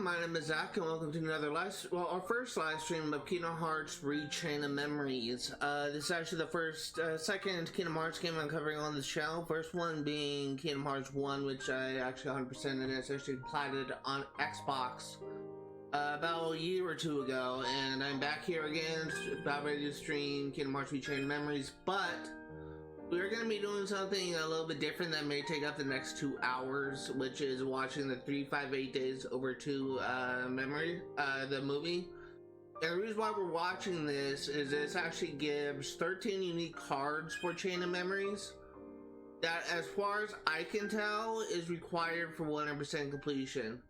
my name is Zach, and welcome to another our first live stream of Kingdom Hearts Chain of Memories. This is actually the second Kingdom Hearts game I'm covering on this channel. First one being Kingdom Hearts 1, which I actually 100% and essentially platted on Xbox about a year or two ago, and I'm back here again, about ready to stream Kingdom Hearts Chain of Memories, but we're going to be doing something a little bit different that may take up the next 2 hours, which is watching the 358 Days Over 2 the movie. And the reason why we're watching this is this actually gives 13 unique cards for Chain of Memories that, as far as I can tell, is required for 100% completion.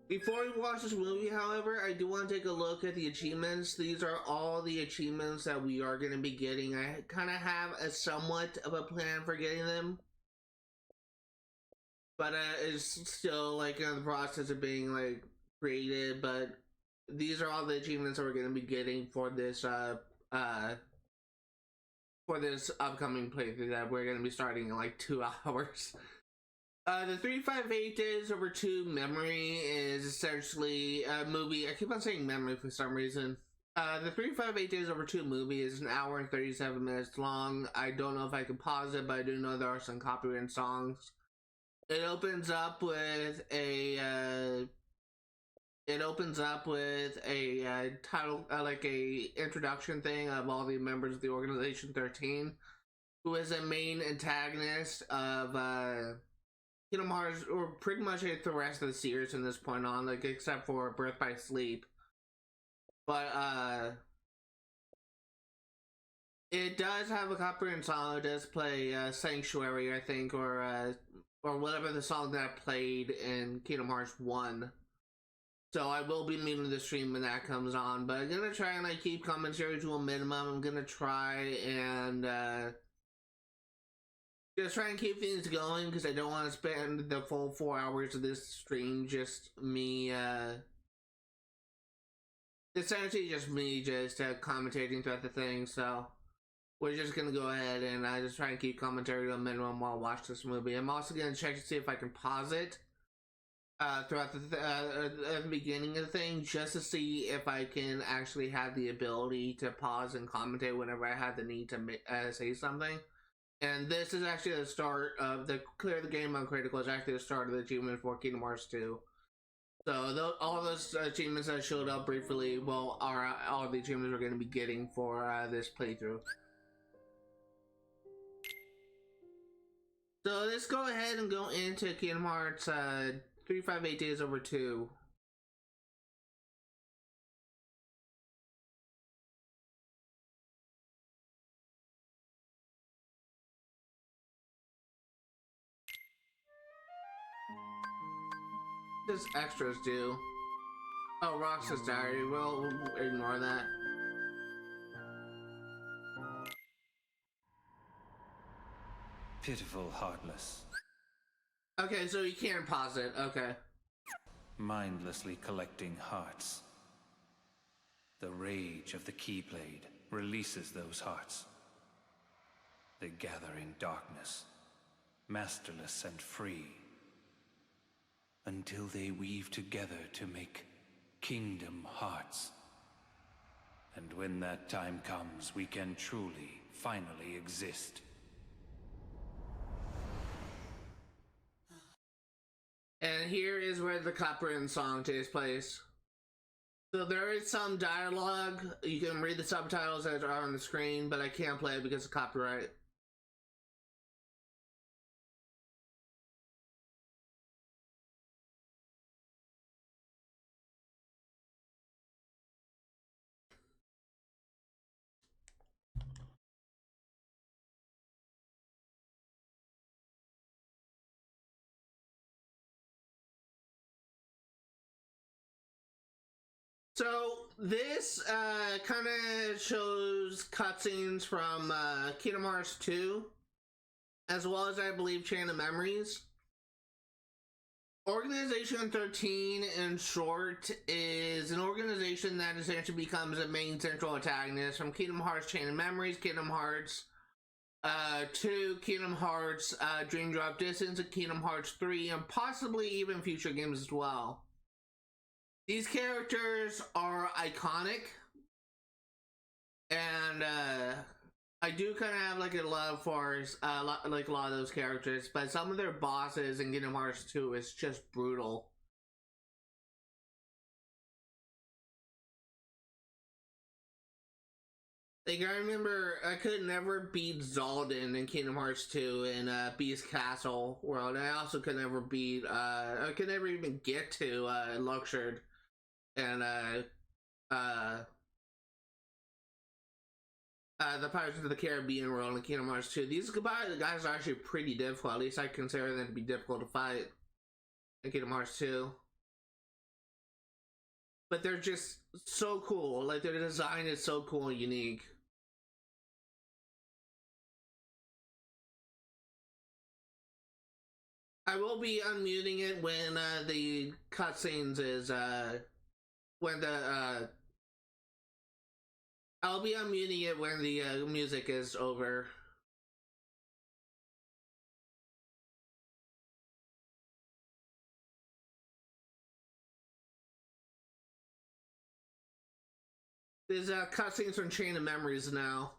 Before we watch this movie, however, I do want to take a look at the achievements. These are all the achievements that we are going to be getting. I kind of have a somewhat of a plan for getting them, but it's still like in the process of being like created. But these are all the achievements that we're going to be getting for this upcoming playthrough that we're going to be starting in like 2 hours. The 358 Days Over 2 memory is essentially a movie. I keep on saying memory for some reason. The 358 Days Over 2 movie is an hour and 37 minutes long. I don't know if I can pause it, but I do know there are some copyrighted songs. It opens up with a title, like a introduction thing of all the members of the Organization 13, who is a main antagonist of Kingdom Hearts, or pretty much the rest of the series from this point on, like except for Birth by Sleep. But it does have a copyrighted song. It does play Sanctuary, I think, or whatever the song that played in Kingdom Hearts 1. So I will be muting the stream when that comes on. But I'm gonna try and keep commentary to a minimum. I'm gonna try and just try and keep things going, because I don't want to spend the full 4 hours of this stream just me, essentially just me commentating throughout the thing. So we're just gonna go ahead and just try and keep commentary to a minimum while I watch this movie. I'm also gonna check to see if I can pause it throughout the beginning of the thing, just to see if I can actually have the ability to pause and commentate whenever I have the need to say something. And this is actually the start of the clear the game on critical is actually the start of the achievement for Kingdom Hearts 2. So all those achievements that showed up briefly, well, are all the achievements we're going to be getting for this playthrough. So let's go ahead and go into Kingdom Hearts 358 Days Over 2. Just extras do. Oh, Roxas Diary. We'll ignore that. Pitiful, heartless. Okay, so you can't pause it. Okay. Mindlessly collecting hearts. The rage of the Keyblade releases those hearts. They gather in darkness, masterless and free, until they weave together to make Kingdom Hearts. And when that time comes, we can truly, finally exist. And here is where the copyrighted song takes place. So there is some dialogue. You can read the subtitles that are on the screen, but I can't play it because of copyright. So this kind of shows cutscenes from Kingdom Hearts 2, as well as I believe Chain of Memories. Organization 13, in short, is an organization that essentially becomes a main central antagonist from Kingdom Hearts Chain of Memories, Kingdom Hearts 2, Kingdom Hearts Dream Drop Distance, and Kingdom Hearts 3, and possibly even future games as well. These characters are iconic, and I do kind of have like a love for like a lot of those characters, but some of their bosses in Kingdom Hearts 2 is just brutal. Like, I remember I could never beat Zaldin in Kingdom Hearts 2 in Beast Castle World. I also could never beat, I could never even get to Luxord and the Pirates of the Caribbean world in Kingdom Hearts 2. These guys are actually pretty difficult. At least I consider them to be difficult to fight in Kingdom Hearts 2. But they're just so cool. Like, their design is so cool and unique. I will be unmuting it when the cutscenes is when the I'll be unmuting it when the music is over. There's cutscenes from Chain of Memories now.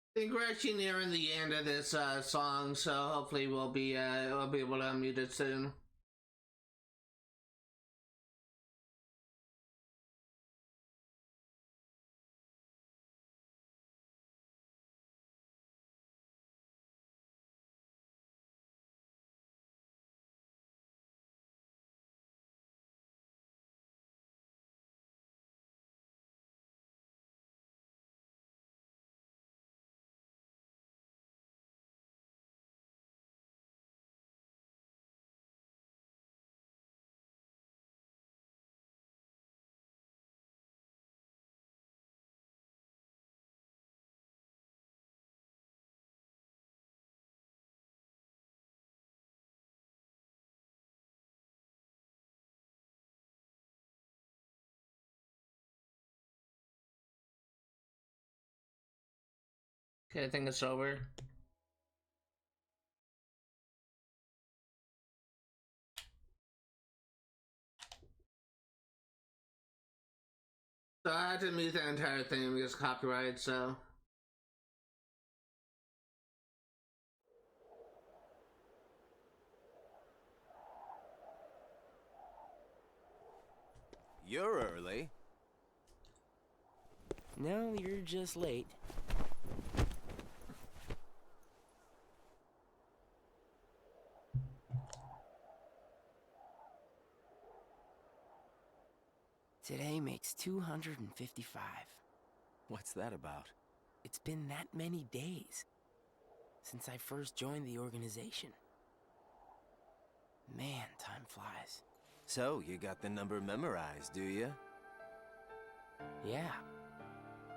I think we're actually nearing the end of this song, so hopefully we'll be able to unmute it soon. Okay, I think it's over. So I had to mute the entire thing because copyright, so. You're early. No, you're just late. Today makes 255. What's that about? It's been that many days since I first joined the organization. Man, time flies. So, you got the number memorized, do you? Yeah.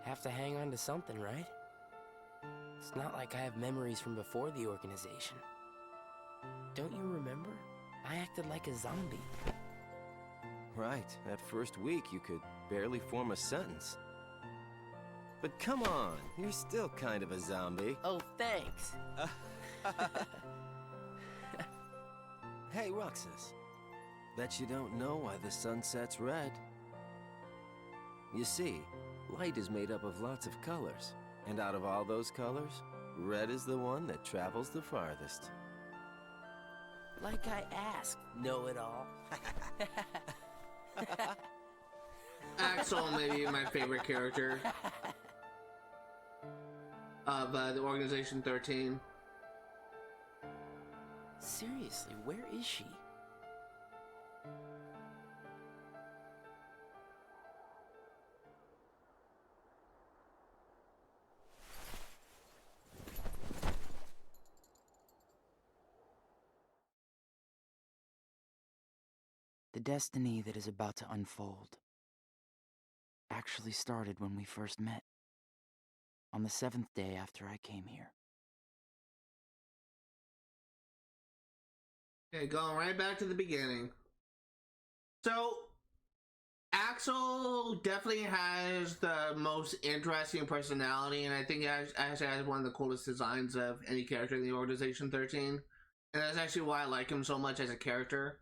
Have to hang on to something, right? It's not like I have memories from before the organization. Don't you remember? I acted like a zombie. Right, that first week you could barely form a sentence. But come on, you're still kind of a zombie. Oh, thanks. Hey, Roxas. Bet you don't know why the sun sets red. You see, light is made up of lots of colors. And out of all those colors, red is the one that travels the farthest. Like I asked, know-it-all. Axel may be my favorite character of the Organization 13. Seriously, where is she? The destiny that is about to unfold actually started when we first met, on the 7th day after I came here. Okay, going right back to the beginning. So, Axel definitely has the most interesting personality, and I think he actually has one of the coolest designs of any character in the Organization 13. And that's actually why I like him so much as a character.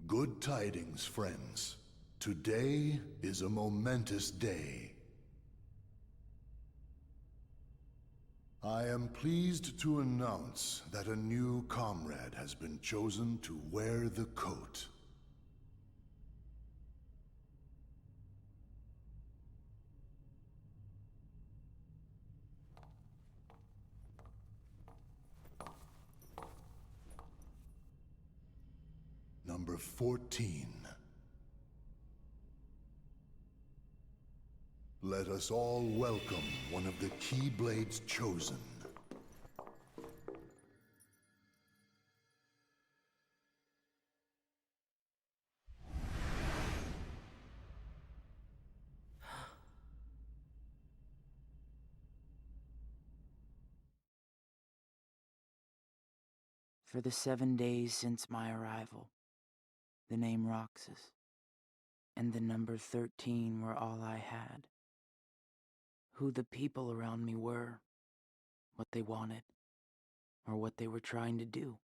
Good tidings, friends. Today is a momentous day. I am pleased to announce that a new comrade has been chosen to wear the coat. Number 14. Let us all welcome one of the Keyblades chosen. For the 7 days since my arrival, the name Roxas and the number 13 were all I had. Who the people around me were, what they wanted, or what they were trying to do,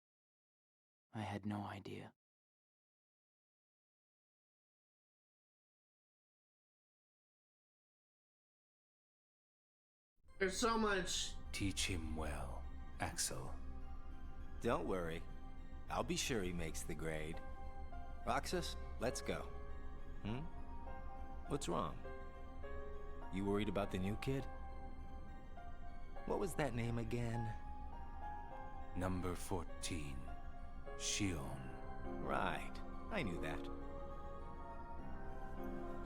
I had no idea. There's so much. Teach him well, Axel. Don't worry. I'll be sure he makes the grade. Roxas, let's go. What's wrong? You worried about the new kid? What was that name again? Number 14, Shion. Right. I knew that.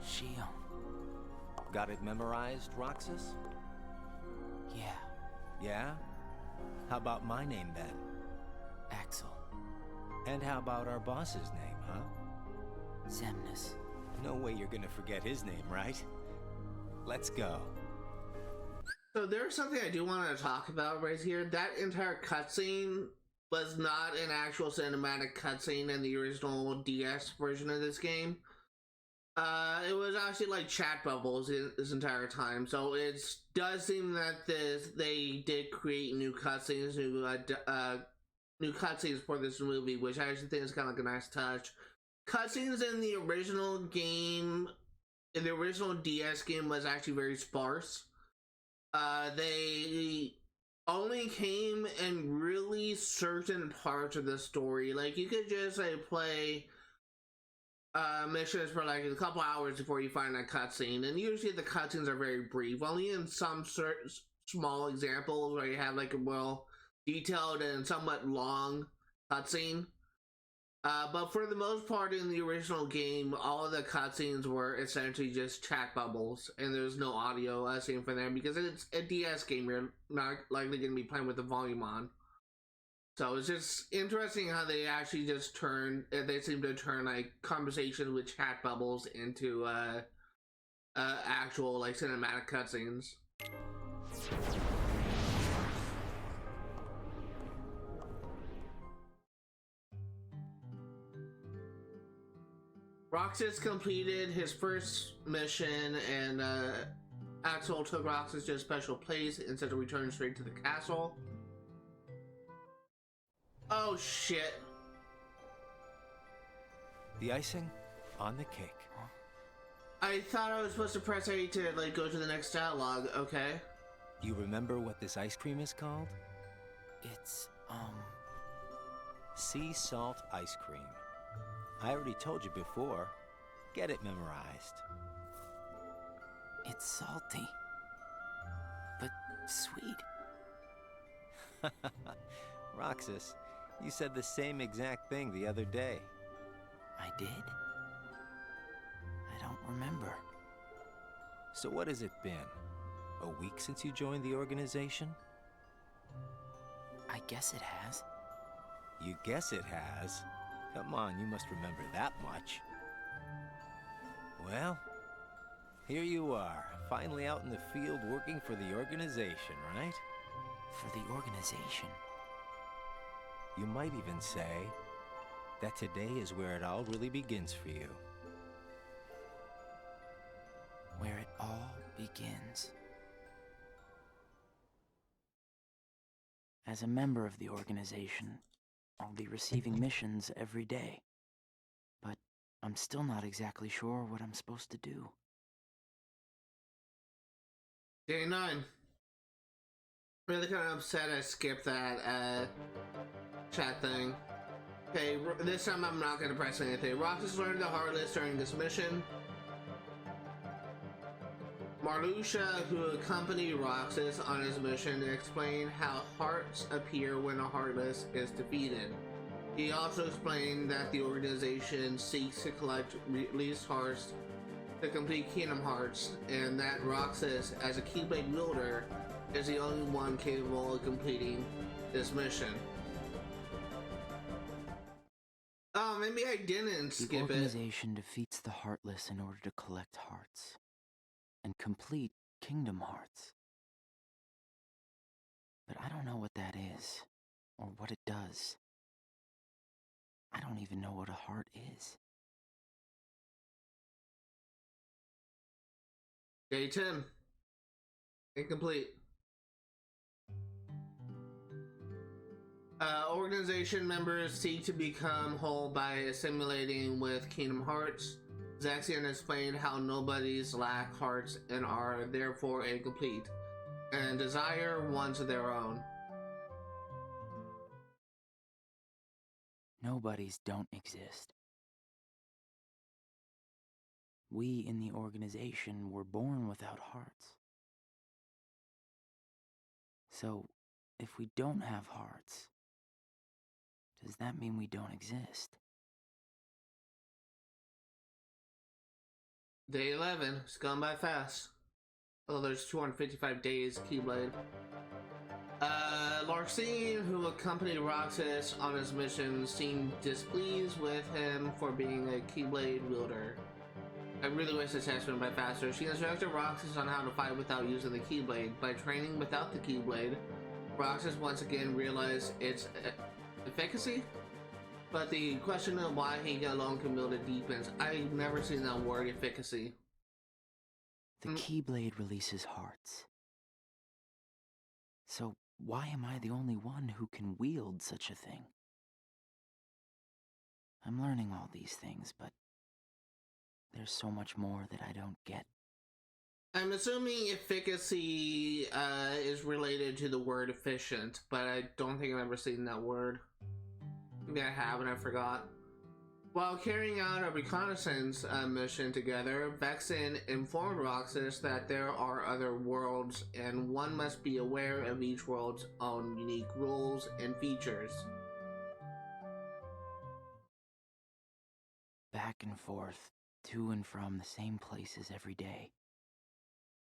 Shion. Got it memorized, Roxas? Yeah, Yeah? How about my name then? Axel. And how about our boss's name, huh? Xemnas. No way you're gonna forget his name, right? Let's go. So there's something I do want to talk about right here. That entire cutscene was not an actual cinematic cutscene in the original DS version of this game. It was actually like chat bubbles this entire time. So it does seem that they did create new cutscenes, new cutscenes for this movie, which I actually think is kind of like a nice touch. Cutscenes in the original game, in the original DS game, was actually very sparse. They only came in really certain parts of the story. Like, you could just play missions for like a couple hours before you find a cutscene, and usually the cutscenes are very brief. Only in some certain small examples where you have like a well detailed and somewhat long cutscene. But for the most part, in the original game, all of the cutscenes were essentially just chat bubbles, and there's no audio seen for them because it's a DS game. You're not likely going to be playing with the volume on. So it's just interesting how they actually just they seem to turn like conversations with chat bubbles into actual like cinematic cutscenes. Roxas completed his first mission, and Axel took Roxas to a special place instead of returning straight to the castle. Oh shit. The icing on the cake. I thought I was supposed to press A to like go to the next dialogue, okay? You remember what this ice cream is called? It's, Sea salt ice cream. I already told you before. Get it memorized. It's salty, but sweet. Roxas, you said the same exact thing the other day. I did? I don't remember. So what has it been? A week since you joined the organization? I guess it has. You guess it has? Come on, you must remember that much. Well, here you are, finally out in the field working for the organization, right? For the organization? You might even say that today is where it all really begins for you. Where it all begins. As a member of the organization, I'll be receiving missions every day. But I'm still not exactly sure what I'm supposed to do. Day 9. Really kind of upset I skipped that chat thing. Okay, this time I'm not going to press anything. Roxas learned the Heartless during this mission. Marluxia, who accompanied Roxas on his mission, explained how hearts appear when a Heartless is defeated. He also explained that the organization seeks to collect released hearts to complete Kingdom Hearts, and that Roxas, as a Keyblade wielder, is the only one capable of completing this mission. Oh, maybe I didn't skip it. The organization defeats the Heartless in order to collect hearts and complete Kingdom Hearts. But I don't know what that is, or what it does. I don't even know what a heart is. Day 10. Incomplete. Organization members seek to become whole by assimilating with Kingdom Hearts. Zaxian explained how nobodies lack hearts and are therefore incomplete, and desire ones of their own. Nobodies don't exist. We in the organization were born without hearts. So, if we don't have hearts, does that mean we don't exist? Day 11. It's gone by fast. Oh, there's 255 days, Keyblade. Larcene, who accompanied Roxas on his mission, seemed displeased with him for being a Keyblade wielder. I really wish this test went by faster. She instructed Roxas on how to fight without using the Keyblade. By training without the Keyblade, Roxas once again realized its efficacy. But the question of why he alone can wield it deepens. I've never seen that word, efficacy. The Keyblade releases hearts. So why am I the only one who can wield such a thing? I'm learning all these things, but there's so much more that I don't get. I'm assuming efficacy is related to the word efficient, but I don't think I've ever seen that word. Maybe I have and I forgot. While carrying out a reconnaissance mission together, Vexen informed Roxas that there are other worlds and one must be aware of each world's own unique rules and features. Back and forth, to and from the same places every day.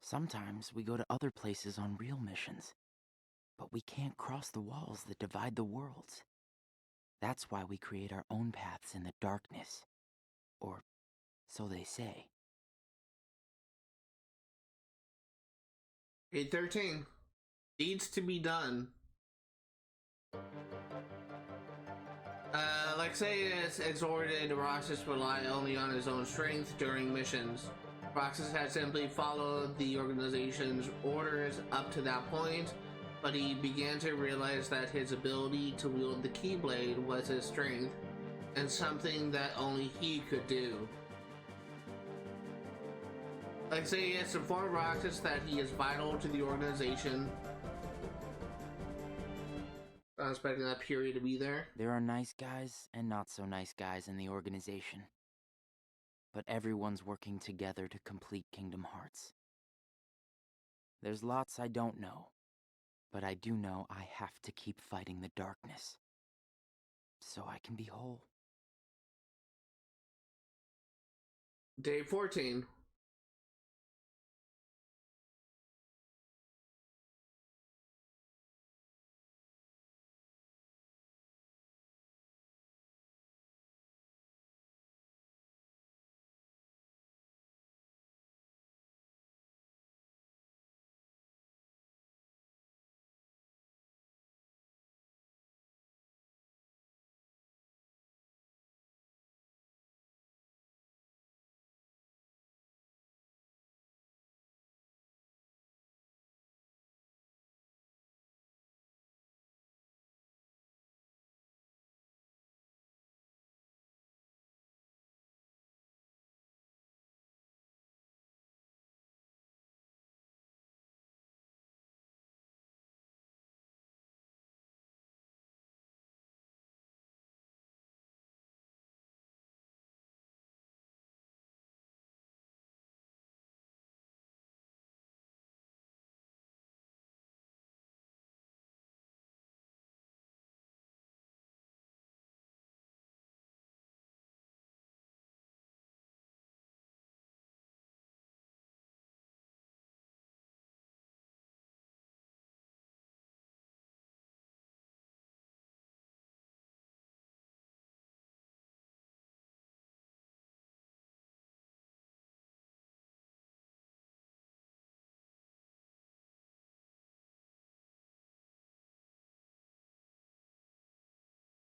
Sometimes we go to other places on real missions, but we can't cross the walls that divide the worlds. That's why we create our own paths in the darkness. Or so they say. 813. Needs to be done. Lexaeus exhorted Roxas to rely only on his own strength during missions. Roxas had simply followed the organization's orders up to that point, but he began to realize that his ability to wield the Keyblade was his strength, and something that only he could do. Lexaeus informed Roxas that he is vital to the organization. I'm expecting that period to be there. There are nice guys and not so nice guys in the organization. But everyone's working together to complete Kingdom Hearts. There's lots I don't know. But I do know I have to keep fighting the darkness. So I can be whole. Day 14.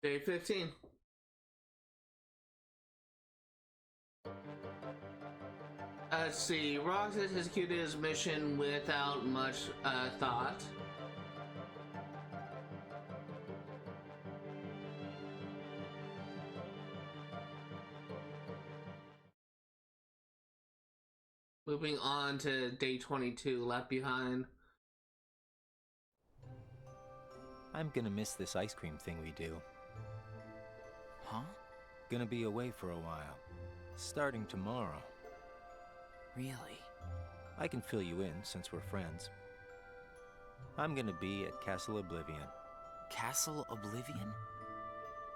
Day 15. Let's see. Rox has executed his mission without much thought. Moving on to day 22, left behind. I'm gonna miss this ice cream thing we do. Huh? Gonna be away for a while. Starting tomorrow. Really? I can fill you in since we're friends. I'm gonna be at Castle Oblivion. Castle Oblivion?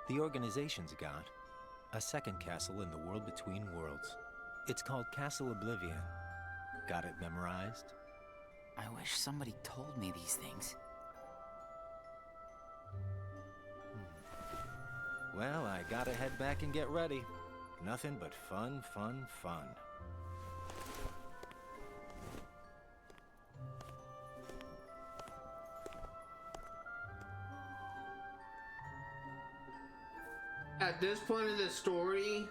The organization's got a second castle in the world between worlds. It's called Castle Oblivion. Got it memorized? I wish somebody told me these things. Well, I gotta head back and get ready. Nothing but fun, fun, fun. At this point of the story,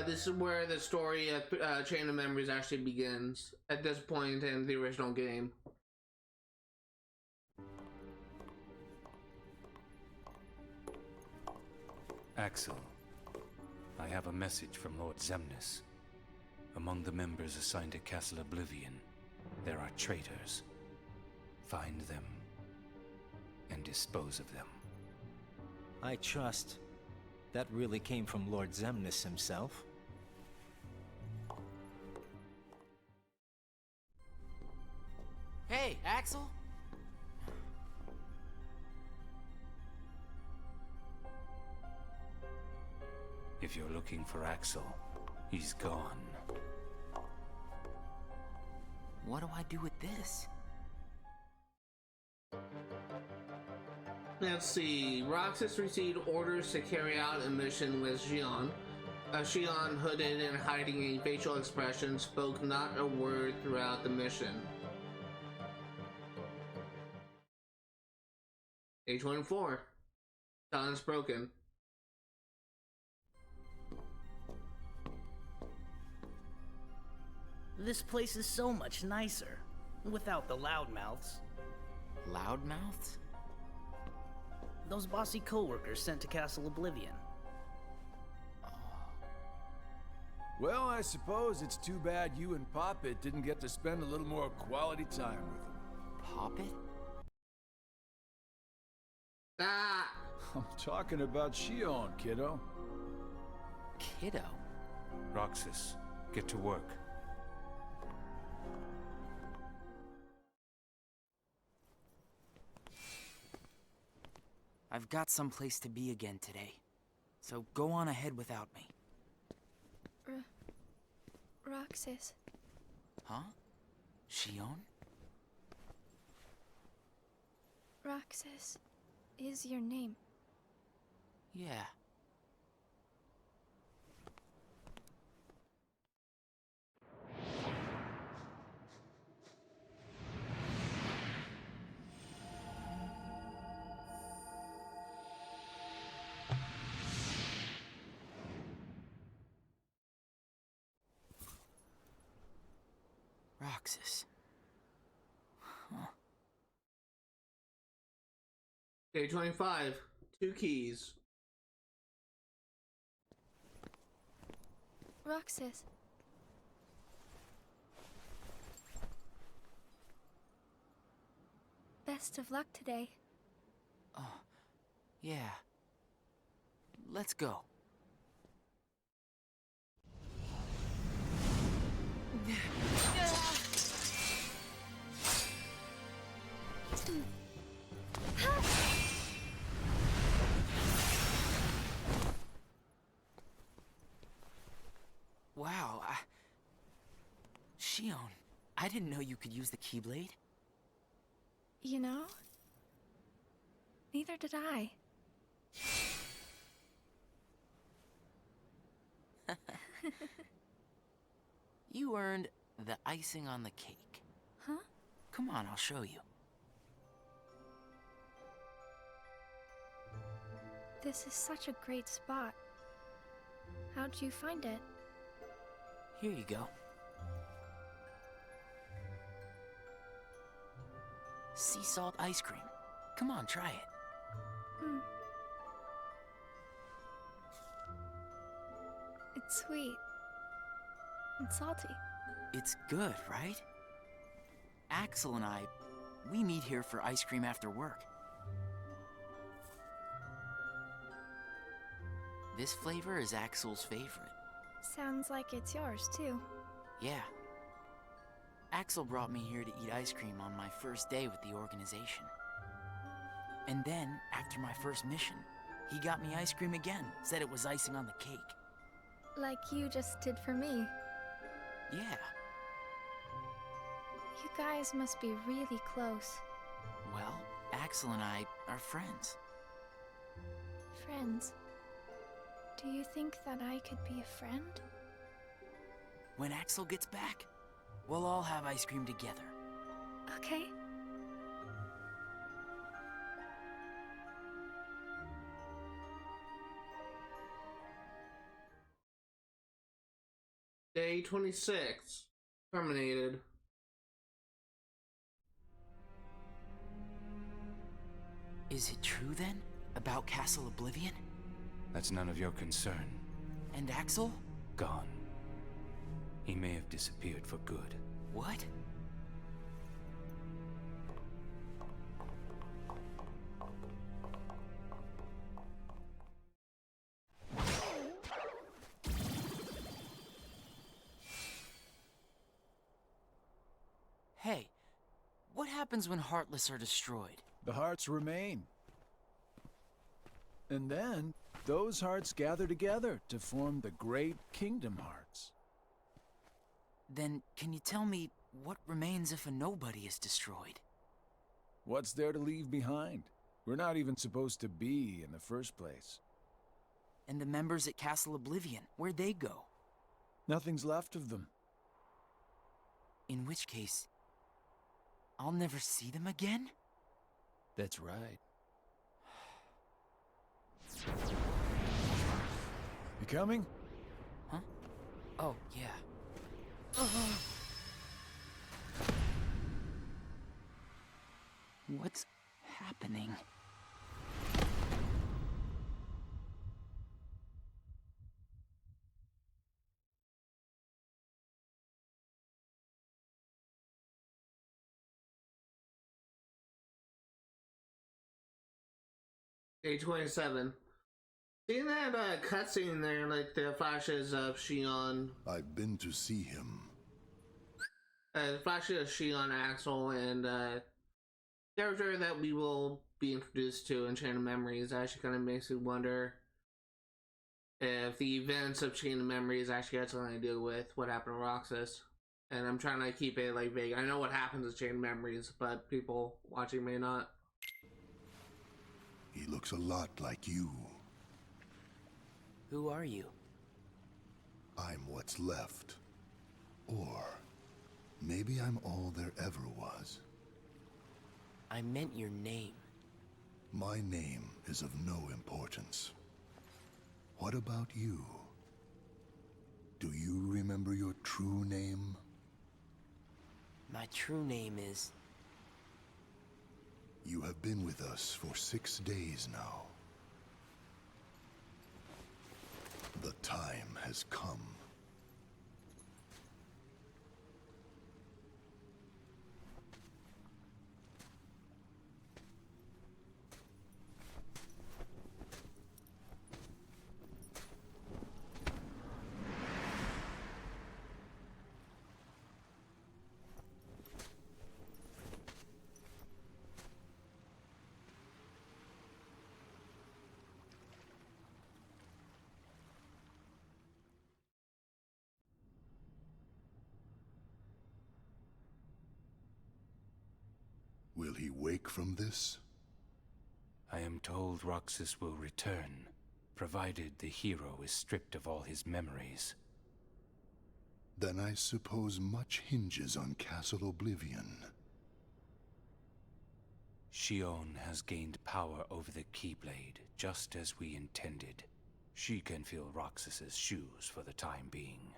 this is where the story of Chain of Memories actually begins. At this point in the original game. Axel, I have a message from Lord Zemnis. Among the members assigned to Castle Oblivion, there are traitors. Find them and dispose of them. I trust that really came from Lord Zemnis himself. Hey, Axel? If you're looking for Axel, he's gone. What do I do with this? Let's see. Roxas received orders to carry out a mission with Xion. Xion, hooded and hiding a facial expression, spoke not a word throughout the mission. Day 24. Silence broken. This place is so much nicer, without the loudmouths. Loudmouths? Those bossy coworkers sent to Castle Oblivion. Well, I suppose it's too bad you and Poppet didn't get to spend a little more quality time with them. Poppet? Ah! I'm talking about Xion, kiddo. Kiddo? Roxas, get to work. I've got someplace to be again today. So go on ahead without me. Roxas. Huh? Shion? Roxas is your name. Yeah. Roxas. Huh. Day 25. 2 keys. Roxas. Best of luck today. Oh, yeah. Let's go. Wow, Shion, I didn't know you could use the Keyblade. You know? Neither did I. You earned the icing on the cake. Huh? Come on, I'll show you. This is such a great spot. How'd you find it? Here you go. Sea salt ice cream. Come on, try it. It's sweet. And salty. It's good, right? Axel and I, we meet here for ice cream after work. This flavor is Axel's favorite. Sounds like it's yours, too. Yeah. Axel brought me here to eat ice cream on my first day with the organization. And then, after my first mission, he got me ice cream again, said it was icing on the cake. Like you just did for me. Yeah. You guys must be really close. Well, Axel and I are friends. Friends. Do you think that I could be a friend? When Axel gets back, we'll all have ice cream together. Okay. Day 26. Terminated. Is it true then? About Castle Oblivion? That's none of your concern. And Axel? Gone. He may have disappeared for good. What? Hey, what happens when Heartless are destroyed? The hearts remain. And then, those hearts gather together to form the great Kingdom Hearts. Then, can you tell me what remains if a nobody is destroyed? What's there to leave behind? We're not even supposed to be in the first place. And the members at Castle Oblivion, where'd they go? Nothing's left of them. In which case, I'll never see them again? That's right. You coming? Huh? Oh, yeah. What's happening? Day 27. Seeing that cutscene there, like the flashes of Shion, I've been to see him. flashes of Shion, Axel, and character that we will be introduced to Enchanted Memories actually kind of makes me wonder if the events of Chain of Memories actually had something to do with what happened to Roxas. And I'm trying to keep it like vague. I know what happens with Chain of Memories, but people watching may not. He looks a lot like you. Who are you? I'm what's left. Or maybe I'm all there ever was. I meant your name. My name is of no importance. What about you? Do you remember your true name? My true name is... You have been with us for 6 days now. The time has come. Will he wake from this? I am told Roxas will return, provided the hero is stripped of all his memories. Then I suppose much hinges on Castle Oblivion. Shion has gained power over the Keyblade, just as we intended. She can fill Roxas's shoes for the time being.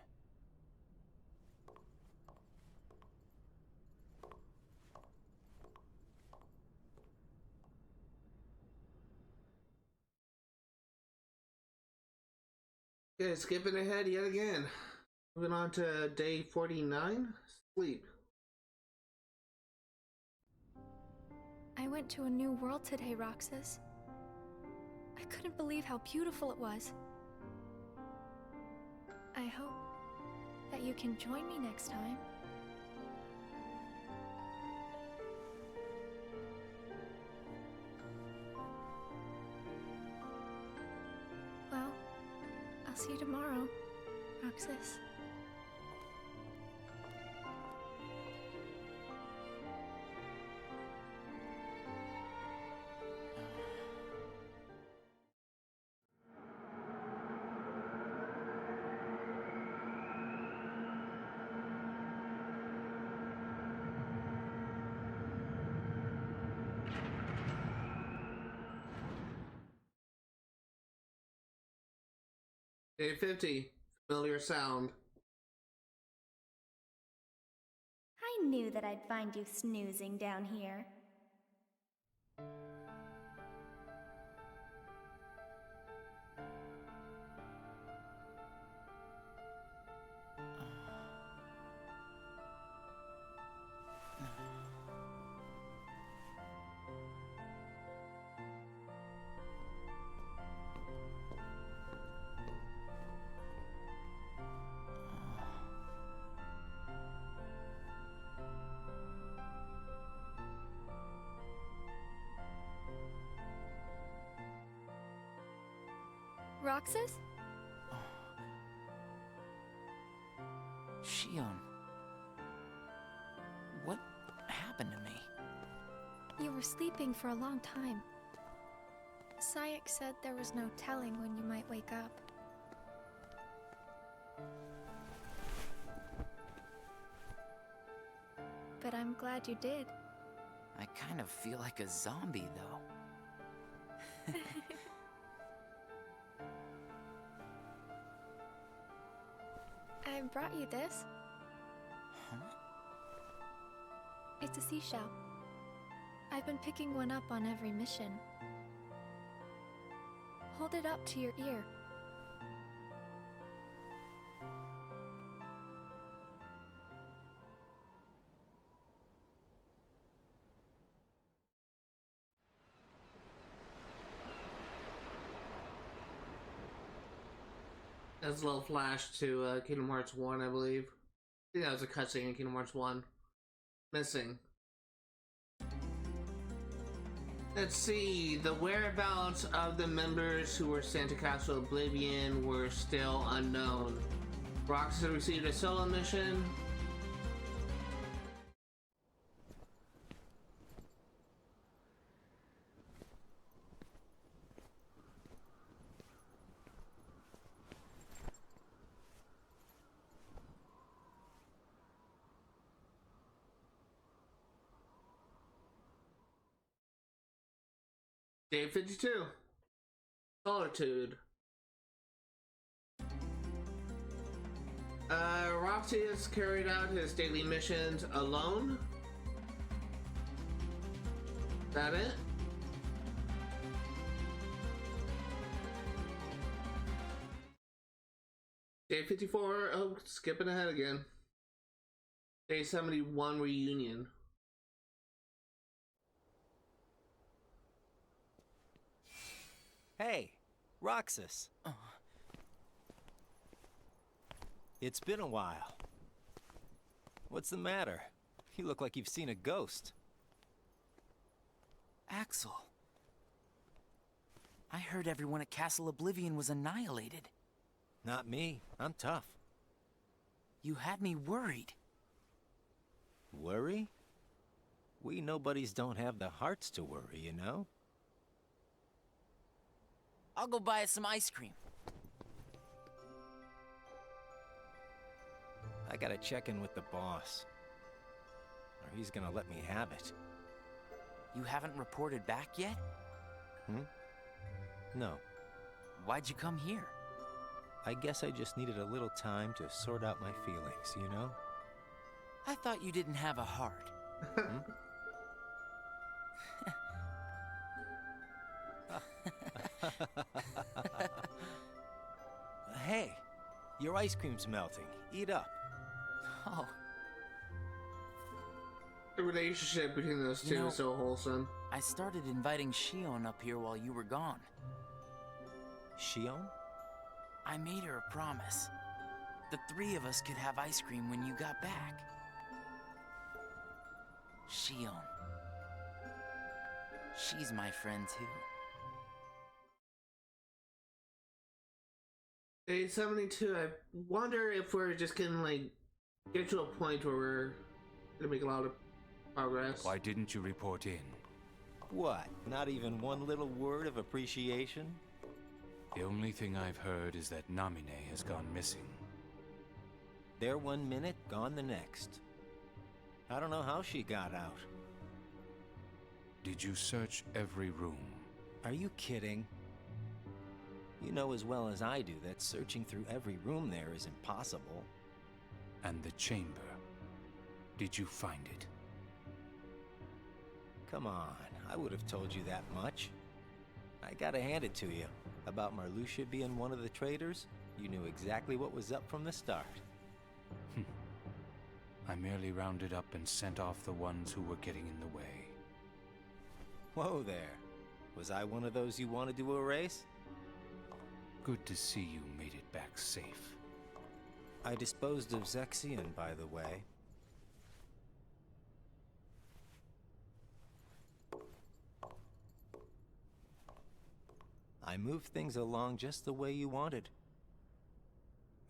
Okay, skipping ahead yet again. Moving on to day 49, sleep. I went to a new world today, Roxas. I couldn't believe how beautiful it was. I hope that you can join me next time. Well, I'll see you tomorrow, Roxas. Day 50, familiar sound. I knew that I'd find you snoozing down here. Roxas? Shion. What happened to me? You were sleeping for a long time. Sayak said there was no telling when you might wake up. But I'm glad you did. I kind of feel like a zombie, though. I brought you this. Huh? It's a seashell. I've been picking one up on every mission. Hold it up to your ear. That's a little flash to Kingdom Hearts 1, I believe. I think that was a cutscene in Kingdom Hearts 1. Missing. Let's see, the whereabouts of the members who were sent to Castle Oblivion were still unknown. Roxas received a solo mission. Day 52. Solitude. Roxy has carried out his daily missions alone. Is that it? Day 54. Oh, skipping ahead again. Day 71 reunion. Hey, Roxas. It's been a while. What's the matter? You look like you've seen a ghost. Axel. I heard everyone at Castle Oblivion was annihilated. Not me. I'm tough. You had me worried. Worry? We nobodies don't have the hearts to worry, you know? I'll go buy us some ice cream. I gotta check in with the boss. Or he's gonna let me have it. You haven't reported back yet? No. Why'd you come here? I guess I just needed a little time to sort out my feelings, you know? I thought you didn't have a heart. Hey, your ice cream's melting. Eat up. Oh. The relationship between those two is so wholesome. I started inviting Shion up here while you were gone. Shion? I made her a promise. The three of us could have ice cream when you got back. Shion. She's my friend too. Day 72, I wonder if we're just gonna like get to a point where we're gonna make a lot of progress. Why didn't you report in? What? Not even one little word of appreciation? The only thing I've heard is that Namine has gone missing. There 1 minute, gone the next. I don't know how she got out. Did you search every room? Are you kidding? You know as well as I do that searching through every room there is impossible. And the chamber? Did you find it? Come on, I would have told you that much. I gotta hand it to you. About Marluxia being one of the traitors, you knew exactly what was up from the start. I merely rounded up and sent off the ones who were getting in the way. Whoa there. Was I one of those you wanted to erase? Good to see you made it back safe. I disposed of Zexion, by the way. I moved things along just the way you wanted.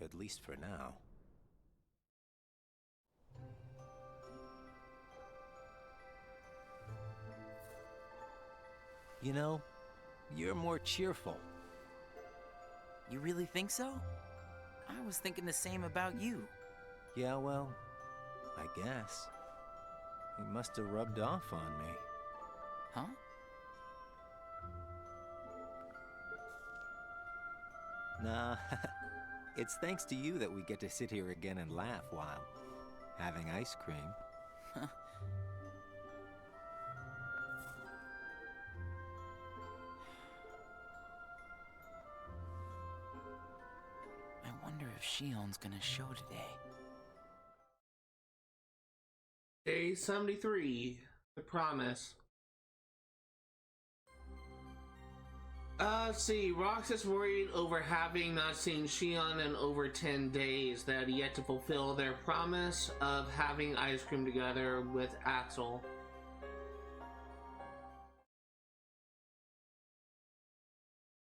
At least for now. You know, you're more cheerful. You really think so? I was thinking the same about you. Yeah, well, I guess. He must have rubbed off on me. Huh? Nah, it's thanks to you that we get to sit here again and laugh while having ice cream. I wonder if Shion's gonna show today. Day 73, The Promise. See, Roxas worried over having not seen Shion in over 10 days that had yet to fulfill their promise of having ice cream together with Axel.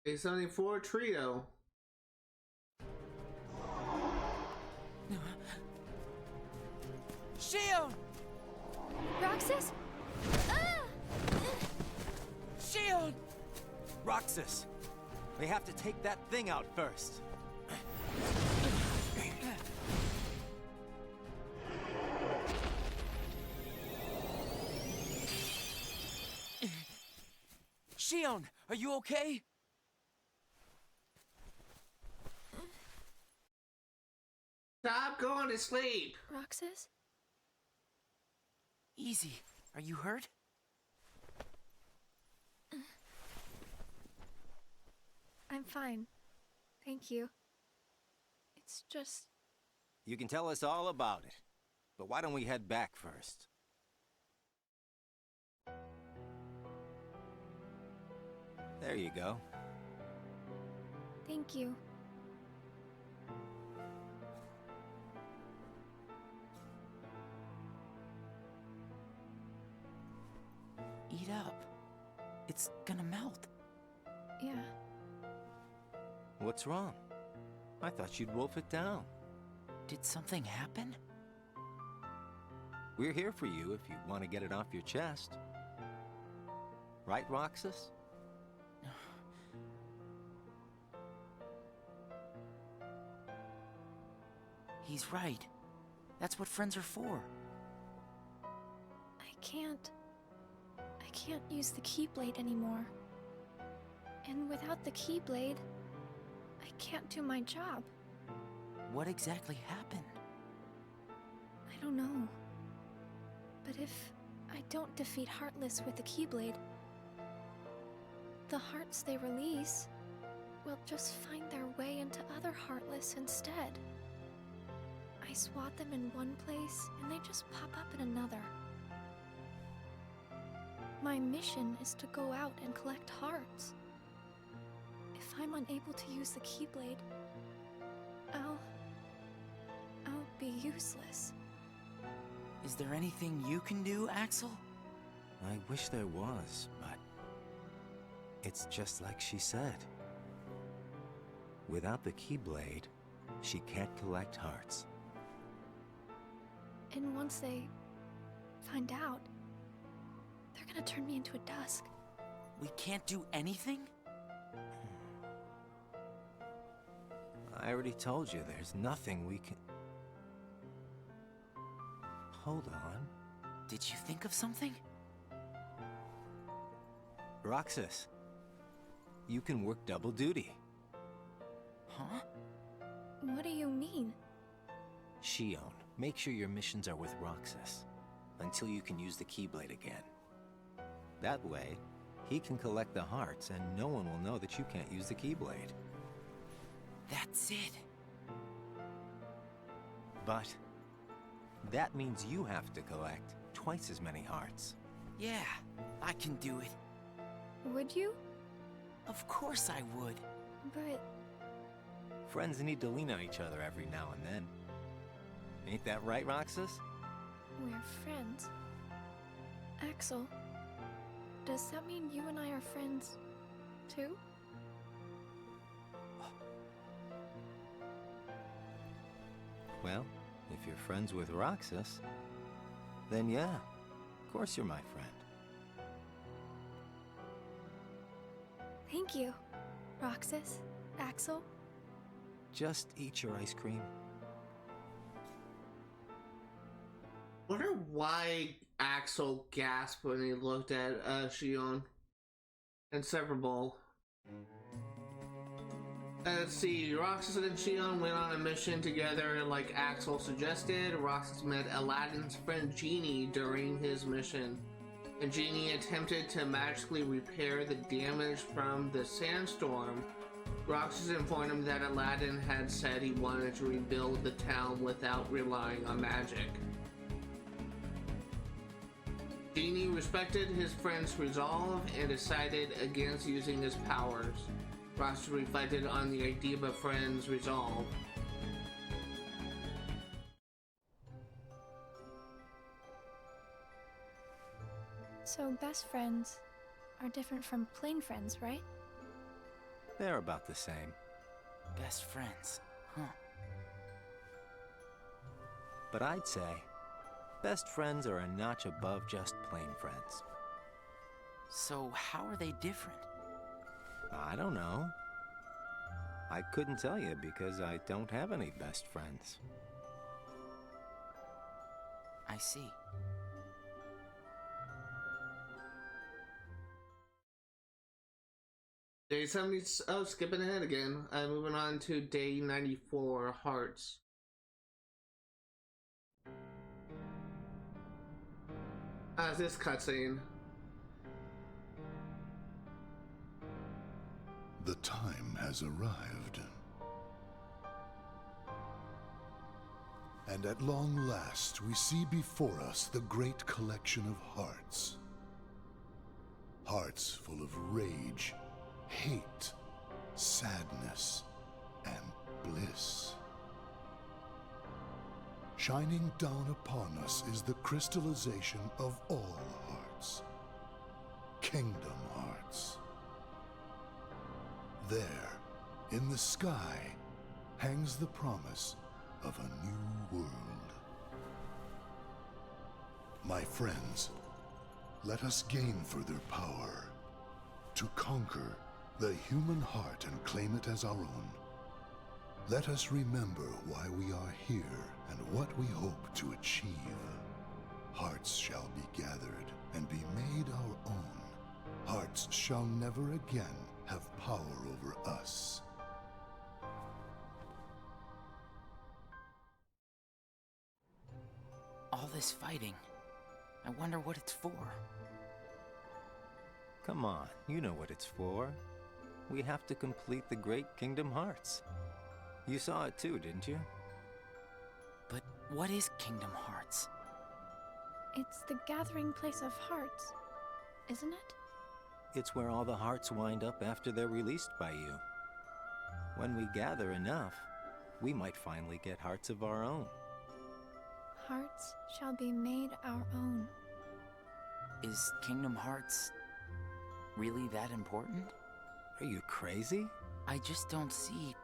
A74 Trio. Shion! Roxas? Ah! Shion! Roxas! We have to take that thing out first. Shion, are you okay? Stop going to sleep. Roxas? Easy. Are you hurt? I'm fine. Thank you. It's just... You can tell us all about it. But why don't we head back first? There you go. Thank you. Eat up. It's gonna melt. Yeah. What's wrong? I thought you'd wolf it down. Did something happen? We're here for you if you want to get it off your chest. Right, Roxas? He's right. That's what friends are for. I can't use the Keyblade anymore. And without the Keyblade, I can't do my job. What exactly happened? I don't know. But if I don't defeat Heartless with the Keyblade, the hearts they release will just find their way into other Heartless instead. I swat them in one place, and they just pop up in another. My mission is to go out and collect hearts. If I'm unable to use the Keyblade, I'll be useless. Is there anything you can do, Axel? I wish there was, but... it's just like she said. Without the Keyblade, she can't collect hearts. And once they find out, they're gonna turn me into a dusk. We can't do anything? I already told you there's nothing we can... Hold on. Did you think of something? Roxas, you can work double duty. Huh? What do you mean? Shion, make sure your missions are with Roxas until you can use the Keyblade again. That way, he can collect the hearts and no one will know that you can't use the Keyblade. That's it. But that means you have to collect twice as many hearts. Yeah, I can do it. Would you? Of course I would. But... Friends need to lean on each other every now and then. Ain't that right, Roxas? we're friends. Axel, does that mean you and I are friends, too? Well, if you're friends with Roxas, then yeah, of course you're my friend. Thank you, Roxas, Axel. Just eat your ice cream. Wonder why Axel gasped when he looked at Shion. Inseparable. Let's see, Roxas and Shion went on a mission together like Axel suggested. Roxas met Aladdin's friend Genie during his mission, and Genie attempted to magically repair the damage from the sandstorm. Roxas informed him that Aladdin had said he wanted to rebuild the town without relying on magic. Genie respected his friend's resolve and decided against using his powers. Roxas reflected on the idea of a friend's resolve. So best friends are different from plain friends, right? They're about the same. Best friends, huh? But I'd say, best friends are a notch above just plain friends. So how are they different? I don't know. I couldn't tell you because I don't have any best friends. I see. Day 70. Oh, skipping ahead again. Moving on to day 94, Hearts. This cutscene. The time has arrived. And at long last, we see before us the great collection of hearts. Hearts full of rage, hate, sadness, and bliss. Shining down upon us is the crystallization of all hearts. Kingdom Hearts. There, in the sky, hangs the promise of a new world. My friends, let us gain further power to conquer the human heart and claim it as our own. Let us remember why we are here and what we hope to achieve. Hearts shall be gathered and be made our own. Hearts shall never again have power over us. All this fighting. I wonder what it's for. Come on, you know what it's for. We have to complete the Great Kingdom Hearts. You saw it too, didn't you? But what is Kingdom Hearts? It's the gathering place of hearts, isn't it? It's where all the hearts wind up after they're released by you. When we gather enough, we might finally get hearts of our own. Hearts shall be made our own. Is Kingdom Hearts really that important? Are you crazy? I just don't see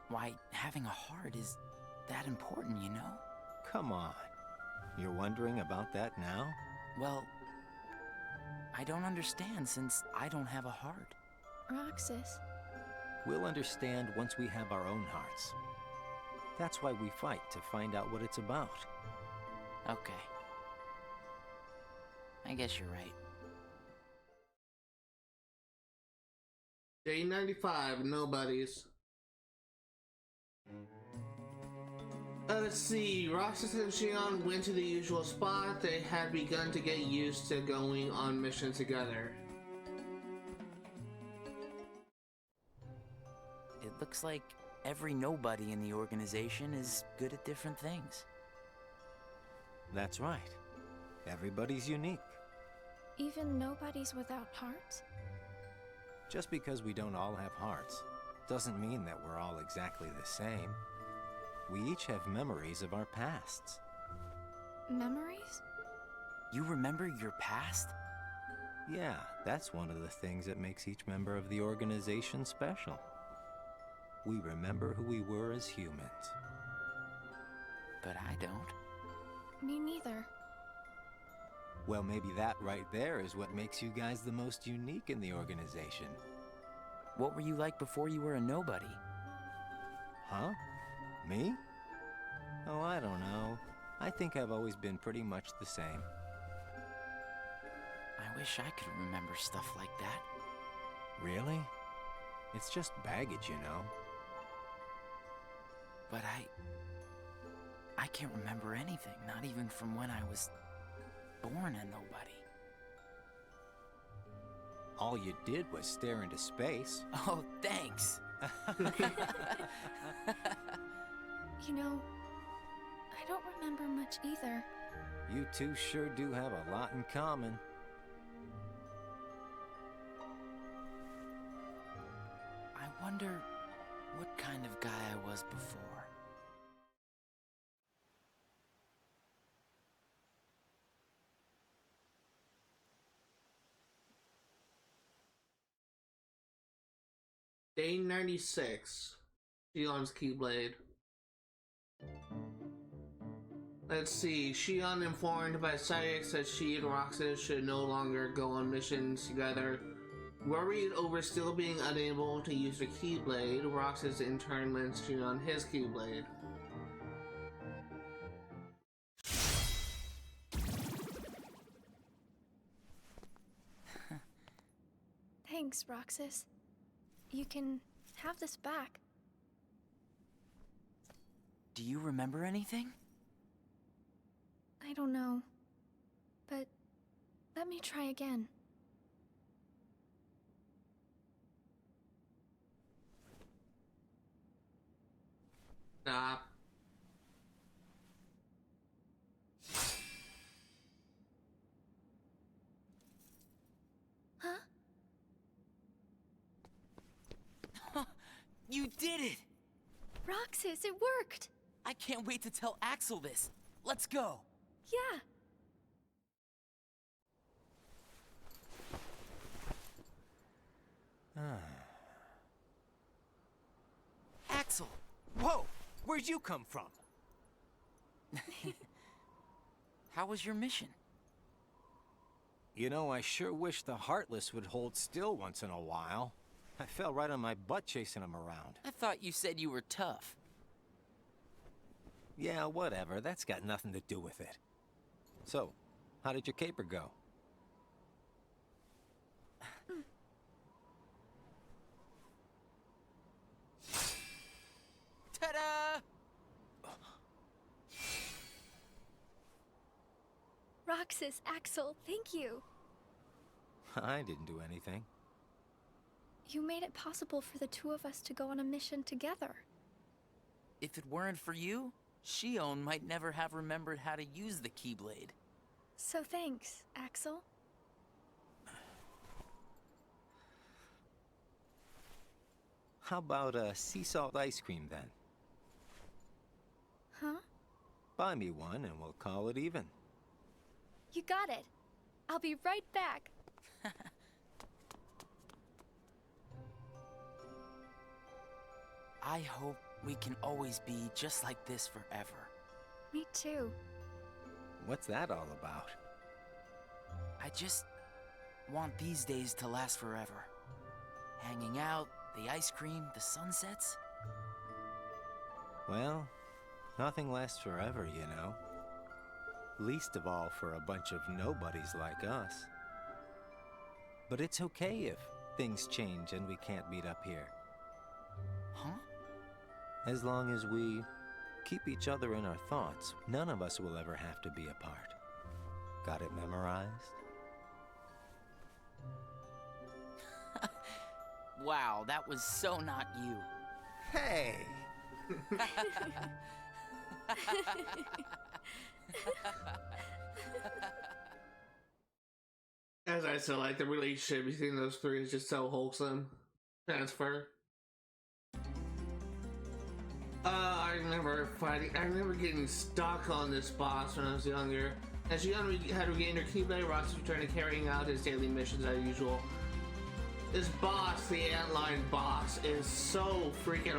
why having a heart is that important, you know? Come on. You're wondering about that now? Well, I don't understand since I don't have a heart. Roxas. We'll understand once we have our own hearts. That's why we fight, to find out what it's about. Okay. I guess you're right. Day 95, Nobodies. Let's see, Roxas and Xion went to the usual spot. They had begun to get used to going on missions together. It looks like every nobody in the organization is good at different things. That's right. Everybody's unique. Even nobodies without hearts? Just because we don't all have hearts doesn't mean that we're all exactly the same. We each have memories of our pasts. Memories? You remember your past? Yeah, that's one of the things that makes each member of the organization special. We remember who we were as humans. But I don't. Me neither. Well, maybe that right there is what makes you guys the most unique in the organization. What were you like before you were a nobody? Huh? Me? Oh, I don't know. I think I've always been pretty much the same. I wish I could remember stuff like that. Really? It's just baggage, you know. But I can't remember anything, not even from when I was born a nobody. All you did was stare into space. Oh, thanks. You know, I don't remember much either. You two sure do have a lot in common. I wonder what kind of guy I was before. Day 96. Shion's Keyblade. Let's see. Shion informed by Sleights that she and Roxas should no longer go on missions together. Worried over still being unable to use the Keyblade, Roxas in turn lends Shion his Keyblade. Thanks, Roxas. You can have this back. Do you remember anything? I don't know. But let me try again. Stop. Huh? You did it! Roxas, it worked! I can't wait to tell Axel this. Let's go. Yeah. Axel! Whoa! Where'd you come from? How was your mission? You know, I sure wish the Heartless would hold still once in a while. I fell right on my butt chasing them around. I thought you said you were tough. Yeah, whatever. That's got nothing to do with it. So, how did your caper go? Ta-da! Roxas, Axel, thank you. I didn't do anything. You made it possible for the two of us to go on a mission together. If it weren't for you, Shion might never have remembered how to use the Keyblade. So thanks, Axel. How about a sea salt ice cream then? Huh? Buy me one and we'll call it even. You got it. I'll be right back. I hope we can always be just like this forever. Me too. What's that all about? I just want these days to last forever. Hanging out, the ice cream, the sunsets. Well, nothing lasts forever, you know. Least of all for a bunch of nobodies like us. But it's okay if things change and we can't meet up here. Huh? As long as we keep each other in our thoughts, none of us will ever have to be apart. Got it memorized? Wow, that was so not you. Hey! As I said, like, the relationship between those three is just so wholesome. Transfer. I remember getting stuck on this boss when I was younger. As Shion had regained her Keyblade, Roxas returned to carrying out his daily missions as usual. This boss, the Antline boss, was so freaking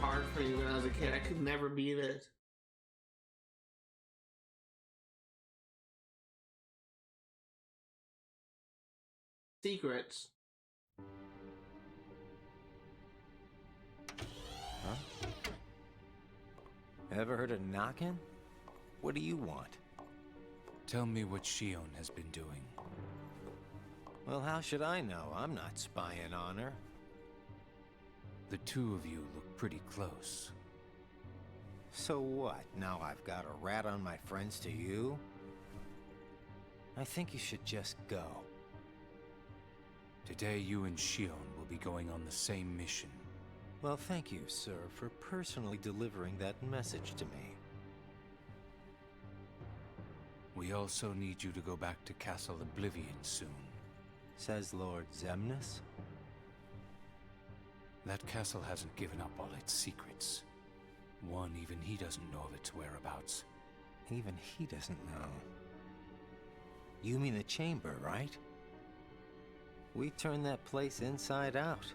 hard for me when I was a kid. I could never beat it. Secrets. Huh? Ever heard of knocking? What do you want? Tell me what Shion has been doing. Well, how should I know? I'm not spying on her. The two of you look pretty close. So what? Now I've got a rat on my friends to you? I think you should just go. Today you and Shion will be going on the same mission. Well, thank you, sir, for personally delivering that message to me. We also need you to go back to Castle Oblivion soon. Says Lord Xemnas? That castle hasn't given up all its secrets. One, even he doesn't know of its whereabouts. Even he doesn't know. You mean the chamber, right? We turned that place inside out.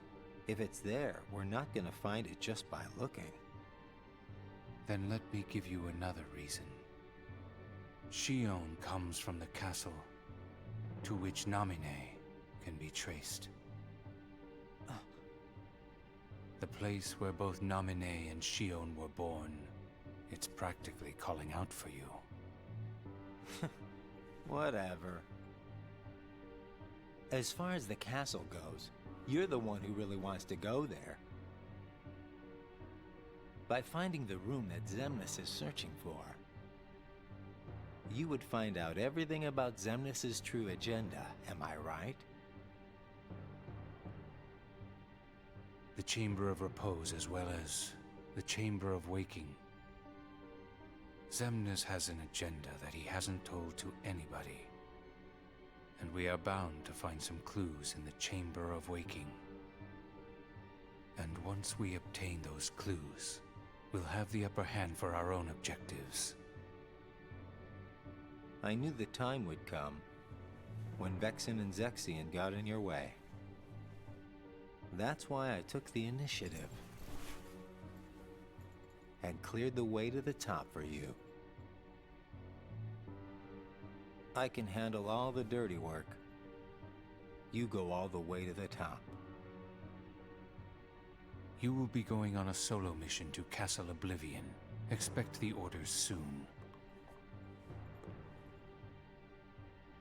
If it's there, we're not gonna find it just by looking. Then let me give you another reason. Shion comes from the castle to which Namine can be traced. The place where both Namine and Shion were born. It's practically calling out for you. Whatever. As far as the castle goes, you're the one who really wants to go there. By finding the room that Xemnas is searching for, you would find out everything about Xemnas' true agenda, am I right? The Chamber of Repose as well as the Chamber of Waking. Xemnas has an agenda that he hasn't told to anybody. And we are bound to find some clues in the Chamber of Waking. And once we obtain those clues, we'll have the upper hand for our own objectives. I knew the time would come when Vexen and Zexion got in your way. That's why I took the initiative and cleared the way to the top for you. I can handle all the dirty work. You go all the way to the top. You will be going on a solo mission to Castle Oblivion. Expect the orders soon.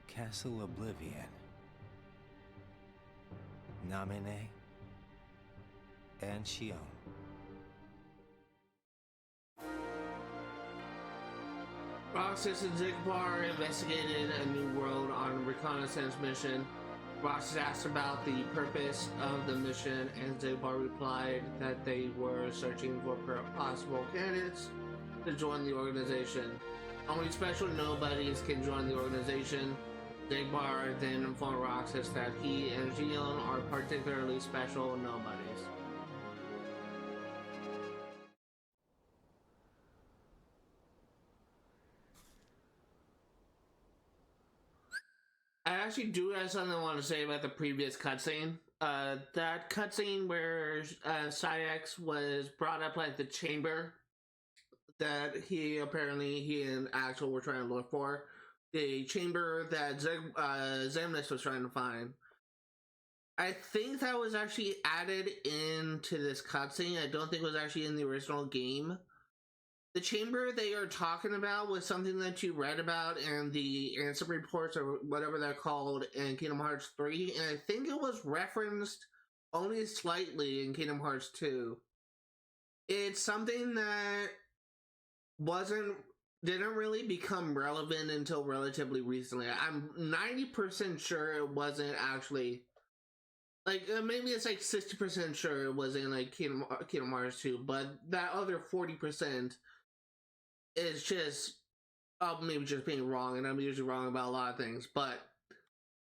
Castle Oblivion. Namine and Shion. Roxas and Zigbar investigated a new world on a reconnaissance mission. Roxas asked about the purpose of the mission, and Zigbar replied that they were searching for possible candidates to join the organization. Only special nobodies can join the organization. Zigbar then informed Roxas that he and Xion are particularly special nobodies. I actually do have something I want to say about the previous cutscene. That cutscene where Syx was brought up like the chamber that he and Axel were trying to look for. The chamber that Xemnas was trying to find. I think that was actually added into this cutscene. I don't think it was actually in the original game. The chamber they are talking about was something that you read about in the answer reports or whatever they're called in Kingdom Hearts 3, and I think it was referenced only slightly in Kingdom Hearts 2. It's something that didn't really become relevant until relatively recently. I'm 90% sure it wasn't actually, like, maybe it's like 60% sure it was in like Kingdom Hearts 2, but that other 40% is just maybe just being wrong, and I'm usually wrong about a lot of things, but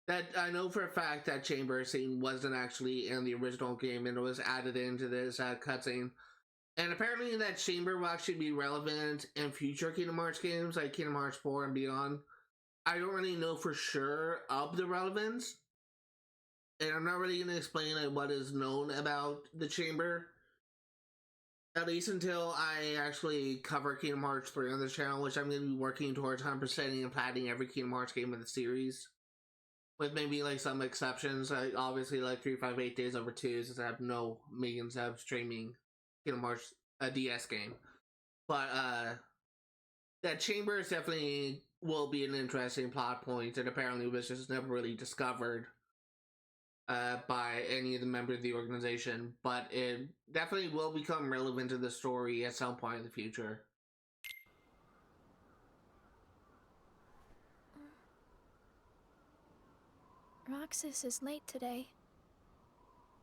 that I know for a fact that chamber scene wasn't actually in the original game, and it was added into this cutscene. And apparently that chamber will actually be relevant in future Kingdom Hearts games, like Kingdom Hearts 4 and beyond. I don't really know for sure of the relevance, and I'm not really going to explain like what is known about the chamber, at least until I actually cover Kingdom Hearts 3 on this channel, which I'm going to be working towards 100%ing and platinum every Kingdom Hearts game in the series. With maybe like some exceptions, like obviously like 358 Days Over 2, since I have no means of streaming Kingdom Hearts DS game. But that chamber is definitely will be an interesting plot point, and apparently was just never really discovered by any of the members of the organization, but it definitely will become relevant to the story at some point in the future. Roxas is late today.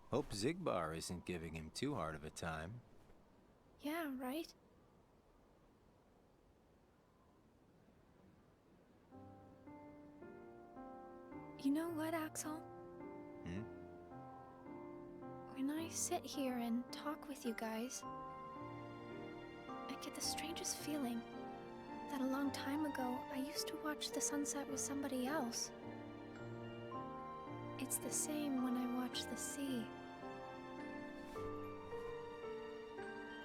Hope Zigbar isn't giving him too hard of a time. Yeah, right? You know what, Axel? When I sit here and talk with you guys, I get the strangest feeling that a long time ago I used to watch the sunset with somebody else. It's the same when I watch the sea.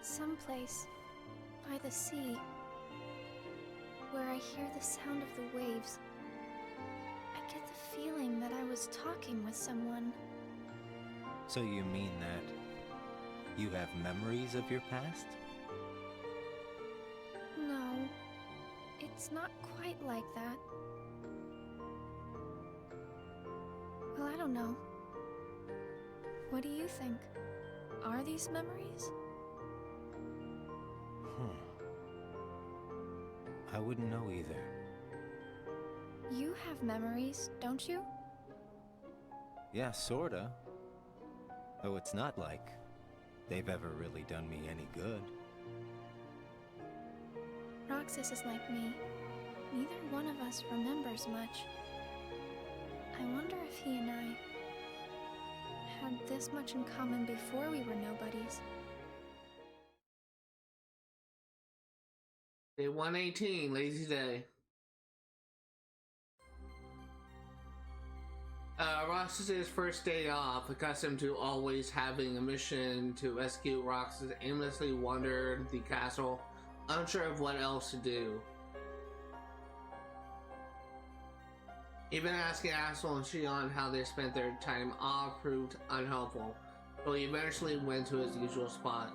Someplace by the sea, where I hear the sound of the waves. I get the feeling that I was talking with someone. So you mean that you have memories of your past? No, it's not quite like that. Well, I don't know. What do you think? Are these memories? I wouldn't know either. You have memories, don't you? Yeah, sorta. Though it's not like they've ever really done me any good. Roxas is like me. Neither one of us remembers much. I wonder if he and I had this much in common before we were nobodies. Day 118, lazy day. Roxas' first day off, accustomed to always having a mission to execute, Roxas aimlessly wandered the castle, unsure of what else to do. Even asking Axel and Shion how they spent their time off proved unhelpful, so he eventually went to his usual spot.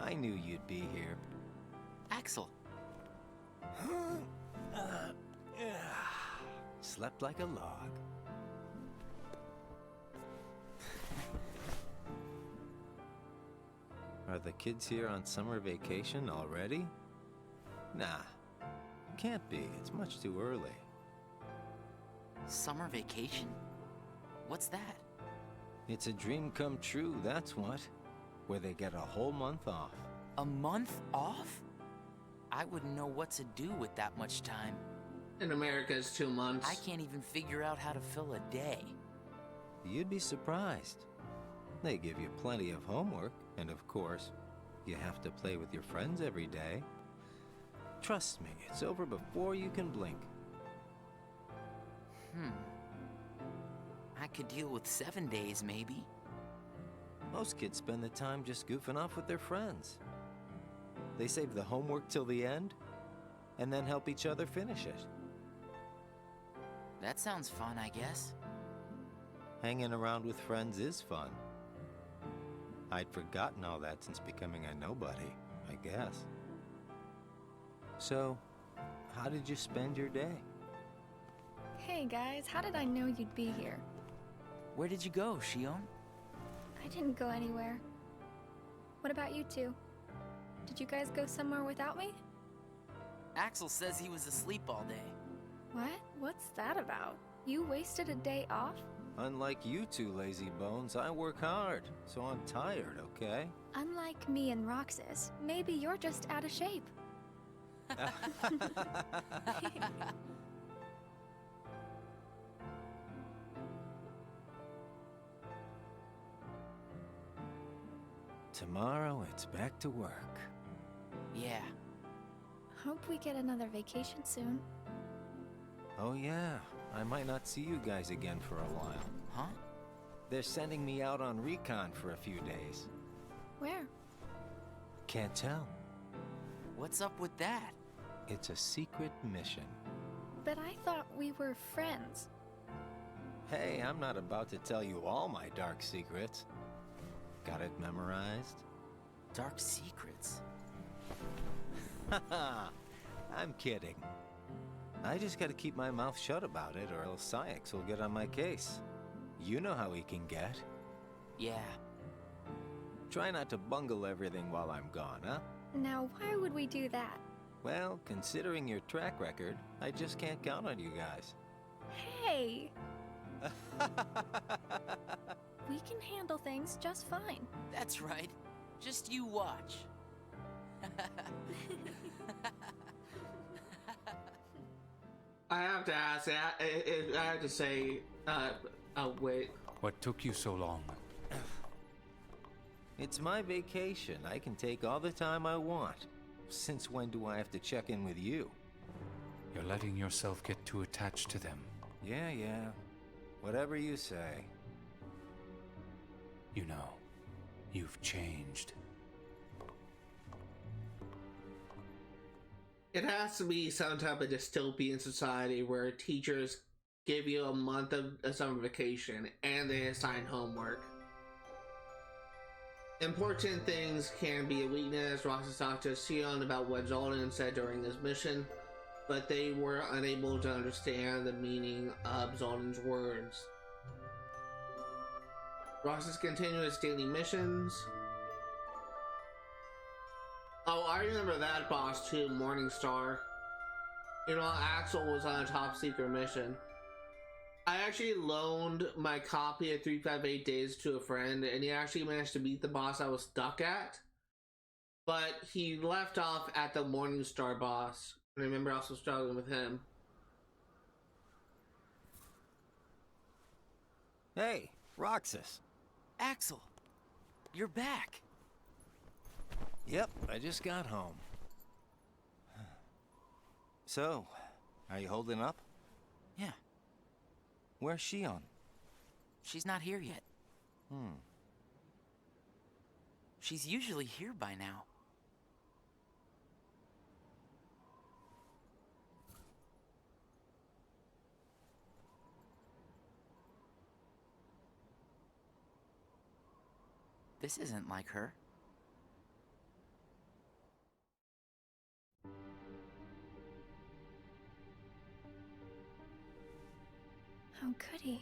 I knew you'd be here. Axel. Slept like a log. Are the kids here on summer vacation already? Nah, can't be. It's much too early. Summer vacation? What's that? It's a dream come true, that's what. Where they get a whole month off. A month off? I wouldn't know what to do with that much time. In America, it's 2 months. I can't even figure out how to fill a day. You'd be surprised. They give you plenty of homework, and of course, you have to play with your friends every day. Trust me, it's over before you can blink. I could deal with 7 days, maybe. Most kids spend the time just goofing off with their friends. They save the homework till the end, and then help each other finish it. That sounds fun, I guess. Hanging around with friends is fun. I'd forgotten all that since becoming a nobody, I guess. So, how did you spend your day? Hey guys, how did I know you'd be here? Where did you go, Shion? I didn't go anywhere. What about you two? Did you guys go somewhere without me? Axel says he was asleep all day. What? What's that about? You wasted a day off? Unlike you two lazy bones, I work hard, so I'm tired, okay? Unlike me and Roxas, maybe you're just out of shape. Tomorrow, it's back to work. Yeah. Hope we get another vacation soon. Oh yeah, I might not see you guys again for a while. Huh? They're sending me out on recon for a few days. Where? Can't tell. What's up with that? It's a secret mission. But I thought we were friends. Hey, I'm not about to tell you all my dark secrets. Got it memorized? Dark secrets? Haha, I'm kidding. I just gotta keep my mouth shut about it, or else Sykes will get on my case. You know how he can get. Yeah. Try not to bungle everything while I'm gone, huh? Now, why would we do that? Well, considering your track record, I just can't count on you guys. Hey! We can handle things just fine. That's right. Just you watch. I have to ask, I have to say, Wait. What took you so long? It's my vacation. I can take all the time I want. Since when do I have to check in with you? You're letting yourself get too attached to them. Yeah. Whatever you say. You know, you've changed. It has to be some type of dystopian society where teachers give you a month of summer vacation and they assign homework. Important things can be a weakness. Roxas talked to Sion about what Zoldan said during this mission, but they were unable to understand the meaning of Zoldan's words. Roxas continued his daily missions. Oh, I remember that boss too, Morningstar. You know, Axel was on a top secret mission. I actually loaned my copy of 358 Days to a friend, and he actually managed to beat the boss I was stuck at. But he left off at the Morningstar boss. And I remember also struggling with him. Hey, Roxas. Axel, you're back. Yep, I just got home. So, are you holding up? Yeah. Where's Shion? She's not here yet. She's usually here by now. This isn't like her. How could he?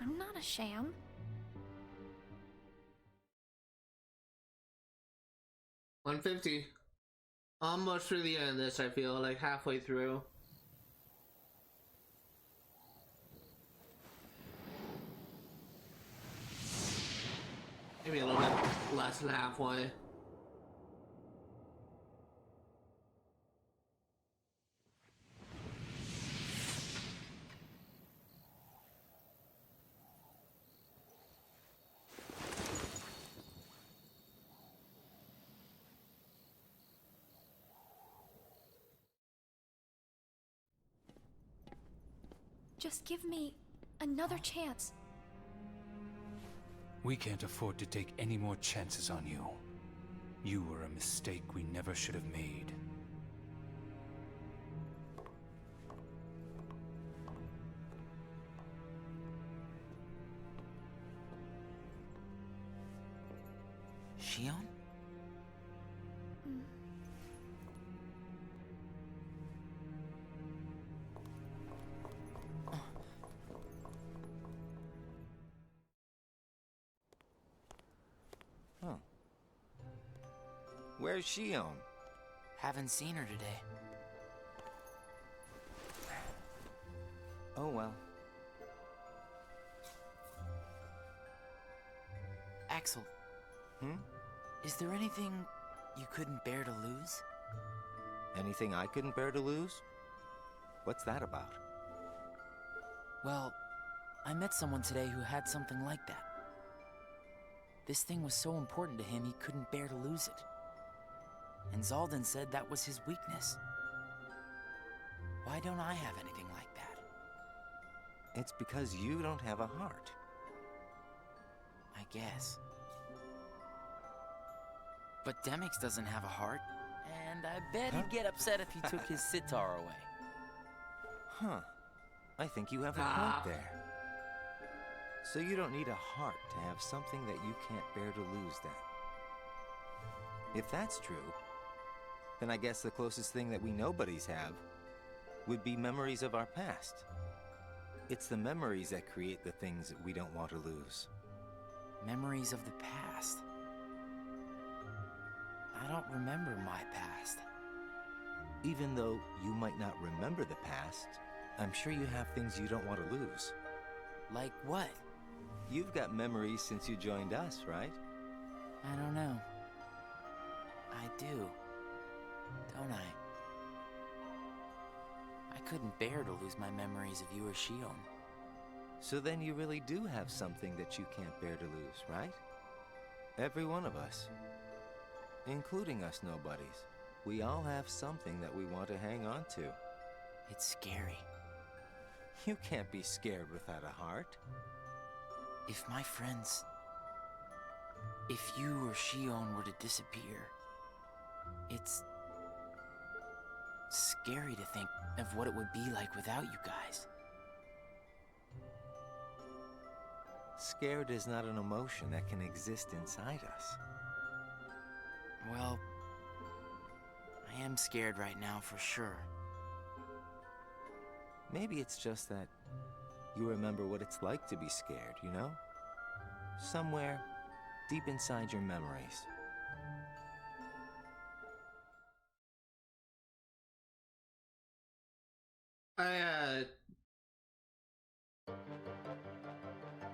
I'm not a sham. $150. Almost through the end of this, I feel like halfway through. Maybe a little bit less than halfway. Just give me another chance. We can't afford to take any more chances on you. You were a mistake we never should have made. Shion? Where's Shion? Haven't seen her today. Oh well. Axel. Is there anything you couldn't bear to lose? Anything I couldn't bear to lose? What's that about? Well, I met someone today who had something like that. This thing was so important to him he couldn't bear to lose it. And Zoldan said that was his weakness. Why don't I have anything like that? It's because you don't have a heart. I guess. But Demix doesn't have a heart, and I bet he'd get upset if he took his sitar away. Huh. I think you have a point there. So you don't need a heart to have something that you can't bear to lose then. If that's true, then I guess the closest thing that we nobodies have would be memories of our past. It's the memories that create the things that we don't want to lose. Memories of the past. I don't remember my past. Even though you might not remember the past, I'm sure you have things you don't want to lose. Like what? You've got memories since you joined us, right? I don't know. I do. Don't I? I couldn't bear to lose my memories of you or Shion. So then you really do have something that you can't bear to lose, right? Every one of us. Including us nobodies. We all have something that we want to hang on to. It's scary. You can't be scared without a heart. If my friends... If you or Shion were to disappear... It's... scary to think of what it would be like without you guys. Scared is not an emotion that can exist inside us. Well... I am scared right now for sure. Maybe it's just that you remember what it's like to be scared, you know? Somewhere deep inside your memories.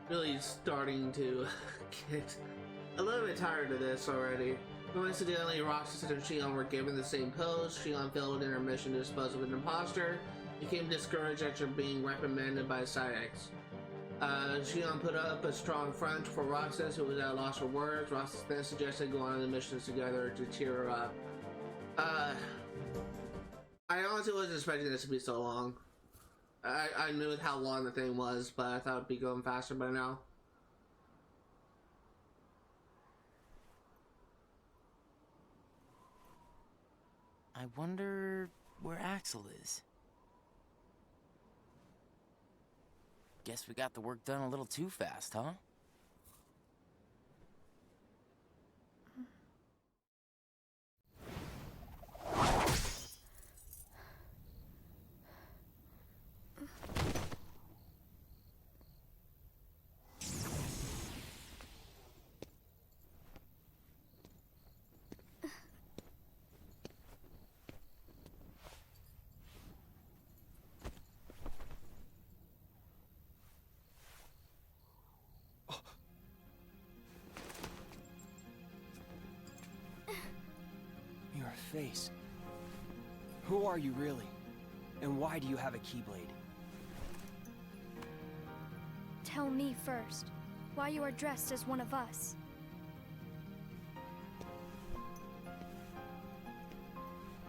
Really starting to get a little bit tired of this already. Coincidentally, Roxas and Shion were given the same pose. Shion failed in her mission to dispose of an imposter, became discouraged after being reprimanded by Sleights. Shion put up a strong front for Roxas, who was at a loss for words. Roxas then suggested going on the missions together to cheer her up. I honestly wasn't expecting this to be so long. I knew how long the thing was, but I thought it'd be going faster by now. I wonder where Axel is. Guess we got the work done a little too fast, huh? Your face. Who are you really? And why do you have a keyblade? Tell me first, why you are dressed as one of us.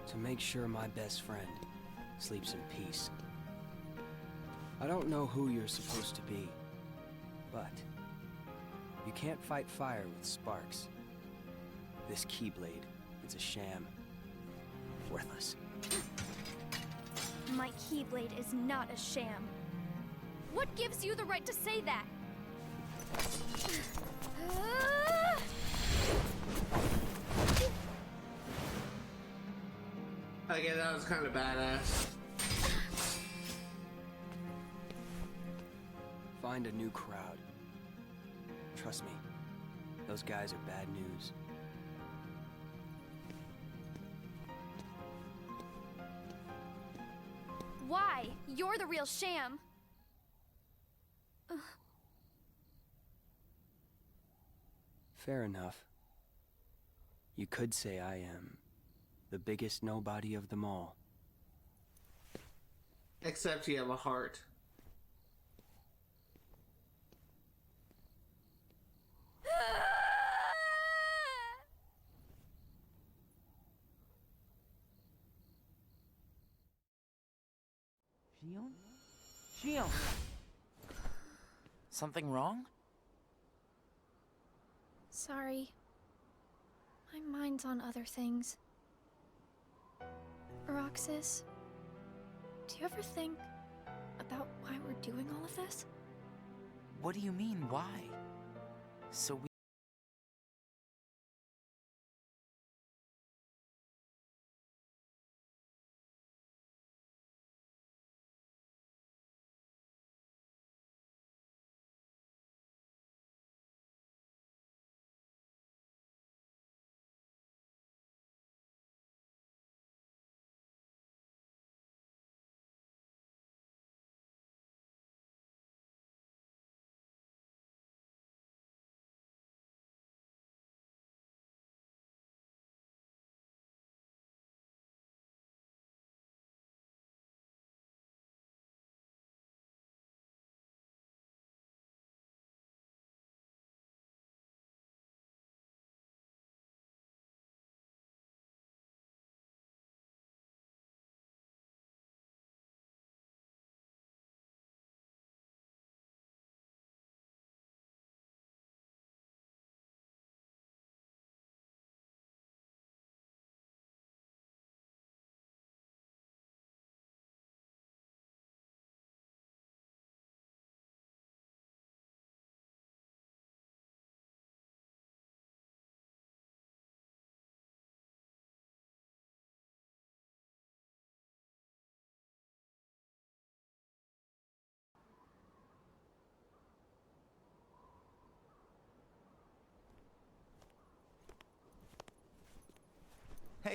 To make sure my best friend sleeps in peace. I don't know who you're supposed to be, but you can't fight fire with sparks. This keyblade, it's a sham. Worthless. My keyblade is not a sham. What gives you the right to say that? Okay, that was kind of badass. Find a new crowd. Trust me, those guys are bad news. Why? You're the real sham. Fair enough. You could say I am the biggest nobody of them all. Except you have a heart. Shion? Shion! Something wrong? Sorry. My mind's on other things. Roxas, do you ever think about why we're doing all of this? What do you mean, why? So we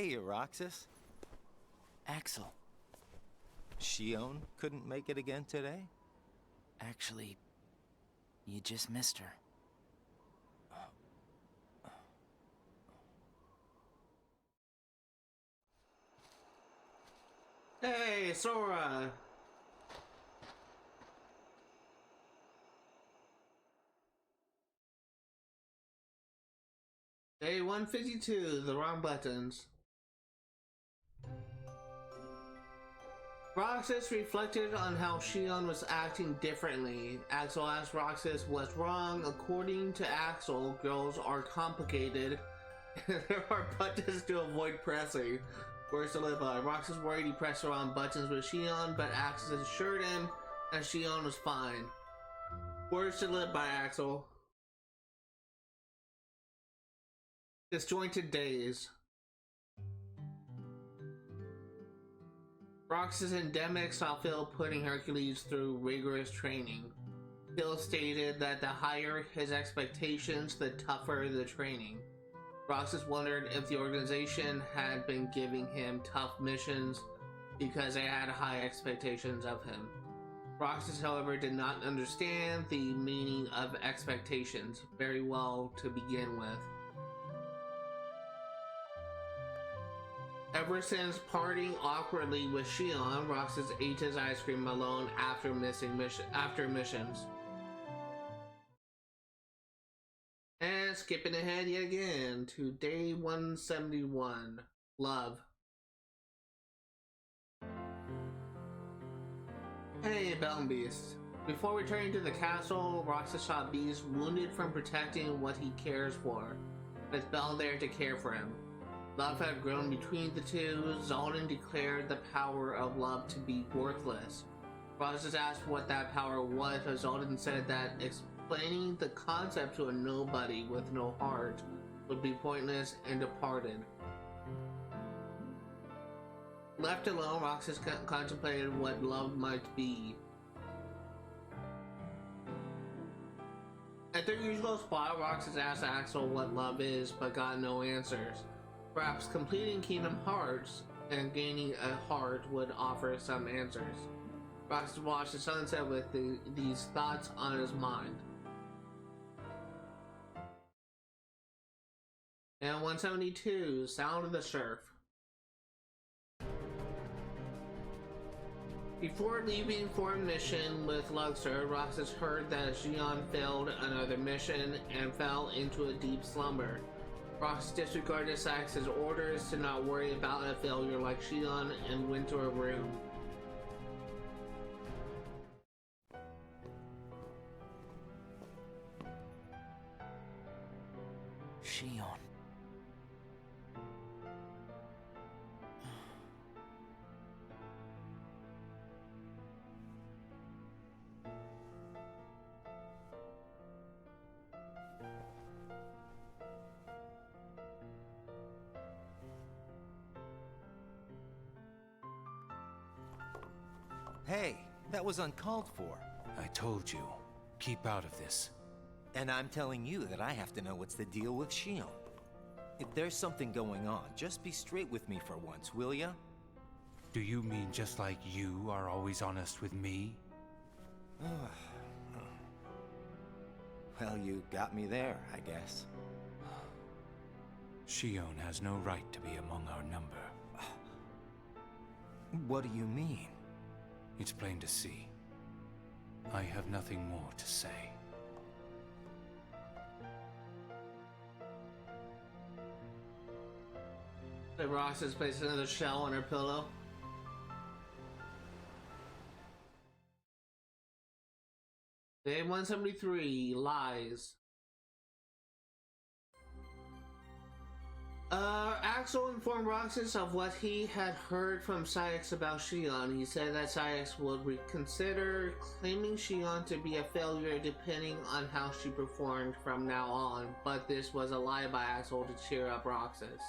Hey, Roxas. Axel, Shion couldn't make it again today? actually, you just missed her. Hey, Sora! Day 152, the wrong buttons. Roxas reflected on how Shion was acting differently. Axel asked Roxas what's wrong. According to Axel, girls are complicated and there are buttons to avoid pressing. Words to live by. Roxas worried he pressed the wrong buttons with Shion, but Axel assured him that Shion was fine. Words to live by, Axel. Disjointed days. Roxas and Demek saw Phil putting Hercules through rigorous training. Phil stated that the higher his expectations, the tougher the training. Roxas wondered if the organization had been giving him tough missions because they had high expectations of him. Roxas, however, did not understand the meaning of expectations very well to begin with. Ever since partying awkwardly with Shion, Roxas ate his ice cream alone after missions. And skipping ahead yet again to day 171, Love. Hey, Bell Beast. Before returning to the castle, Roxas saw Beast wounded from protecting what he cares for, with Bell there to care for him. Love had grown between the two. Zaldin declared the power of love to be worthless. Roxas asked what that power was, but Zaldin said that explaining the concept to a nobody with no heart would be pointless and departed. Left alone, Roxas contemplated what love might be. At their usual spot, Roxas asked Axel what love is, but got no answers. Perhaps completing Kingdom Hearts and gaining a heart would offer some answers. Roxas watched the sunset with these thoughts on his mind. And 172, Sound of the Surf. Before leaving for a mission with Luxor, Roxas heard that Shion failed another mission and fell into a deep slumber. Roxas disregarded Sax's orders to not worry about a failure like Shion and went to her room. Shion. Hey, that was uncalled for. I told you, keep out of this. And I'm telling you that I have to know what's the deal with Shion. If there's something going on, just be straight with me for once, will ya? Do you mean just like you are always honest with me? Well, you got me there, I guess. Shion has no right to be among our number. What do you mean? It's plain to see. I have nothing more to say. The Roxas placed another shell on her pillow. Day 173, Lies. Axel informed Roxas of what he had heard from Sleights about Shion. He said that Sleights would reconsider claiming Shion to be a failure depending on how she performed from now on, but this was a lie by Axel to cheer up Roxas.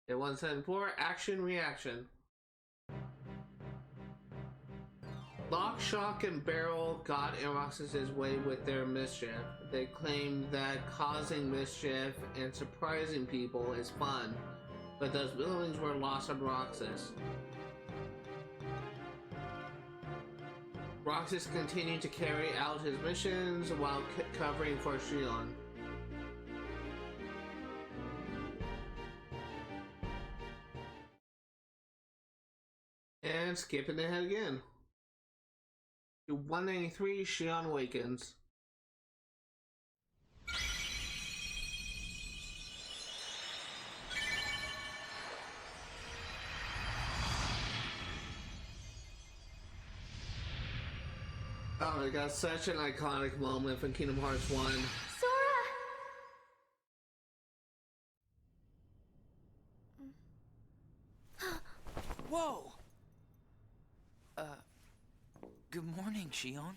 Day 174, Action Reaction. Lock, Shock, and Barrel got in Roxas's way with their mischief. They claimed that causing mischief and surprising people is fun, but those buildings were lost on Roxas. Roxas continued to carry out his missions while covering for Shion. And skipping ahead again. To 193, Shion awakens. Oh my god, such an iconic moment from Kingdom Hearts 1. Sora! Whoa! Good morning, Shion.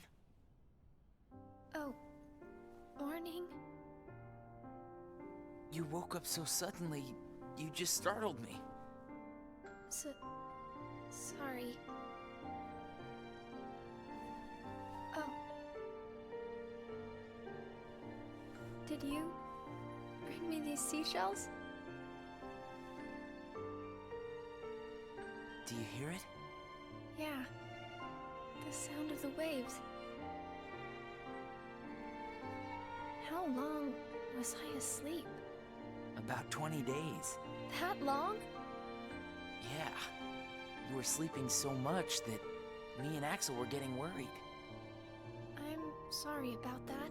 Oh, morning? You woke up so suddenly, you just startled me. Sorry. Oh. Did you bring me these seashells? Do you hear it? Yeah. The sound of the waves. How long was I asleep? About 20 days. That long? Yeah. You were sleeping so much that me and Axel were getting worried. I'm sorry about that.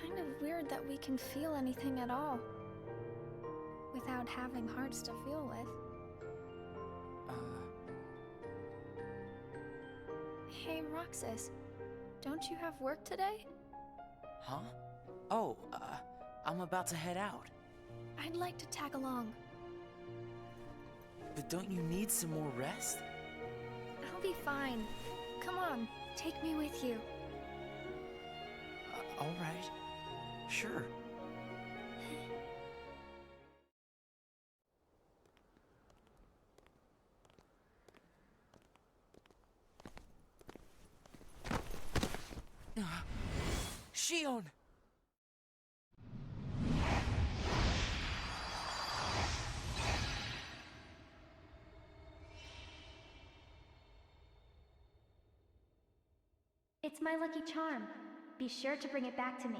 Kind of weird that we can feel anything at all without having hearts to feel with. Hey, Roxas, don't you have work today? Huh? Oh, I'm about to head out. I'd like to tag along. But don't you need some more rest? I'll be fine. Come on, take me with you. All right. Sure. Shion! It's my lucky charm. Be sure to bring it back to me.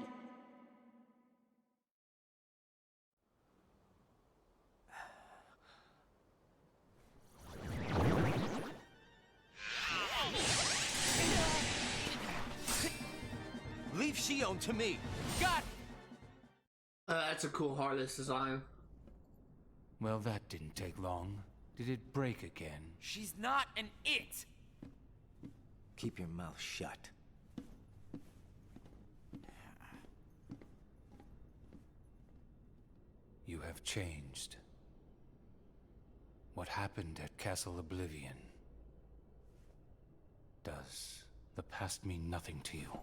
Leave Shion to me. Got it! That's a cool Heartless design. Well, that didn't take long. Did it break again? She's not an it! Keep your mouth shut. You have changed. What happened at Castle Oblivion? Does the past mean nothing to you?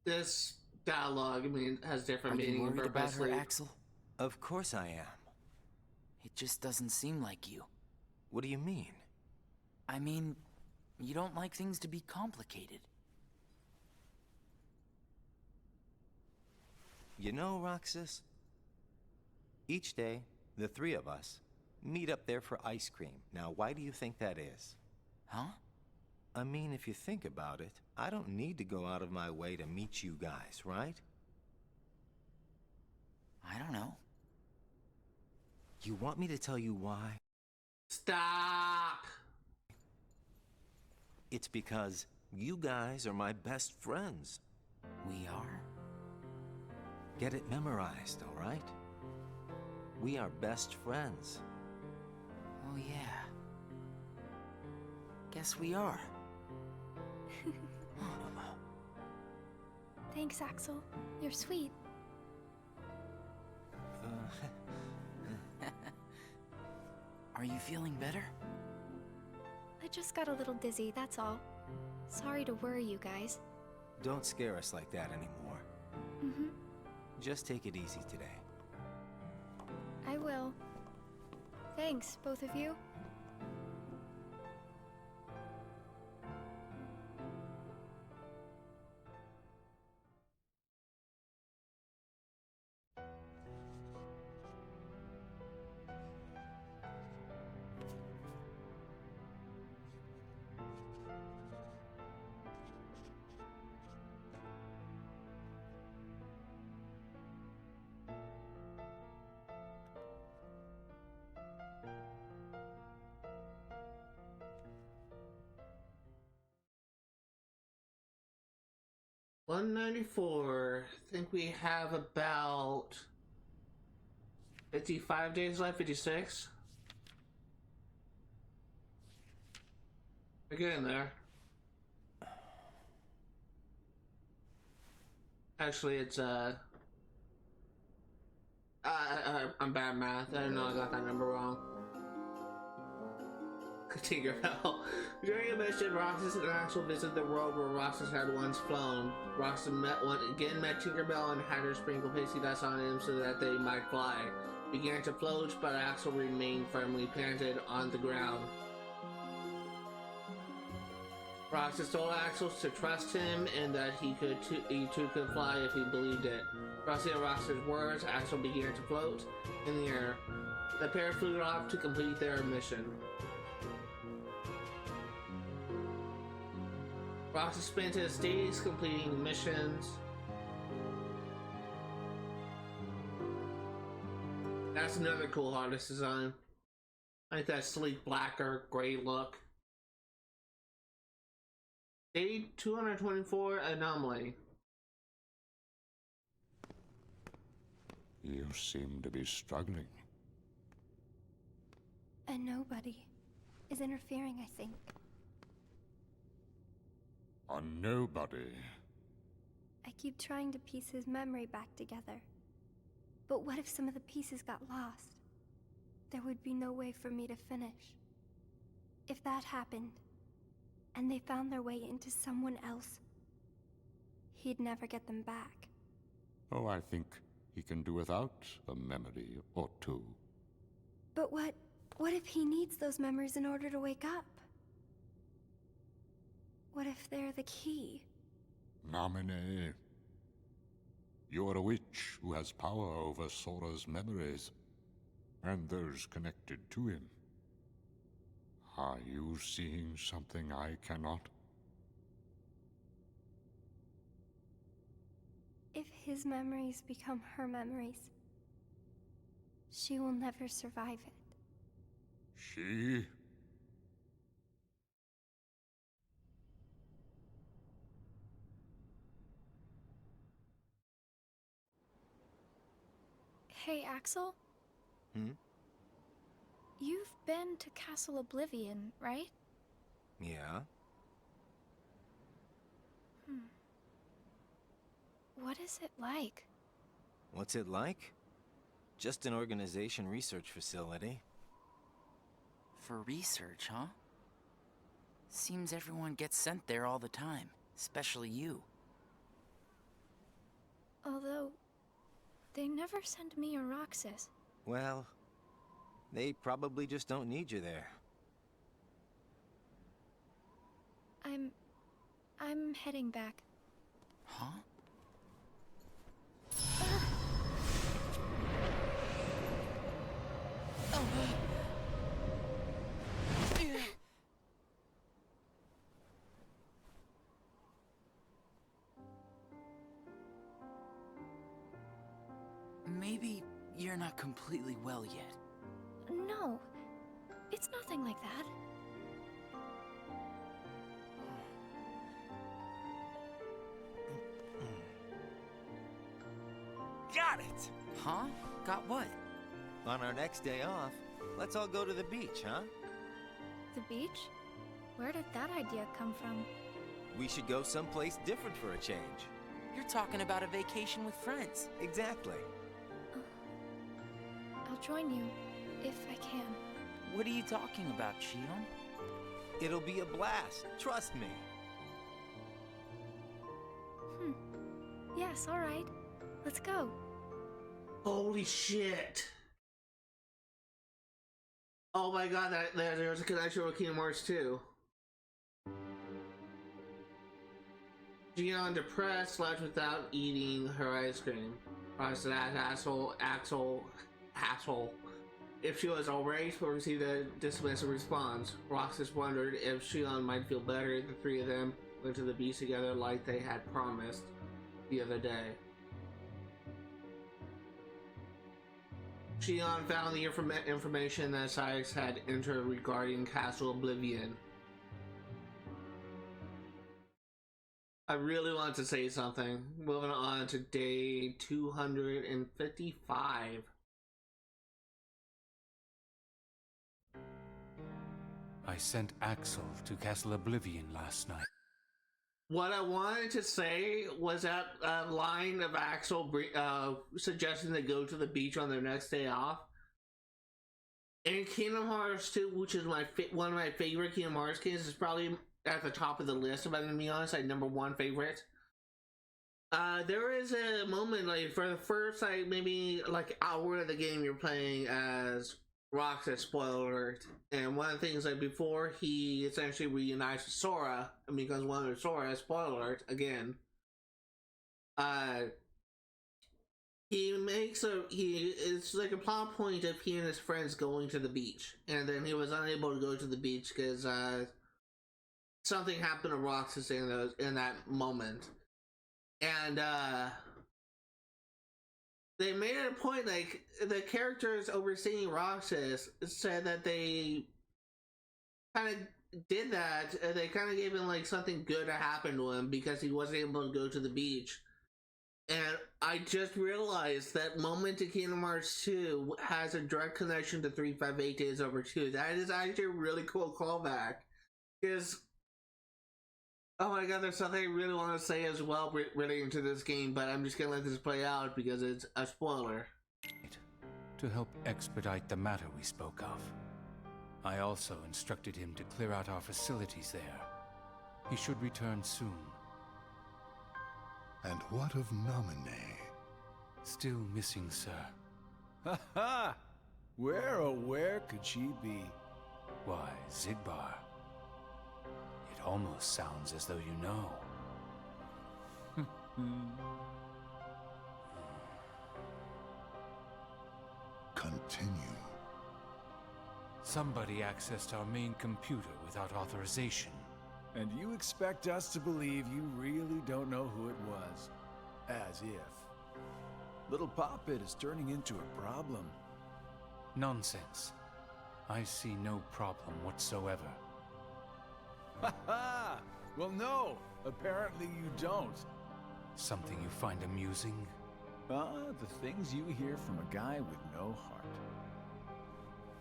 This dialogue, I mean, has different Are you meaning. worried about her, Axel? Of course I am. It just doesn't seem like you. What do you mean? I mean, you don't like things to be complicated. You know, Roxas, each day, the three of us meet up there for ice cream. Now, why do you think that is? Huh? I mean, if you think about it, I don't need to go out of my way to meet you guys, right? I don't know. You want me to tell you why? Stop! It's because you guys are my best friends. We are? Get it memorized, all right? We are best friends. Oh, yeah. Guess we are. Thanks, Axel. You're sweet. Are you feeling better? I just got a little dizzy, that's all. Sorry to worry you guys. Don't scare us like that anymore. Mm-hmm. Just take it easy today. I will. Thanks, both of you. 194. I think we have about 55 days left, 56. We're getting there. Actually, it's I'm bad at math. I don't know, I got that number wrong. Tinkerbell. During a mission, Roxas and Axel visit the world where Roxas had once flown. Roxas met Tinkerbell and had her sprinkle pixie dust on him so that they might fly. Began to float, but Axel remained firmly planted on the ground. Roxas told Axel to trust him and that he too could fly if he believed it. Trusting Roxas' words, Axel began to float in the air. The pair flew off to complete their mission. Roxas spent his days completing missions. That's another cool artist design. I like that sleek black or gray look. Day 224, Anomaly. You seem to be struggling. A nobody is interfering, I think. A nobody? I keep trying to piece his memory back together. But what if some of the pieces got lost? There would be no way for me to finish. If that happened, and they found their way into someone else, he'd never get them back. Oh, I think he can do without a memory or two. But what if he needs those memories in order to wake up? What if they're the key? Namine. You're a witch who has power over Sora's memories, and those connected to him. Are you seeing something I cannot? If his memories become her memories, she will never survive it. She? Hey, Axel? Hmm? You've been to Castle Oblivion, right? Yeah? What is it like? What's it like? Just an organization research facility. For research, huh? Seems everyone gets sent there all the time, especially you. Although, they never send me or Roxas. Well, they probably just don't need you there. I'm heading back. Huh? Maybe you're not completely well yet. No, it's nothing like that. Got it! Huh? Got what? On our next day off, let's all go to the beach, huh? The beach? Where did that idea come from? We should go someplace different for a change. You're talking about a vacation with friends. Exactly. I'll join you, if I can. What are you talking about, Shion? It'll be a blast, trust me. Yes, alright. Let's go. Holy shit. Oh my god, there's a connection with Kingdom Hearts 2. Gion depressed, left without eating her ice cream. Roxas asked Axel if she was alright, but received a dismissive response. Roxas wondered if Shion might feel better. The three of them went to the beach together like they had promised the other day. Shion found the information that Sykes had entered regarding Castle Oblivion. I really want to say something. Moving on to day 255. I sent Axel to Castle Oblivion last night. What I wanted to say was that line of Axel suggesting they go to the beach on their next day off. In Kingdom Hearts 2, which is one of my favorite Kingdom Hearts games, is probably at the top of the list, if I'm gonna be honest, like #1 favorite. There is a moment, like, for the first, like, maybe, like, hour of the game you're playing as Roxas, spoiler alert. And one of the things, like, before he essentially reunites with Sora and becomes one of Sora, spoiler alert, again. It's like a plot point of he and his friends going to the beach. And then he was unable to go to the beach because, something happened to Roxas in that moment. And, they made it a point, like, the characters overseeing Roxas said that they kind of did that. They kind of gave him, like, something good to happen to him because he wasn't able to go to the beach. And I just realized that moment in Kingdom Hearts 2 has a direct connection to 358 Days Over 2. That is actually a really cool callback. Because, oh my god, there's something I really want to say as well relating to this game, but I'm just gonna let this play out because it's a spoiler. To help expedite the matter we spoke of. I also instructed him to clear out our facilities there. He should return soon. And what of Naminé? Still missing, sir. Ha ha! Where, oh where could she be? Why, Zigbar. It almost sounds as though you know. Continue. Somebody accessed our main computer without authorization. And you expect us to believe you really don't know who it was? As if. Little Poppet is turning into a problem. Nonsense. I see no problem whatsoever. Ha ha! Well, no, apparently you don't. Something you find amusing? The things you hear from a guy with no heart.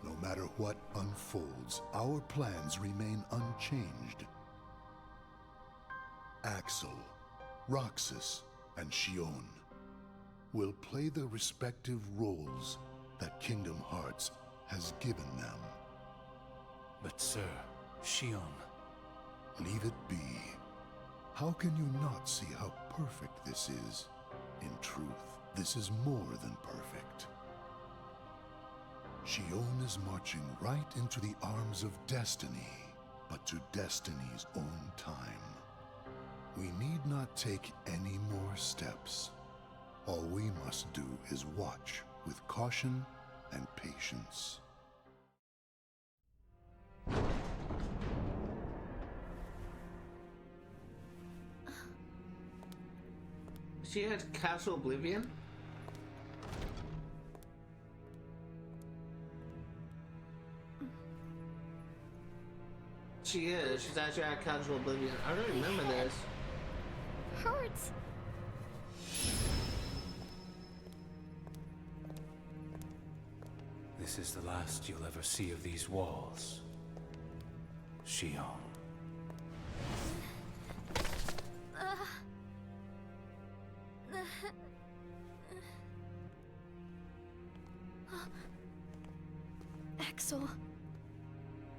No matter what unfolds, our plans remain unchanged. Axel, Roxas, and Xion will play the respective roles that Kingdom Hearts has given them. But sir, Xion... Leave it be. How can you not see how perfect this is? In truth, this is more than perfect. Xion is marching right into the arms of destiny, but to destiny's own time. We need not take any more steps. All we must do is watch with caution and patience. She had Castle Oblivion? She is. She's actually at Castle Oblivion. I don't remember this. Hurts. This is the last you'll ever see of these walls. Xion. Axel,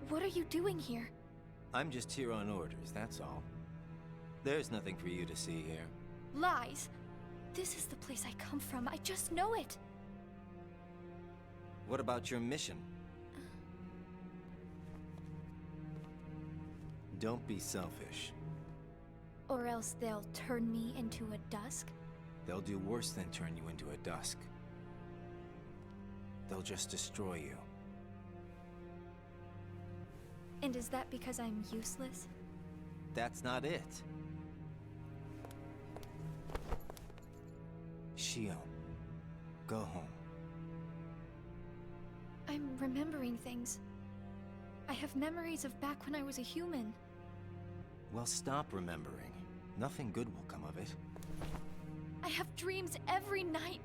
what are you doing here? I'm just here on orders, that's all. There's nothing for you to see here. Lies. This is the place I come from. I just know it. What about your mission? Don't be selfish. Or else they'll turn me into a dusk? They'll do worse than turn you into a dusk. They'll just destroy you. And is that because I'm useless? That's not it. Xion, go home. I'm remembering things. I have memories of back when I was a human. Well, stop remembering. Nothing good will come of it. I have dreams every night,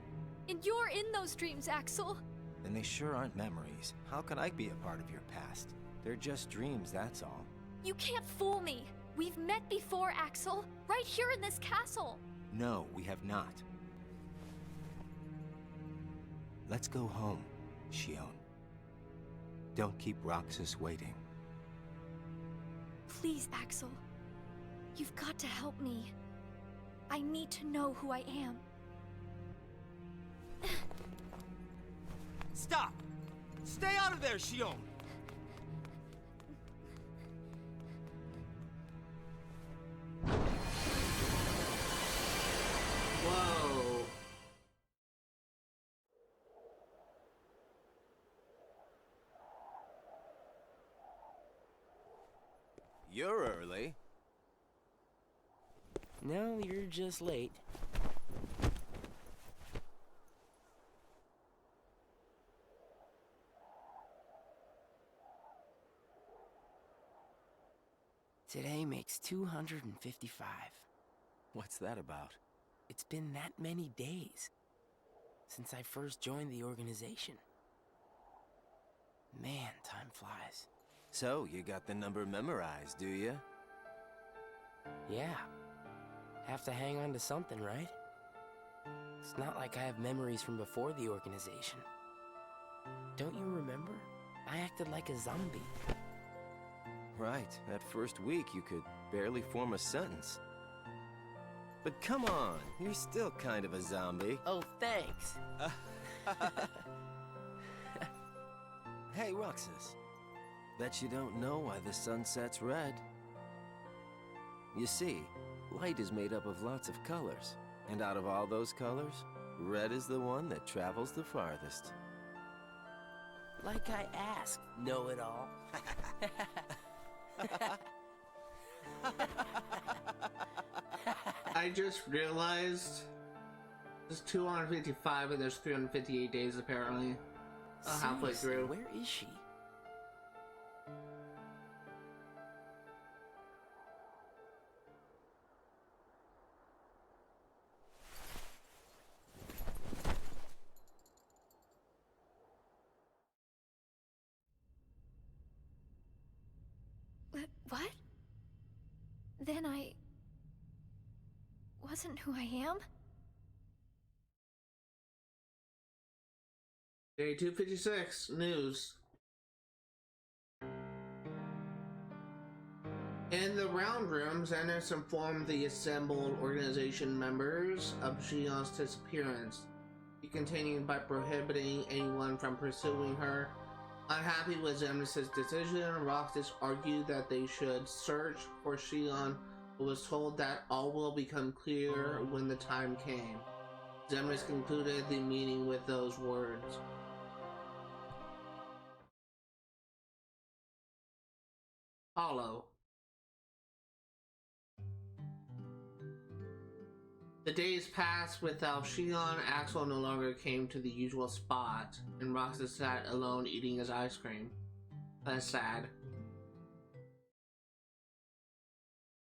and you're in those dreams, Axel. And they sure aren't memories. How could I be a part of your past? They're just dreams, that's all. You can't fool me. We've met before, Axel. Right here in this castle. No, we have not. Let's go home, Shion. Don't keep Roxas waiting. Please, Axel. You've got to help me. I need to know who I am. Stop! Stay out of there, Shion! Whoa. You're early. No, you're just late. Today makes 255. What's that about? It's been that many days since I first joined the organization. Man, time flies. So, you got the number memorized, do you? Yeah. Have to hang on to something, right? It's not like I have memories from before the organization. Don't you remember? I acted like a zombie. Right. That first week, you could barely form a sentence. But come on, you're still kind of a zombie. Oh, thanks. Hey, Roxas. Bet you don't know why the sun sets red. You see, light is made up of lots of colors. And out of all those colors, red is the one that travels the farthest. Like I asked, know-it-all. I just realized there's 255 and there's 358 days apparently. Halfway Seriously, through. where is she? What? Then I wasn't who I am? Day 256, news. In the round room, Xanderson informed the assembled organization members of Shion's disappearance. He continued by prohibiting anyone from pursuing her. Unhappy with Xanderson's decision, Roxas argued that they should search for Shion, but was told that all will become clear when the time came. Xanderson concluded the meeting with those words. Hollow. The days passed without Shion. Axel no longer came to the usual spot, and Roxas sat alone eating his ice cream. That's sad.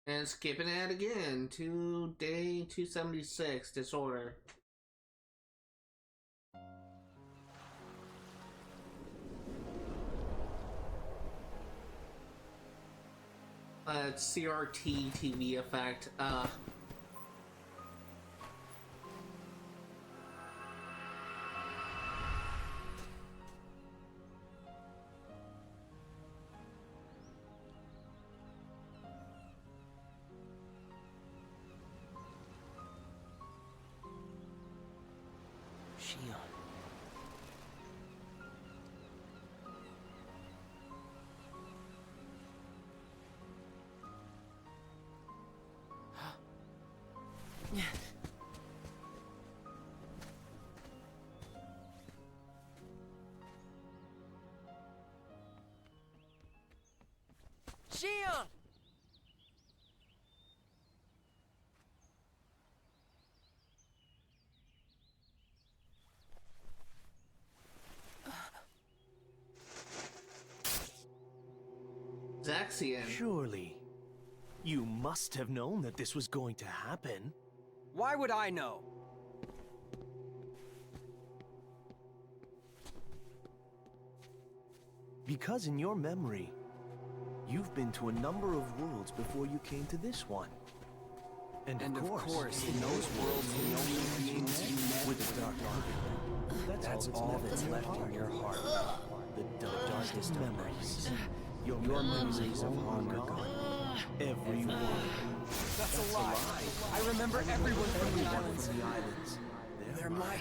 And skipping ahead again to day 276, Disorder. CRT TV effect. Shion. Shion! Zaxian. Surely, You must have known that this was going to happen. Why would I know? Because in your memory, you've been to a number of worlds before you came to this one. And of course, in those worlds, the only beings you met with the Dark Ark. That's all that's left in your heart. The darkest memories. Your memories of hunger gone. Everyone. That's a lie. I remember everyone from the islands. They're my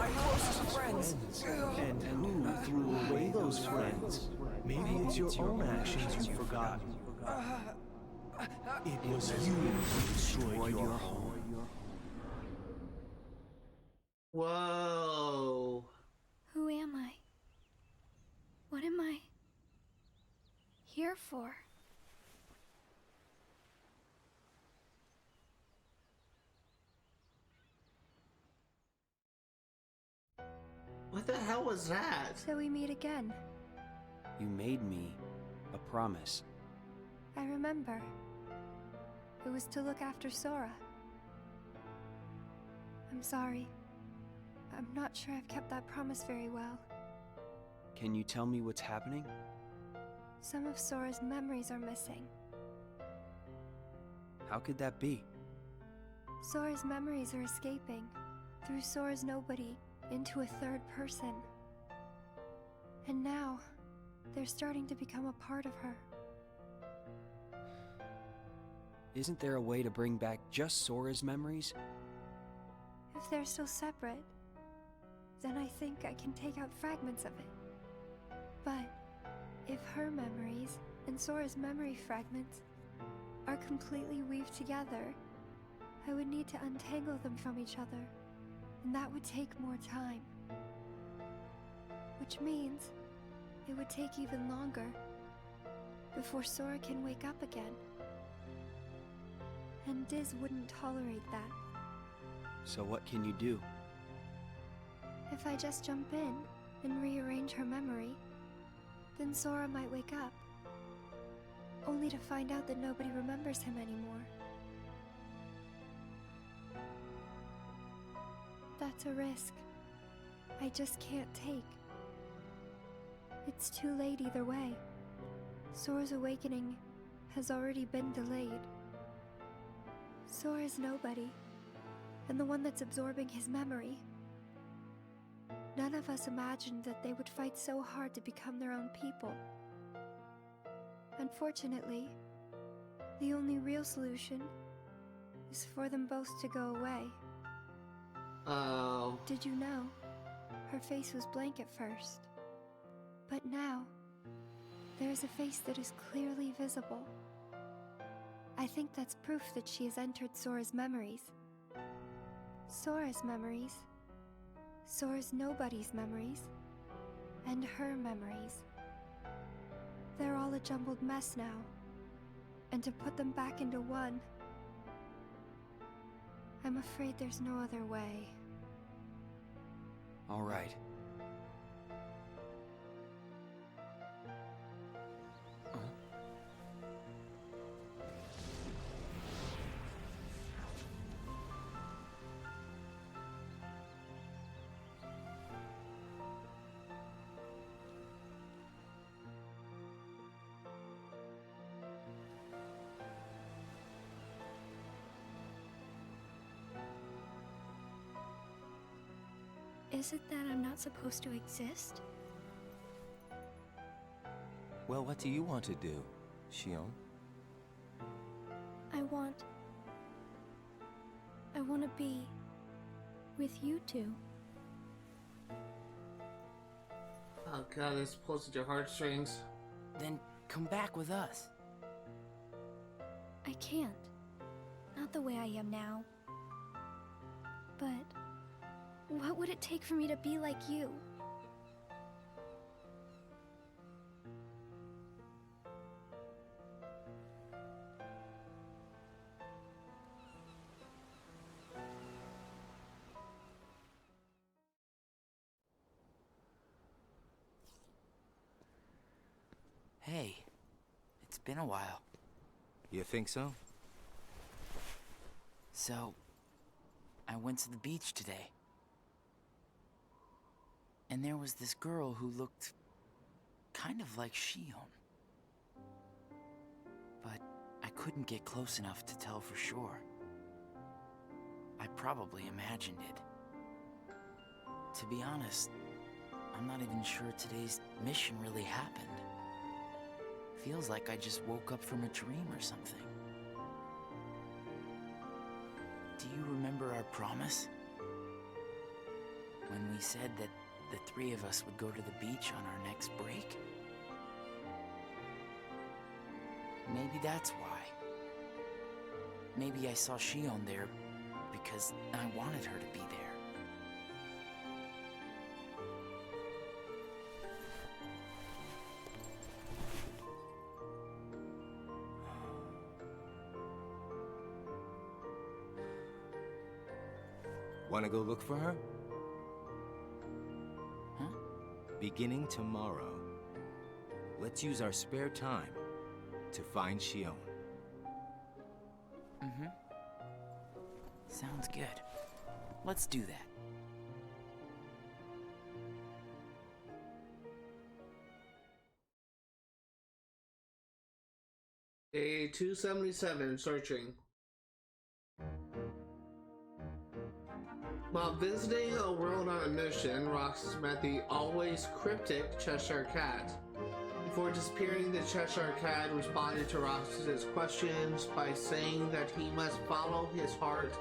closest friends. And who threw away those friends? Maybe it's your own actions you've forgotten. It was you who destroyed your home. Whoa. Who am I? What am I here for? What the hell was that? So we meet again. You made me a promise. I remember. It was to look after Sora. I'm sorry. I'm not sure I've kept that promise very well. Can you tell me what's happening? Some of Sora's memories are missing. How could that be? Sora's memories are escaping through Sora's nobody into a third person. And now, they're starting to become a part of her. Isn't there a way to bring back just Sora's memories? If they're still separate, then I think I can take out fragments of it. But if her memories and Sora's memory fragments are completely weaved together, I would need to untangle them from each other, and that would take more time. Which means it would take even longer before Sora can wake up again. And Diz wouldn't tolerate that. So what can you do? If I just jump in and rearrange her memory, then Sora might wake up, only to find out that nobody remembers him anymore. That's a risk I just can't take. It's too late either way. Sora's awakening has already been delayed. Sora's nobody, and the one that's absorbing his memory. None of us imagined that they would fight so hard to become their own people. Unfortunately, the only real solution is for them both to go away. Oh. Did you know? Her face was blank at first. But now, there's a face that is clearly visible. I think that's proof that she has entered Sora's memories. Sora's memories, Sora's nobody's memories, and her memories. They're all a jumbled mess now, and to put them back into one, I'm afraid there's no other way. All right. Is it that I'm not supposed to exist? Well, what do you want to do, Xion? I want to be with you two. Oh god, this pulls at your heartstrings. Then come back with us. I can't. Not the way I am now. But what would it take for me to be like you? Hey, it's been a while. You think so? So, I went to the beach today. And there was this girl who looked kind of like Shion. But I couldn't get close enough to tell for sure. I probably imagined it. To be honest, I'm not even sure today's mission really happened. Feels like I just woke up from a dream or something. Do you remember our promise? When we said that the three of us would go to the beach on our next break? Maybe that's why. Maybe I saw Shion there because I wanted her to be there. Wanna go look for her? Huh? Beginning tomorrow, let's use our spare time to find Shion. Mm-hmm. Sounds good. Let's do that. Day 277, searching. While visiting a world on a mission, Roxas met the always cryptic Cheshire Cat. Before disappearing, the Cheshire Cat responded to Roxas's questions by saying that he must follow his heart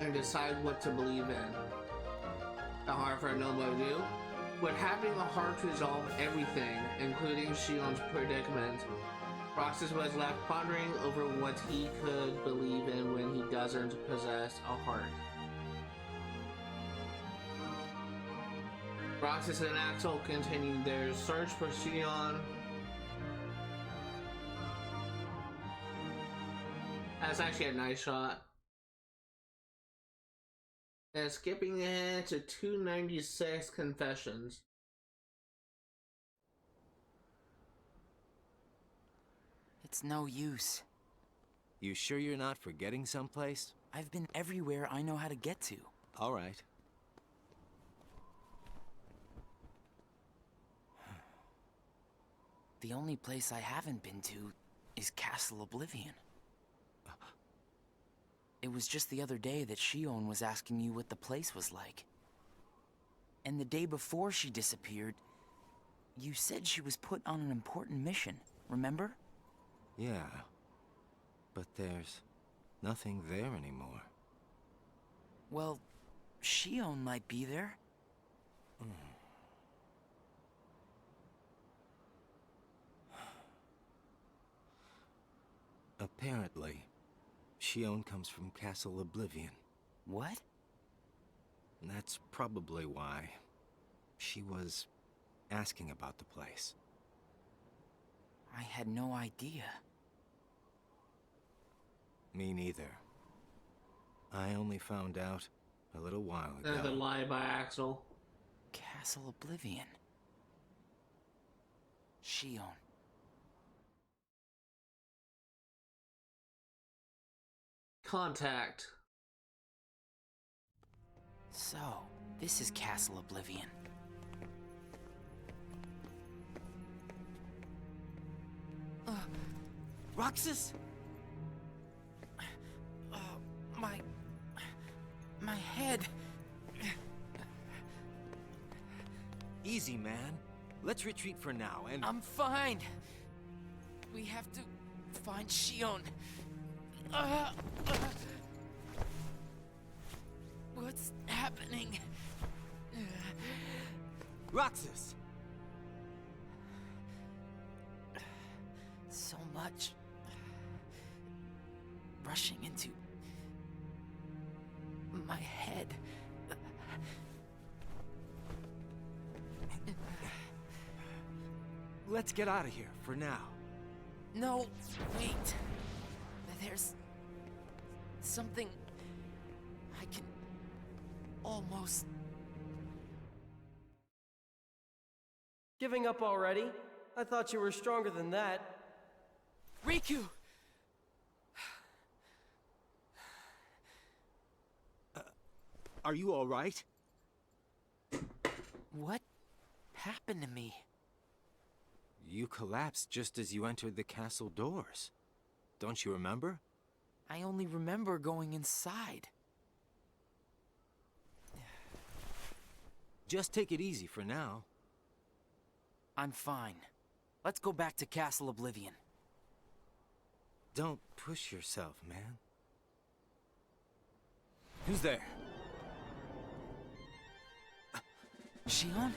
and decide what to believe in. The heart for nobody do. Would having a heart resolve everything, including Shion's predicament? Roxas was left pondering over what he could believe in when he doesn't possess a heart. Roxas and Axel continued their search for Shion. That's actually a nice shot. And skipping ahead to 296 Confessions. It's no use. You sure you're not forgetting someplace? I've been everywhere I know how to get to. All right. The only place I haven't been to is Castle Oblivion. It was just the other day that Shion was asking you what the place was like. And the day before she disappeared, you said she was put on an important mission, remember? Yeah, but there's nothing there anymore. Well, Shion might be there. Apparently, Shion comes from Castle Oblivion. What? That's probably why she was asking about the place. I had no idea. Me neither. I only found out a little while ago. Another lie by Axel. Castle Oblivion. Shion. Contact. So, this is Castle Oblivion. Roxas? My head. Easy, man. Let's retreat for now and... I'm fine. We have to find Shion. What's happening? Roxas! So much rushing into my head. Let's get out of here for now. No, wait. There's something I can almost... Giving up already? I thought you were stronger than that. Riku! Are you all right? What happened to me? You collapsed just as you entered the castle doors. Don't you remember? I only remember going inside. Just take it easy for now. I'm fine. Let's go back to Castle Oblivion. Don't push yourself, man. Who's there? Shion?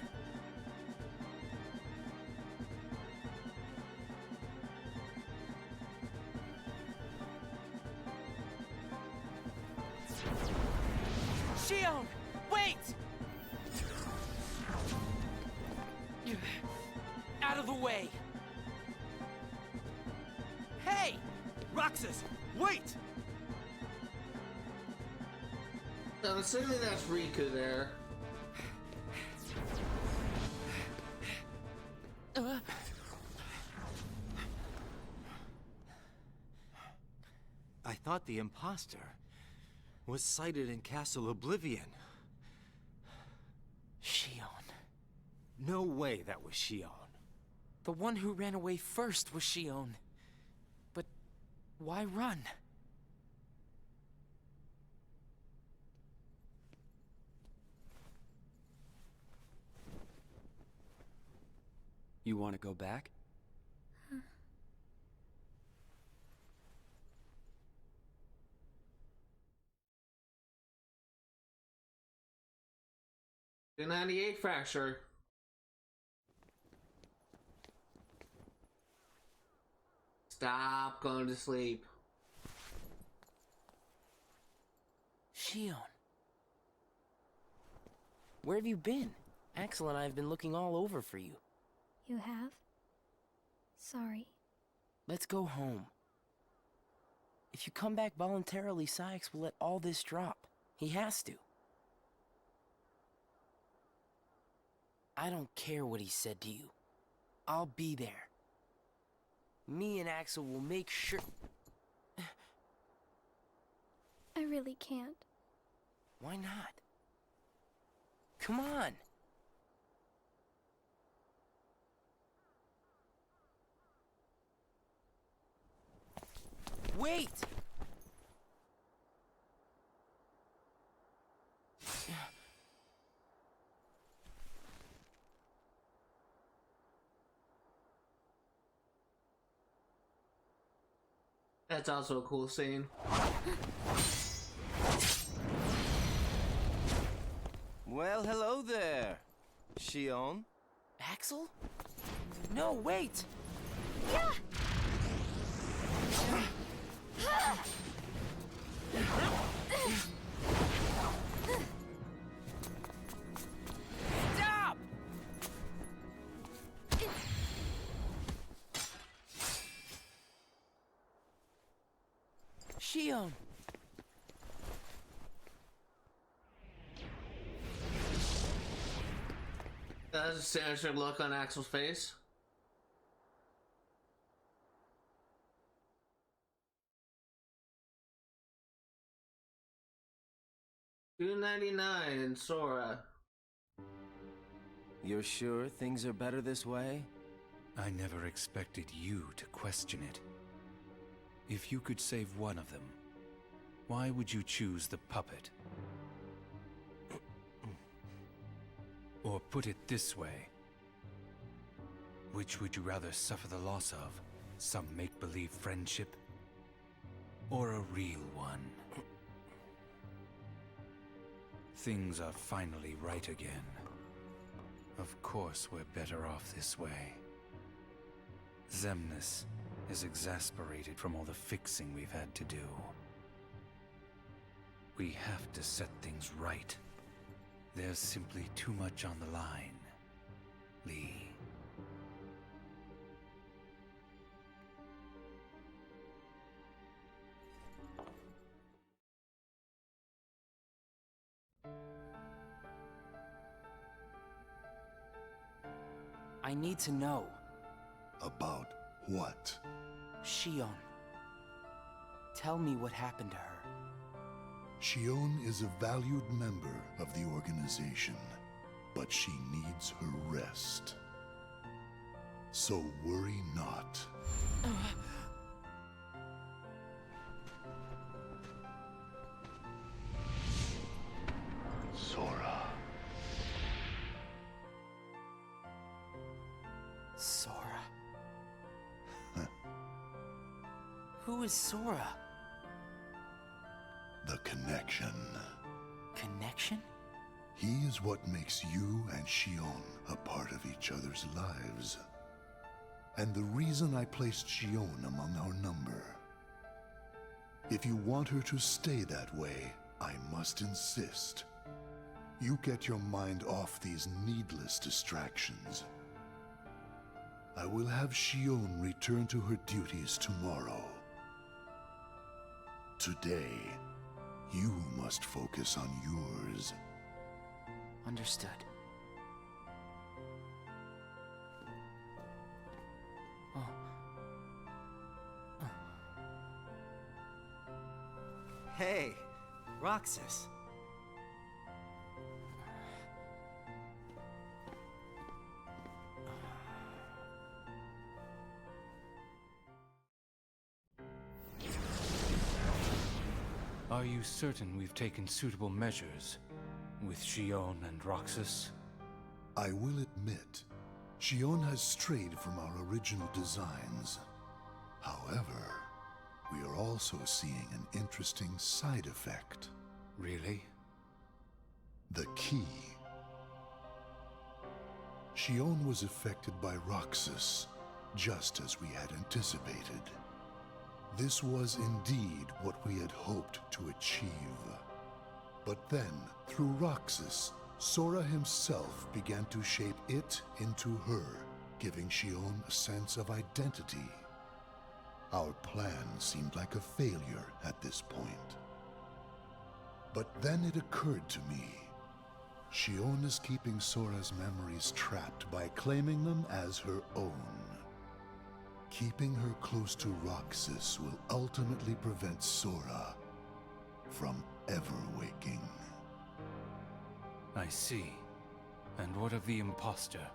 Shion! Wait! Out of the way! Hey! Roxas, wait! I'm assuming that's Riku there. I thought the imposter was sighted in Castle Oblivion. Shion. No way that was Shion. The one who ran away first was Shion. But why run? You want to go back? Huh. 298 fracture. Stop going to sleep. Shion. Where have you been? Axel and I have been looking all over for you. You have? Sorry. Let's go home. If you come back voluntarily, Sykes will let all this drop. He has to. I don't care what he said to you. I'll be there. Me and Axel will make sure... I really can't. Why not? Come on. Wait! That's also a cool scene. Well, hello there, Shion. Axel? No, wait! Yeah! Stop! Shion! That's a sinister look on Axel's face. $2.99 in Sora. You're sure things are better this way? I never expected you to question it. If you could save one of them, why would you choose the puppet? Or put it this way, which would you rather suffer the loss of? Some make-believe friendship? Or a real one? Things are finally right again. Of course we're better off this way. Xemnas is exasperated from all the fixing we've had to do. We have to set things right. There's simply too much on the line, Lee. I need to know. About what? Shion. Shion? Tell me what happened to her. Shion is a valued member of the organization, but she needs her rest. So worry not. Sora. Sora? Who is Sora? The connection. Connection? He is what makes you and Shion a part of each other's lives. And the reason I placed Shion among our number. If you want her to stay that way, I must insist. You get your mind off these needless distractions. I will have Shion return to her duties tomorrow. Today, you must focus on yours. Understood. Hey, Roxas. Are you certain we've taken suitable measures with Shion and Roxas? I will admit, Shion has strayed from our original designs. However, we are also seeing an interesting side effect. Really? The key. Shion was affected by Roxas, just as we had anticipated. This was indeed what we had hoped to achieve. But then, through Roxas, Sora himself began to shape it into her, giving Shion a sense of identity. Our plan seemed like a failure at this point. But then it occurred to me. Shion is keeping Sora's memories trapped by claiming them as her own. Keeping her close to Roxas will ultimately prevent Sora from ever waking. I see. And what of the imposter?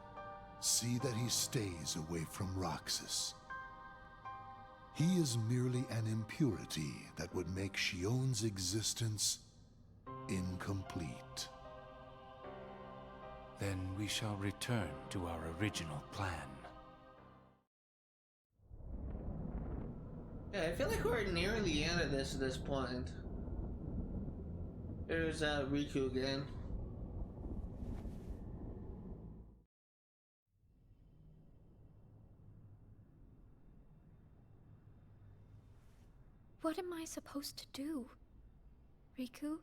See that he stays away from Roxas. He is merely an impurity that would make Shion's existence incomplete. Then we shall return to our original plan. Yeah, I feel like we're nearing the end of this at this point. There's Riku again. What am I supposed to do? Riku?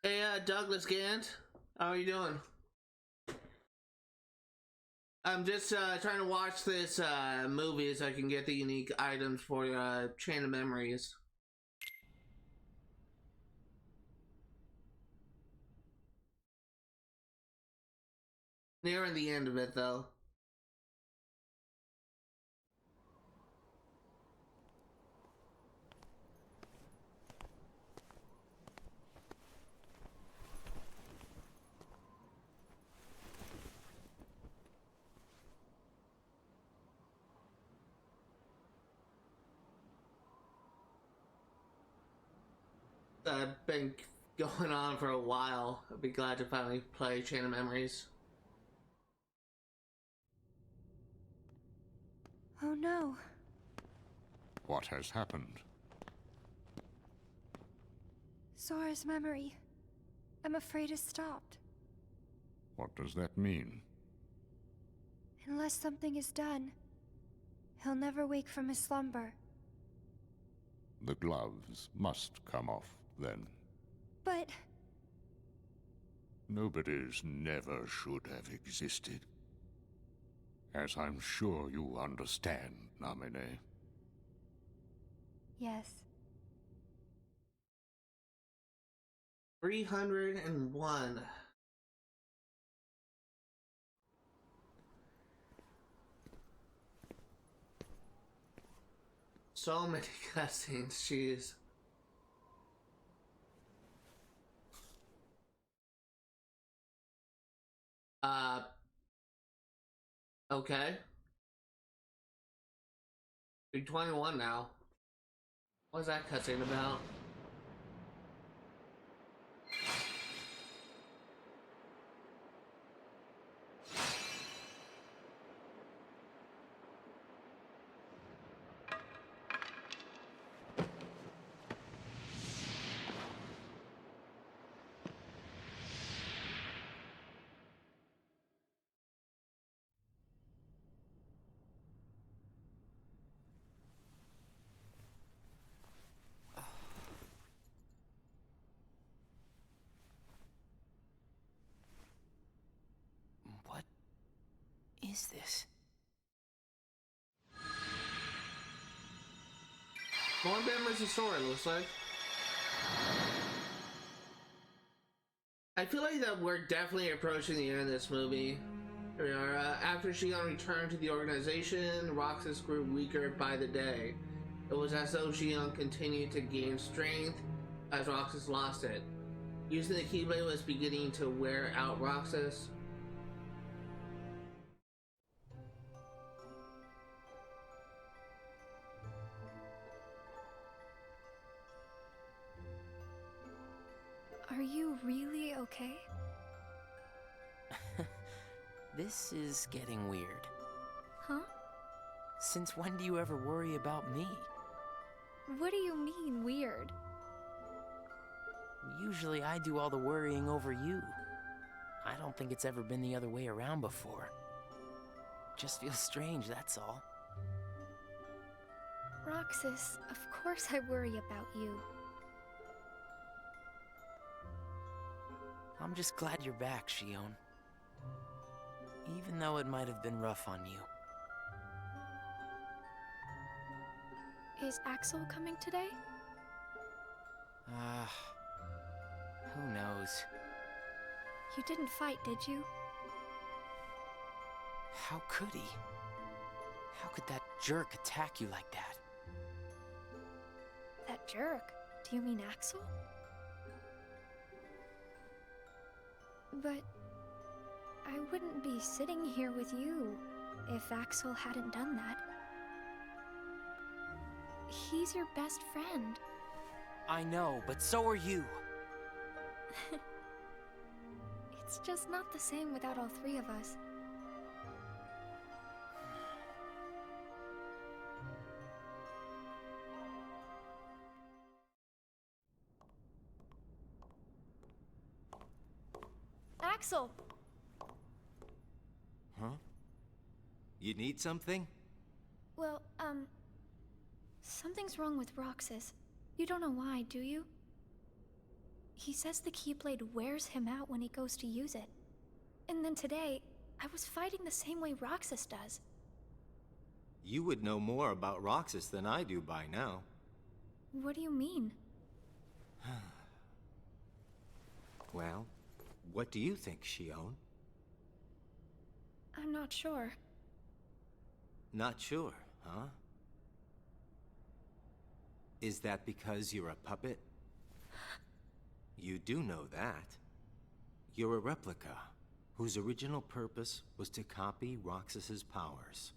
Hey, Douglas Gant. How are you doing? I'm just trying to watch this movie so I can get the unique items for Chain of Memories. Nearing the end of it, though. Been going on for a while. I'd be glad to finally play Chain of Memories. Oh no. What has happened? Sora's memory. I'm afraid it stopped. What does that mean? Unless something is done, he'll never wake from his slumber. The gloves must come off, then. But... Nobody's never should have existed. As I'm sure you understand, Namine. yes. 301. So many cutscenes, jeez. Okay. You're 21 now. What's that cutscene about? What is this? More members of Sora, looks like. I feel like that we're definitely approaching the end of this movie. Here we are. After Shion returned to the organization, Roxas grew weaker by the day. It was as though Shion continued to gain strength as Roxas lost it. Using the Keyblade was beginning to wear out Roxas. Are you really okay? This is getting weird. Huh? Since when do you ever worry about me? What do you mean, weird? Usually I do all the worrying over you. I don't think it's ever been the other way around before. Just feels strange, that's all. Roxas, of course I worry about you. I'm just glad you're back, Shion. Even though it might have been rough on you. Is Axel coming today? Who knows? You didn't fight, did you? How could he? How could that jerk attack you like that? That jerk? Do you mean Axel? But I wouldn't be sitting here with you if Axel hadn't done that. He's your best friend. I know, but so are you. It's just not the same without all three of us. Axel! Huh? You need something? Well, something's wrong with Roxas. You don't know why, do you? He says the Keyblade wears him out when he goes to use it. And then today, I was fighting the same way Roxas does. You would know more about Roxas than I do by now. What do you mean? Well, what do you think, Shion? I'm not sure. Not sure, huh? Is that because you're a puppet? You do know that. You're a replica, whose original purpose was to copy Roxas's powers.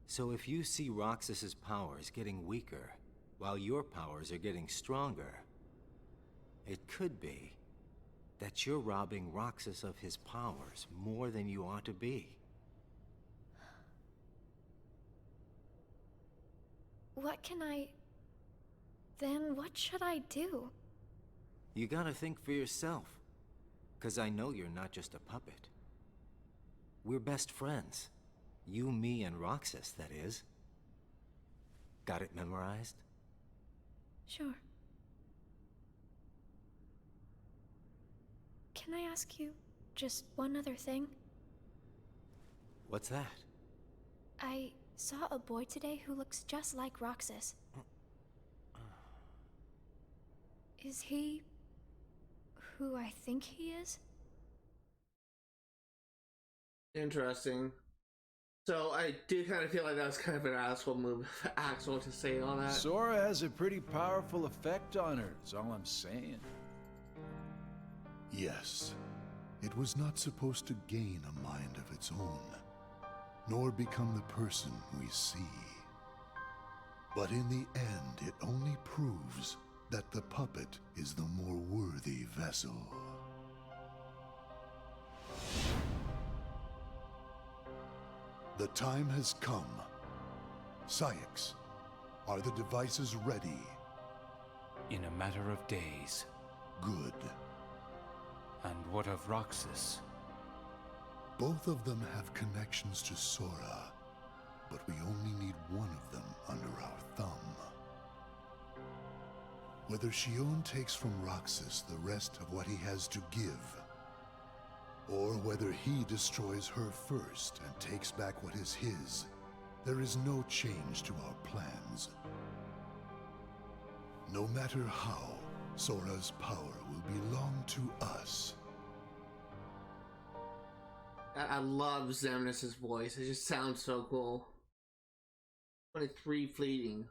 So if you see Roxas's powers getting weaker, while your powers are getting stronger, it could be that you're robbing Roxas of his powers more than you ought to be. Then what should I do? You gotta think for yourself, 'cause I know you're not just a puppet. We're best friends. You, me, and Roxas, that is. Got it memorized? Sure. Can I ask you just one other thing? What's that? I saw a boy today who looks just like Roxas. Is he who I think he is? Interesting. So I do kind of feel like that was kind of an asshole move, Axel, to say all that. Sora has a pretty powerful effect on her, is all I'm saying. Yes, it was not supposed to gain a mind of its own, nor become the person we see. But in the end, it only proves that the puppet is the more worthy vessel. The time has come. Syx, are the devices ready? In a matter of days. Good. And what of Roxas? Both of them have connections to Sora, but we only need one of them under our thumb. Whether Xion takes from Roxas the rest of what he has to give, or whether he destroys her first and takes back what is his, there is no change to our plans. No matter how, Sora's power will belong to us. I love Xemnas' voice. It just sounds so cool. 23 fleeting.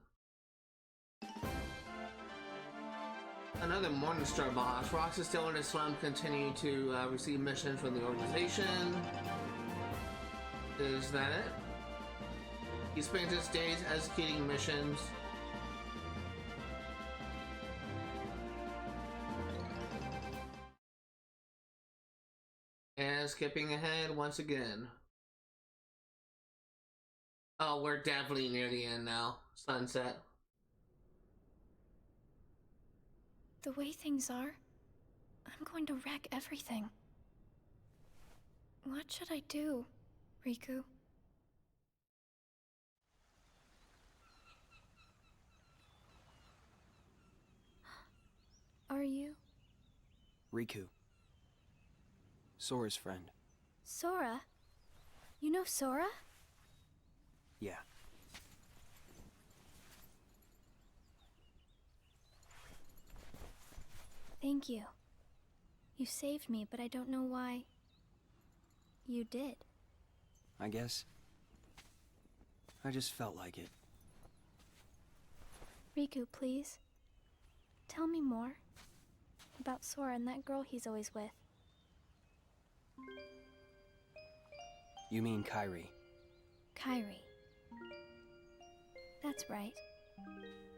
Another Morningstar boss. Roxas still in his slump, continue to receive missions from the organization. Is that it? He spends his days executing missions. And skipping ahead once again. Oh, we're definitely near the end now. Sunset. The way things are, I'm going to wreck everything. What should I do, Riku? Are you? Riku. Sora's friend. Sora? You know Sora? Yeah. Thank you. You saved me, but I don't know why you did. I guess I just felt like it. Riku, please. Tell me more about Sora and that girl he's always with. You mean Kairi? Kairi. That's right.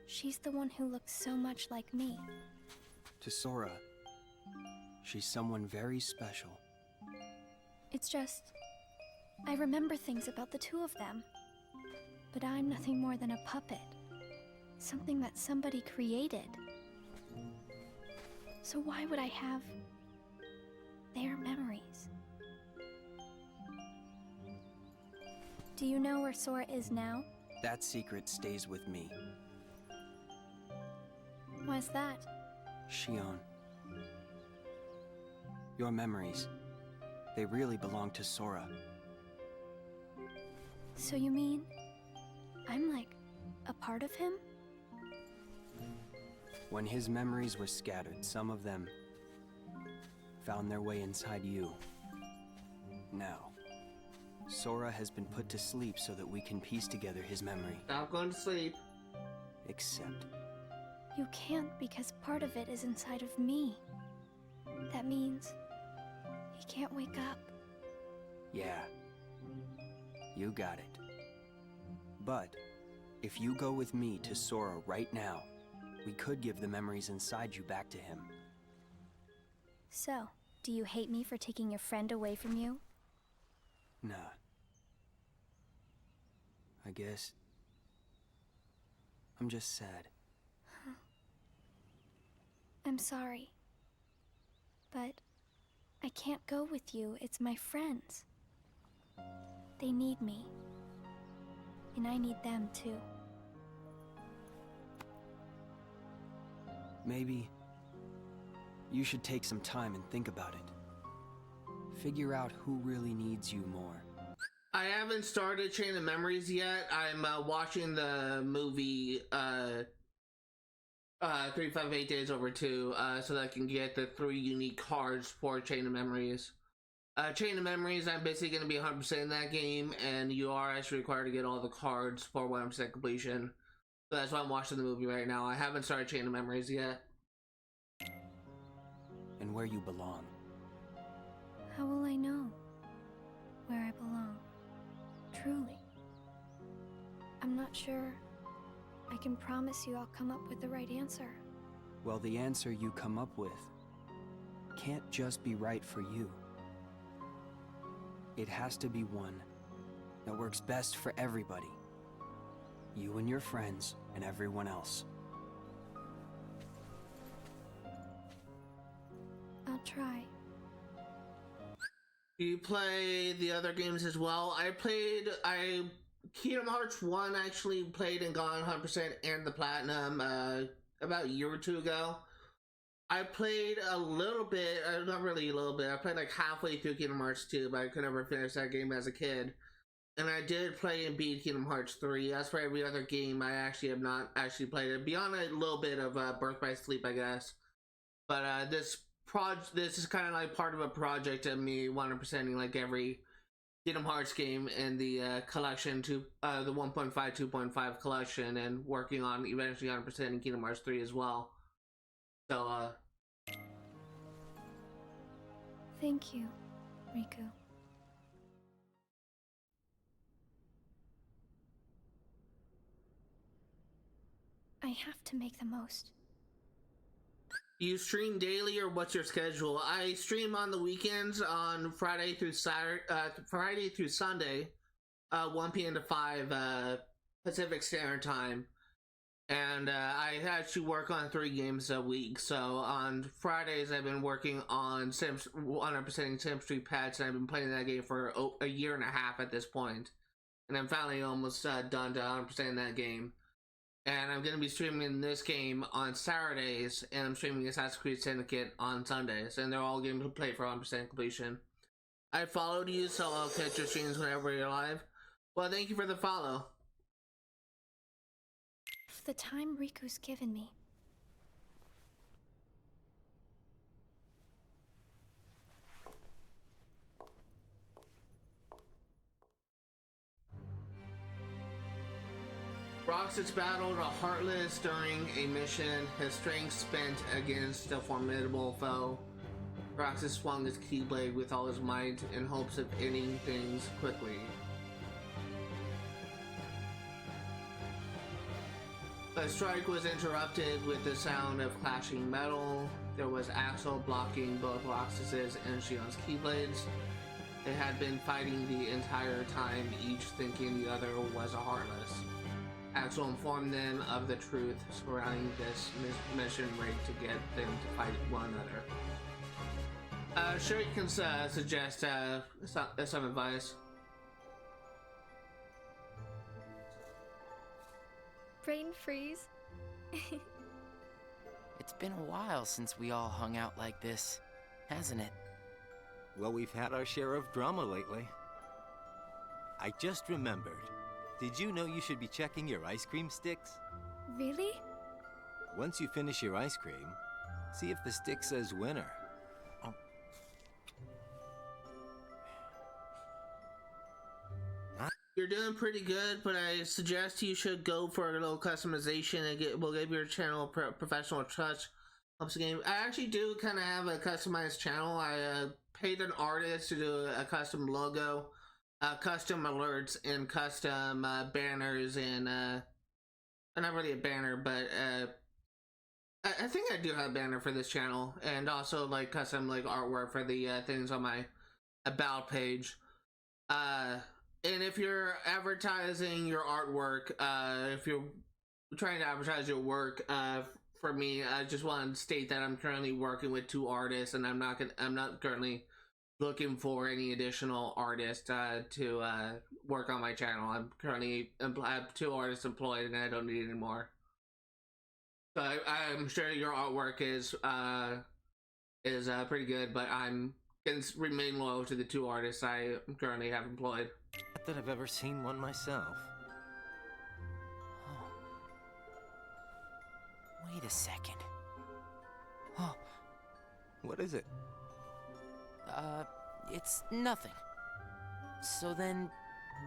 She's the one who looks so much like me. To Sora, she's someone very special. It's just, I remember things about the two of them. But I'm nothing more than a puppet. Something that somebody created. So why would I have their memories? Do you know where Sora is now? That secret stays with me. Why's that? Xion. Your memories, they really belong to Sora. So you mean, I'm like, a part of him? When his memories were scattered, some of them found their way inside you. Now, Sora has been put to sleep so that we can piece together his memory. Stop going to sleep. Except... You can't because part of it is inside of me. That means he can't wake up. Yeah. You got it. But, if you go with me to Sora right now, we could give the memories inside you back to him. So, do you hate me for taking your friend away from you? Nah. I guess... I'm just sad. I'm sorry. But I can't go with you. It's my friends. They need me. And I need them too. Maybe you should take some time and think about it. Figure out who really needs you more. I haven't started Chain of Memories yet. I'm watching the movie 358 Days Over 2 so that I can get the 3 unique cards for Chain of Memories. Chain of Memories, I'm basically going to be 100% in that game, and you are actually required to get all the cards for 100% completion. So that's why I'm watching the movie right now. I haven't started Chain of Memories yet. And where you belong. How will I know where I belong? Truly. I'm not sure I can promise you I'll come up with the right answer. Well, the answer you come up with can't just be right for you. It has to be one that works best for everybody. You and your friends and everyone else. I'll try. You play the other games as well? Kingdom Hearts 1 actually played and got 100% and the Platinum about a year or two ago. I played a little bit, not really a little bit, I played like halfway through Kingdom Hearts 2, but I could never finish that game as a kid. And I did play and beat Kingdom Hearts 3. As for every other game, I actually have not actually played it, beyond a little bit of Birth by Sleep, I guess. But this is kind of like part of a project of me 100%ing like every Kingdom Hearts game in the collection, the 1.5, 2.5 collection, and working on eventually 100%ing Kingdom Hearts 3 as well. So, Thank you, Riku. I have to make the most. You stream daily, or what's your schedule? I stream on the weekends on Friday through Sunday, 1 p.m. to 5 Pacific Standard Time. And I actually work on 3 games a week. So on Fridays, I've been working on 100%ing Sim Street Pets, and I've been playing that game for a year and a half at this point. And I'm finally almost done to 100% that game. And I'm going to be streaming this game on Saturdays, and I'm streaming Assassin's Creed Syndicate on Sundays, and they're all going to play for 100% completion. I followed you, so I'll catch your streams whenever you're live. Well, thank you for the follow. The time Riku's given me. Roxas battled a Heartless during a mission, his strength spent against a formidable foe. Roxas swung his keyblade with all his might in hopes of ending things quickly. The strike was interrupted with the sound of clashing metal. There was Axel blocking both Roxas's and Shion's keyblades. They had been fighting the entire time, each thinking the other was a Heartless. Axel informed them of the truth surrounding this mission rigged to get them to fight one another. Sure, you can suggest some advice. Brain freeze. It's been a while since we all hung out like this, hasn't it? Well, we've had our share of drama lately. I just remembered. Did you know you should be checking your ice cream sticks? Really? Once you finish your ice cream, see if the stick says winner. Oh. You're doing pretty good, but I suggest you should go for a little customization and we'll give your channel a professional touch. Helps the game. I actually do kind of have a customized channel. I paid an artist to do a custom logo, custom alerts, and custom banners, and not really a banner, but I think I do have a banner for this channel, and also like custom like artwork for the things on my about page. And if you're advertising your artwork, if you're trying to advertise your work, for me, I just want to state that I'm currently working with 2 artists, and I'm not currently looking for any additional artists to work on my channel. I have 2 artists employed, and I don't need any more. So I'm sure your artwork is pretty good, but I'm gonna remain loyal to the 2 artists I currently have employed. Not that I've ever seen one myself. Oh. Wait a second. Oh. What is it? it's nothing. So then,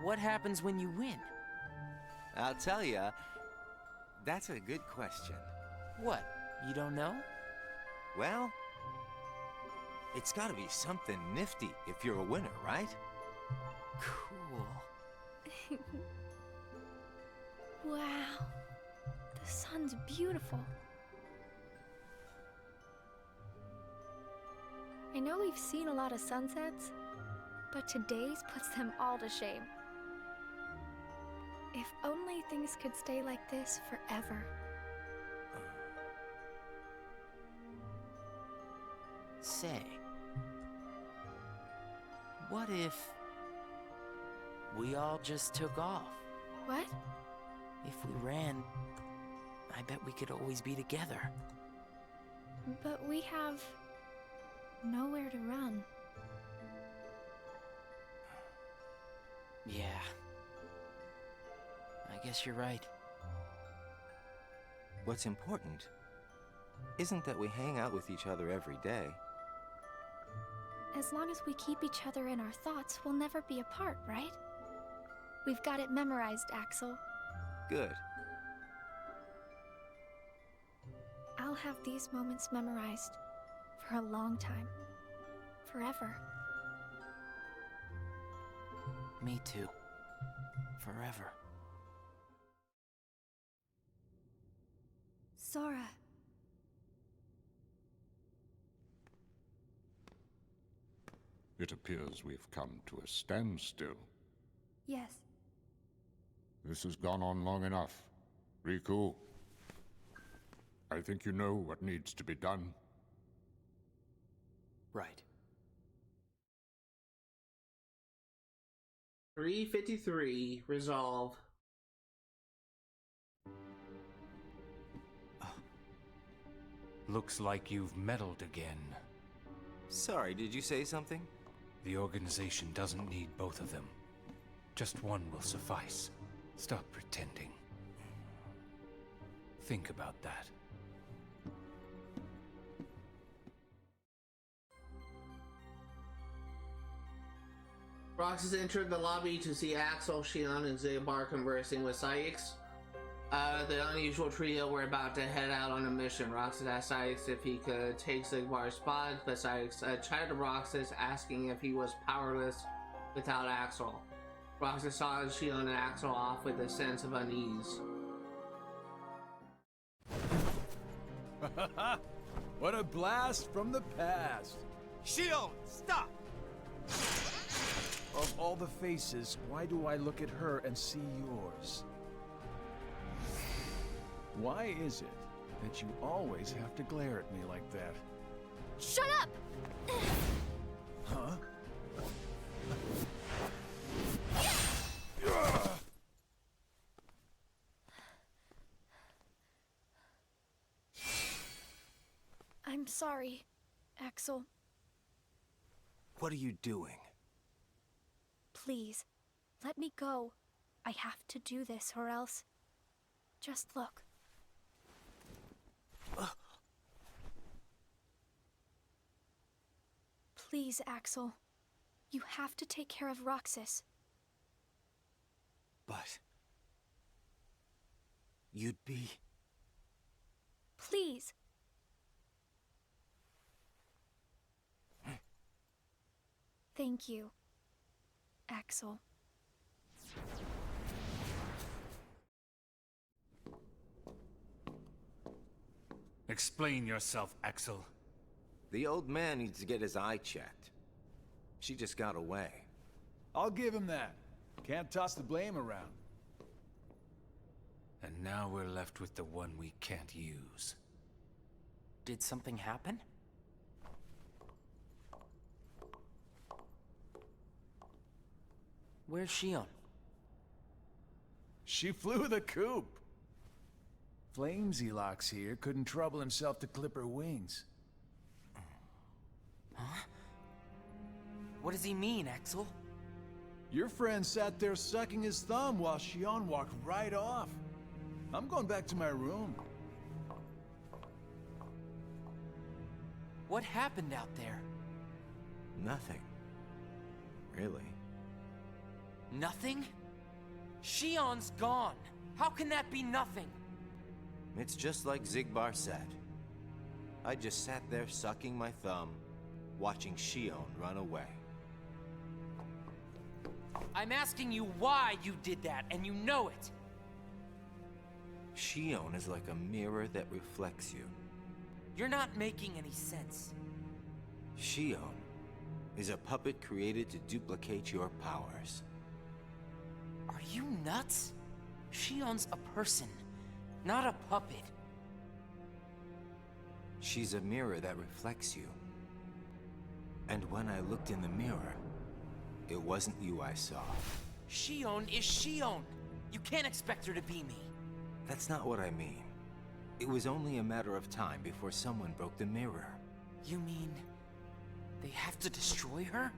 what happens when you win? I'll tell ya, that's a good question. What? You don't know? Well, it's gotta be something nifty if you're a winner, right? Cool. Wow. The sun's beautiful. I know we've seen a lot of sunsets, but today's puts them all to shame. If only things could stay like this forever. Say, what if we all just took off? What? If we ran, I bet we could always be together. But we have nowhere to run. Yeah. I guess you're right. What's important isn't that we hang out with each other every day. As long as we keep each other in our thoughts, we'll never be apart, right? We've got it memorized, Axel. Good. I'll have these moments memorized for a long time. Forever. Me too. Forever. Sora. It appears we've come to a standstill. Yes. This has gone on long enough. Riku, I think you know what needs to be done. Right. 353, resolve. Looks like you've meddled again. Sorry, did you say something? The organization doesn't need both of them. Just one will suffice. Stop pretending. Think about that. Roxas entered the lobby to see Axel, Shion, and Zabar conversing with Sleights. The unusual trio were about to head out on a mission. Roxas asked Sleights if he could take Zabar's spot, but Sleights chided Roxas, asking if he was powerless without Axel. Roxas saw Shion and Axel off with a sense of unease. What a blast from the past! Shion, stop! Of all the faces, why do I look at her and see yours? Why is it that you always have to glare at me like that? Shut up! Huh? I'm sorry, Axel. What are you doing? Please, let me go. I have to do this or else... Just look. Please, Axel. You have to take care of Roxas. But... you'd be... Please. Thank you, Axel. Explain yourself, Axel. The old man needs to get his eye checked. She just got away. I'll give him that. Can't toss the blame around. And now we're left with the one we can't use. Did something happen? Where's Shion? She flew the coop. Flamesy Locks here couldn't trouble himself to clip her wings. Huh? What does he mean, Axel? Your friend sat there sucking his thumb while Shion walked right off. I'm going back to my room. What happened out there? Nothing. Really? Nothing? Shion's gone. How can that be nothing? It's just like Zigbar said. I just sat there sucking my thumb, watching Shion run away. I'm asking you why you did that, and you know it. Shion is like a mirror that reflects you. You're not making any sense. Shion is a puppet created to duplicate your powers. Are you nuts? Shion's a person, not a puppet. She's a mirror that reflects you. And when I looked in the mirror, it wasn't you I saw. Shion is Shion. You can't expect her to be me. That's not what I mean. It was only a matter of time before someone broke the mirror. You mean they have to destroy her?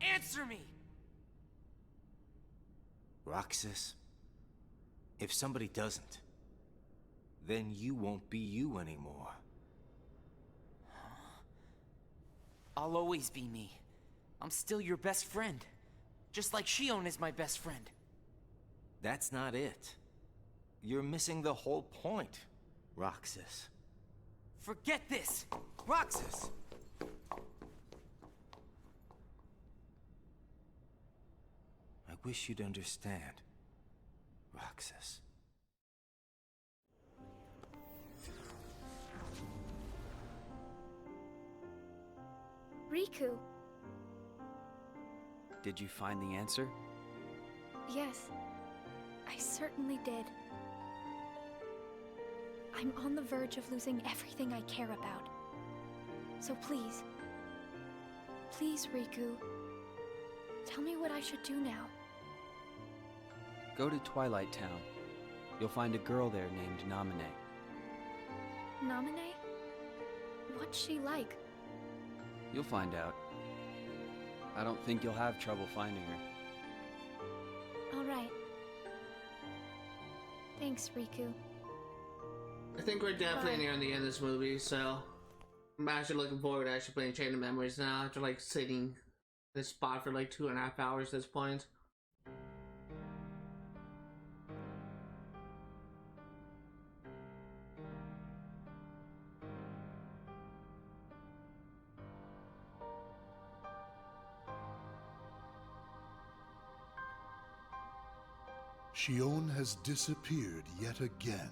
Answer me! Roxas, if somebody doesn't, then you won't be you anymore. I'll always be me. I'm still your best friend. Just like Shion is my best friend. That's not it. You're missing the whole point, Roxas. Forget this! Roxas! I wish you'd understand, Roxas. Riku. Did you find the answer? Yes, I certainly did. I'm on the verge of losing everything I care about. So please, please, Riku, tell me what I should do now. Go to Twilight Town. You'll find a girl there named Namine. Namine? What's she like? You'll find out. I don't think you'll have trouble finding her. All right. Thanks, Riku. I think we're definitely nearing the end of this movie, so I'm actually looking forward to actually playing Chain of Memories now after like sitting in this spot for like 2.5 hours at this point. Shion has disappeared yet again.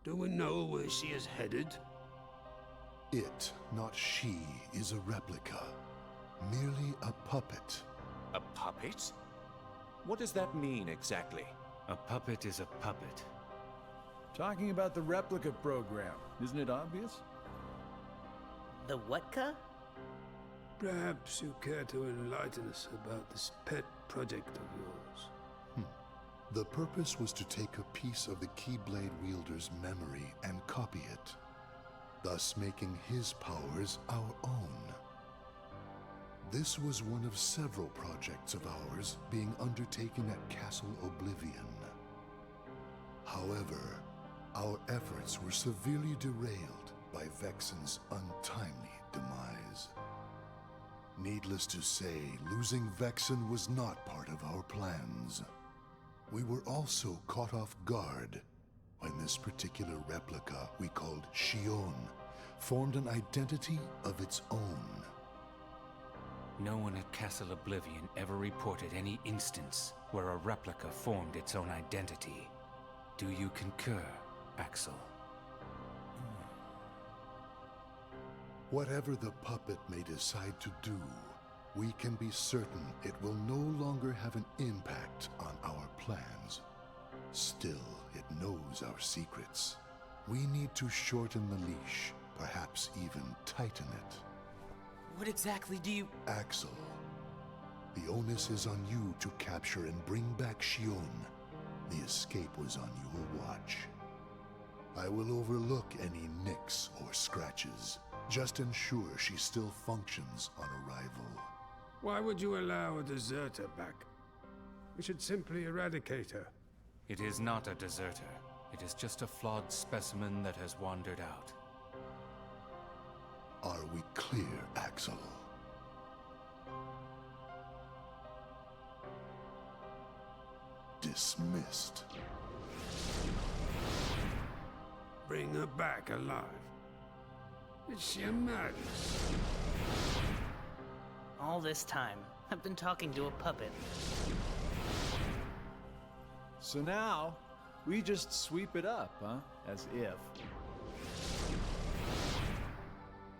Do we know where she is headed? It, not she, is a replica. Merely a puppet. A puppet? What does that mean exactly? A puppet is a puppet. Talking about the replica program, isn't it obvious? The what-ca? Perhaps you care to enlighten us about this pet project of yours. The purpose was to take a piece of the Keyblade wielder's memory and copy it, thus making his powers our own. This was one of several projects of ours being undertaken at Castle Oblivion. However, our efforts were severely derailed by Vexen's untimely demise. Needless to say, losing Vexen was not part of our plans. We were also caught off guard when this particular replica we called Shion formed an identity of its own. No one at Castle Oblivion ever reported any instance where a replica formed its own identity. Do you concur, Axel? Whatever the puppet may decide to do, we can be certain it will no longer have an impact on our plans. Still, it knows our secrets. We need to shorten the leash, perhaps even tighten it. What exactly do you... Axel, the onus is on you to capture and bring back Shion. The escape was on your watch. I will overlook any nicks or scratches. Just ensure she still functions on arrival. Why would you allow a deserter back? We should simply eradicate her. It is not a deserter. It is just a flawed specimen that has wandered out. Are we clear, Axel? Dismissed. Bring her back alive. It's sheer madness. All this time, I've been talking to a puppet. So now, we just sweep it up, huh? As if.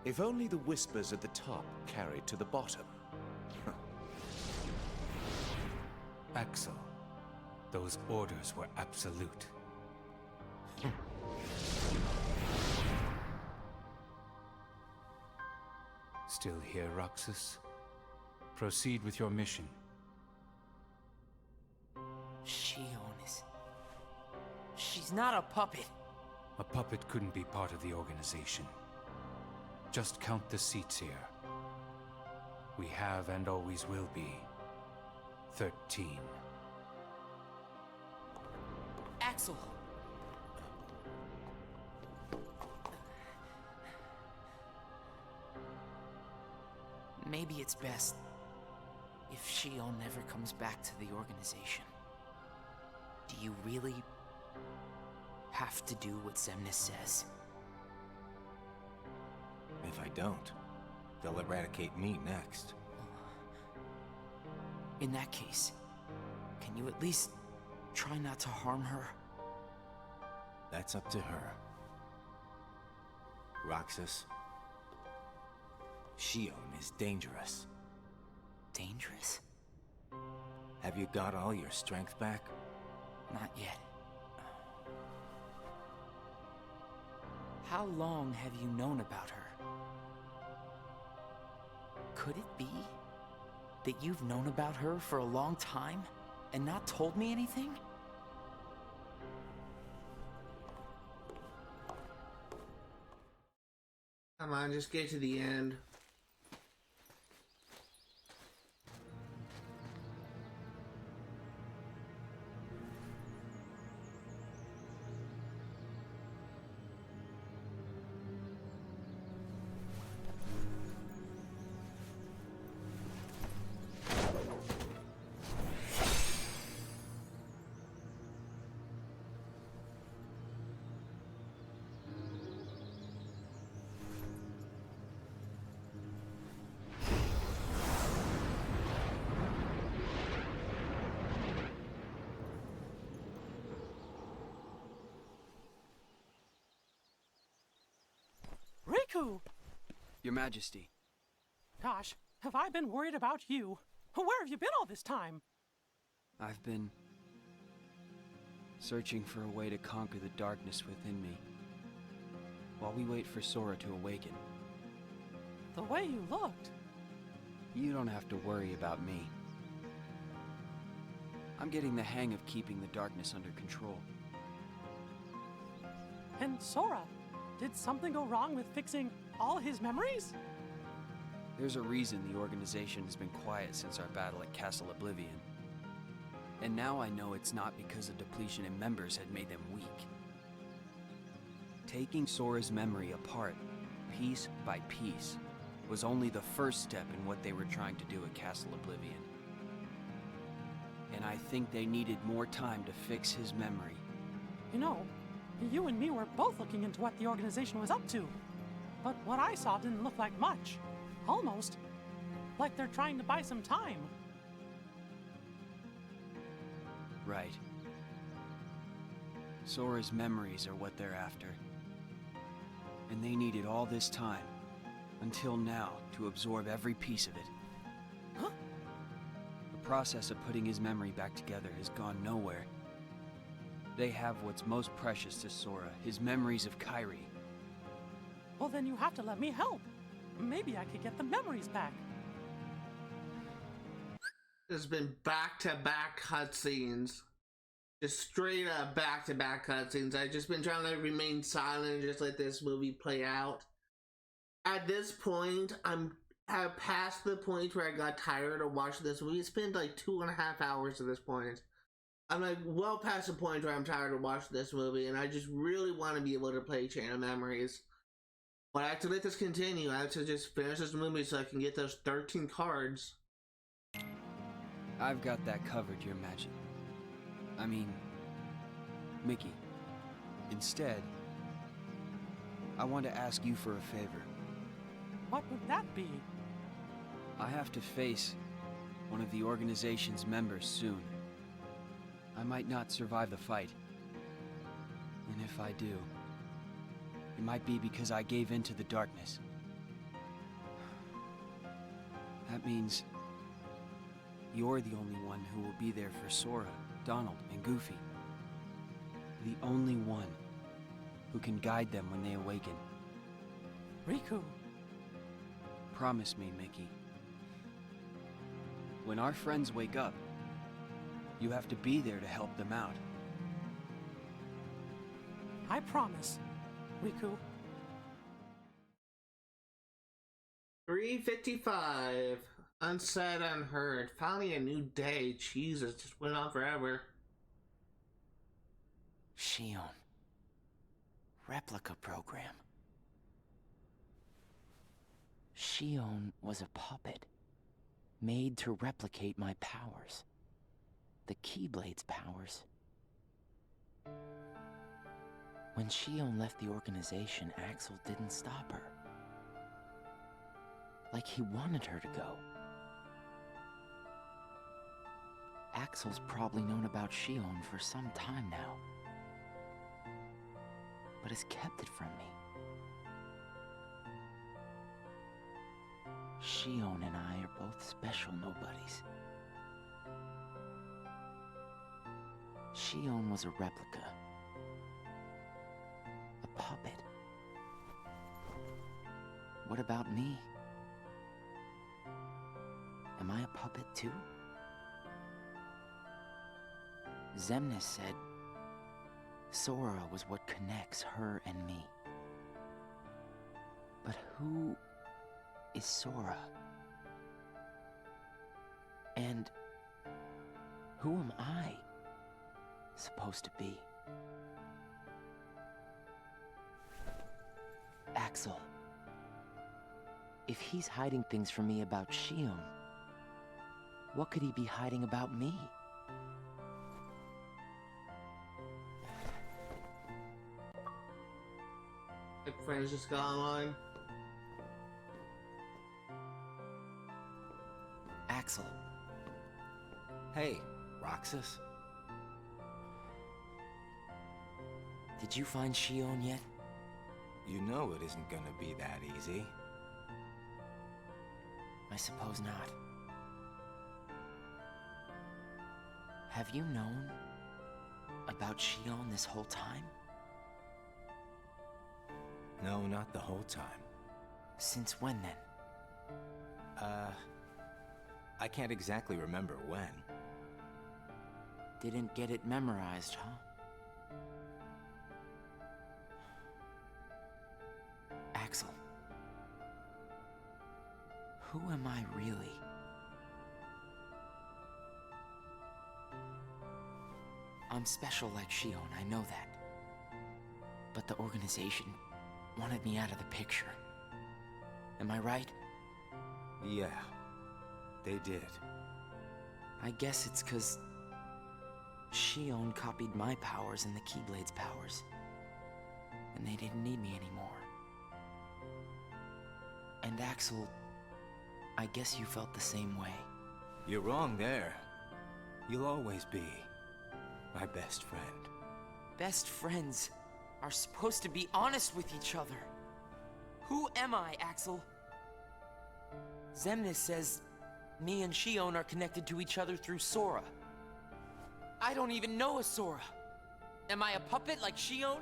If only the whispers at the top carried to the bottom. Axel, those orders were absolute. Still here, Roxas? Proceed with your mission. She's not a puppet. A puppet couldn't be part of the organization. Just count the seats here. We have and always will be 13. Axel. Maybe it's best if Shio never comes back to the organization. Do you really have to do what Xemnas says? If I don't, they'll eradicate me next. In that case, can you at least try not to harm her? That's up to her. Roxas, Shion is dangerous. Dangerous? Have you got all your strength back? Not yet. How long have you known about her? Could it be that you've known about her for a long time and not told me anything? Come on, just get to the end. Riku! Your Majesty. Gosh, have I been worried about you? Where have you been all this time? I've been searching for a way to conquer the darkness within me, while we wait for Sora to awaken. The way you looked. You don't have to worry about me. I'm getting the hang of keeping the darkness under control. And Sora, did something go wrong with fixing all his memories? There's a reason the organization has been quiet since our battle at Castle Oblivion. And now I know it's not because a depletion in members had made them weak. Taking Sora's memory apart, piece by piece, was only the first step in what they were trying to do at Castle Oblivion. And I think they needed more time to fix his memory. You know, you and me were both looking into what the organization was up to. But what I saw didn't look like much. Almost like they're trying to buy some time. Right. Sora's memories are what they're after. And they needed all this time, until now, to absorb every piece of it. Huh? The process of putting his memory back together has gone nowhere. They have what's most precious to Sora, his memories of Kairi. Well, then you have to let me help. Maybe I could get the memories back. There's been back-to-back cutscenes. Just straight up back-to-back cutscenes. I've just been trying to remain silent and just let this movie play out. At this point, I've passed the point where I got tired of watching this movie. It's been like 2.5 hours at this point. I'm like well past the point where I'm tired of watching this movie, and I just really want to be able to play Chain of Memories. But I have to let this continue. I have to just finish this movie so I can get those 13 cards. I've got that covered, Your Majesty. I mean, Mickey. Instead, I want to ask you for a favor. What would that be? I have to face one of the organization's members soon. I might not survive the fight. And if I do, it might be because I gave in to the darkness. That means you're the only one who will be there for Sora, Donald, and Goofy. The only one who can guide them when they awaken. Riku. Promise me, Mickey. When our friends wake up, you have to be there to help them out. I promise, Riku. 3:55. Unsaid, unheard. Finally a new day. Jesus, just went on forever. Shion. Replica program. Shion was a puppet, made to replicate my powers. The Keyblade's powers. When Shion left the organization, Axel didn't stop her. Like he wanted her to go. Axel's probably known about Shion for some time now, but has kept it from me. Shion and I are both special nobodies. Shion was a replica. A puppet. What about me? Am I a puppet too? Xemnas said Sora was what connects her and me. But who is Sora? And who am I supposed to be? Axel. If he's hiding things from me about Shion, what could he be hiding about me? My friends just got online. Axel. Hey, Roxas. Did you find Shion yet? You know it isn't gonna be that easy. I suppose not. Have you known about Shion this whole time? No, not the whole time. Since when then? I can't exactly remember when. Didn't get it memorized, huh? Axel. Who am I really? I'm special like Shion, I know that. But the organization wanted me out of the picture. Am I right? Yeah, they did. I guess it's 'cause Shion copied my powers and the Keyblade's powers. And they didn't need me anymore. And Axel, I guess you felt the same way. You're wrong there. You'll always be my best friend. Best friends are supposed to be honest with each other. Who am I, Axel? Xemnas says me and Shion are connected to each other through Sora. I don't even know a Sora. Am I a puppet like Shion?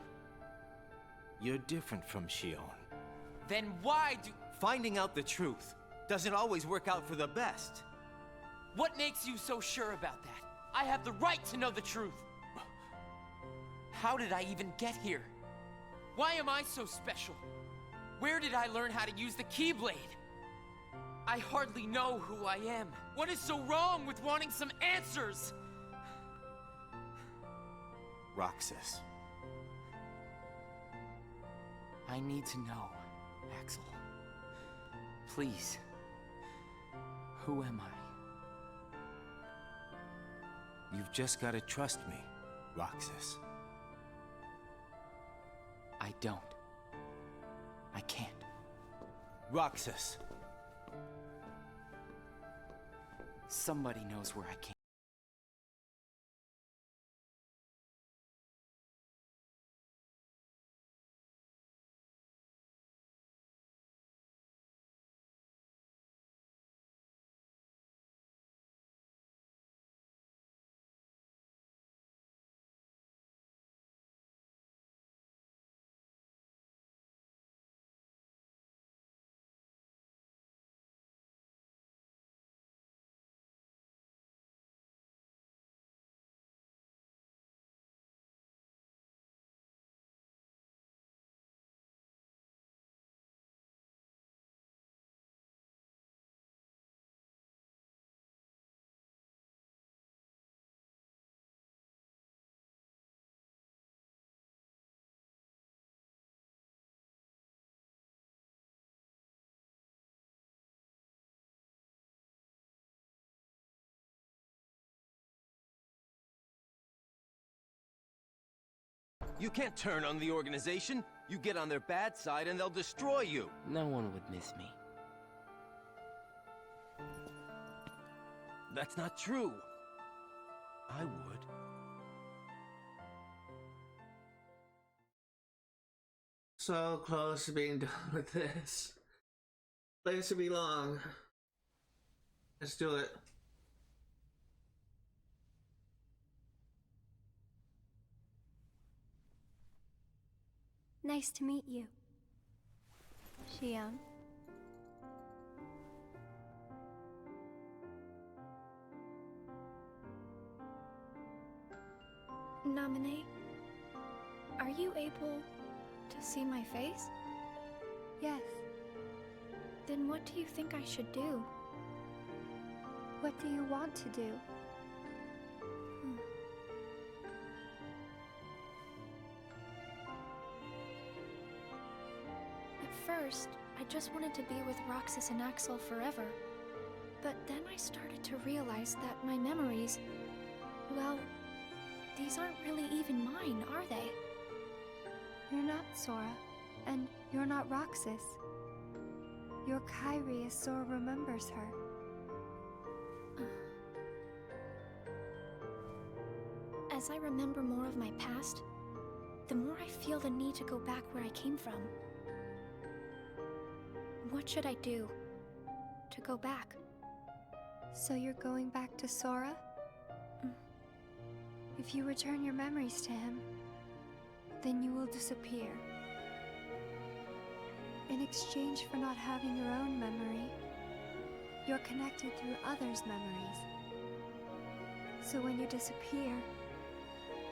You're different from Shion. Then why do... Finding out the truth doesn't always work out for the best. What makes you so sure about that? I have the right to know the truth. How did I even get here? Why am I so special? Where did I learn how to use the Keyblade? I hardly know who I am. What is so wrong with wanting some answers? Roxas. I need to know, Axel. Please. Who am I? You've just got to trust me, Roxas. I don't. I can't. Roxas! Somebody knows where I came. You can't turn on the organization. You get on their bad side and they'll destroy you. No one would miss me. That's not true. I would. So close to being done with this. This to be long. Let's do it. Nice to meet you, Shion. Namine, are you able to see my face? Yes. Then what do you think I should do? What do you want to do? At first, I just wanted to be with Roxas and Axel forever. But then I started to realize that my memories, well, these aren't really even mine, are they? You're not Sora, and you're not Roxas. You're Kairi as Sora remembers her. As I remember more of my past, the more I feel the need to go back where I came from. What should I do to go back? So you're going back to Sora? If you return your memories to him, then you will disappear. In exchange for not having your own memory, you're connected through others' memories. So when you disappear,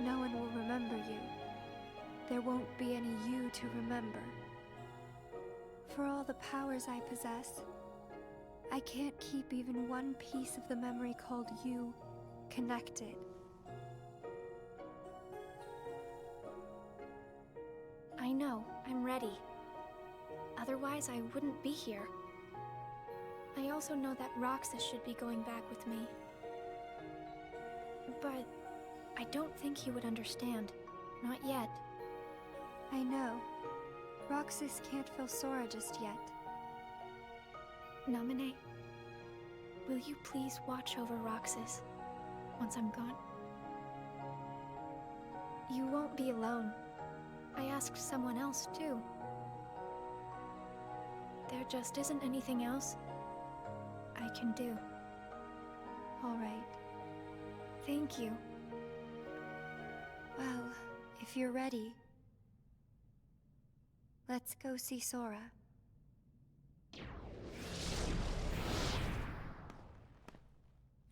no one will remember you. There won't be any you to remember. For all the powers I possess, I can't keep even one piece of the memory called you connected. I know, I'm ready. Otherwise, I wouldn't be here. I also know that Roxas should be going back with me. But I don't think he would understand. Not yet. I know. Roxas can't feel Sora just yet. Namine, will you please watch over Roxas once I'm gone? You won't be alone. I asked someone else, too. There just isn't anything else I can do. All right. Thank you. Well, if you're ready, let's go see Sora.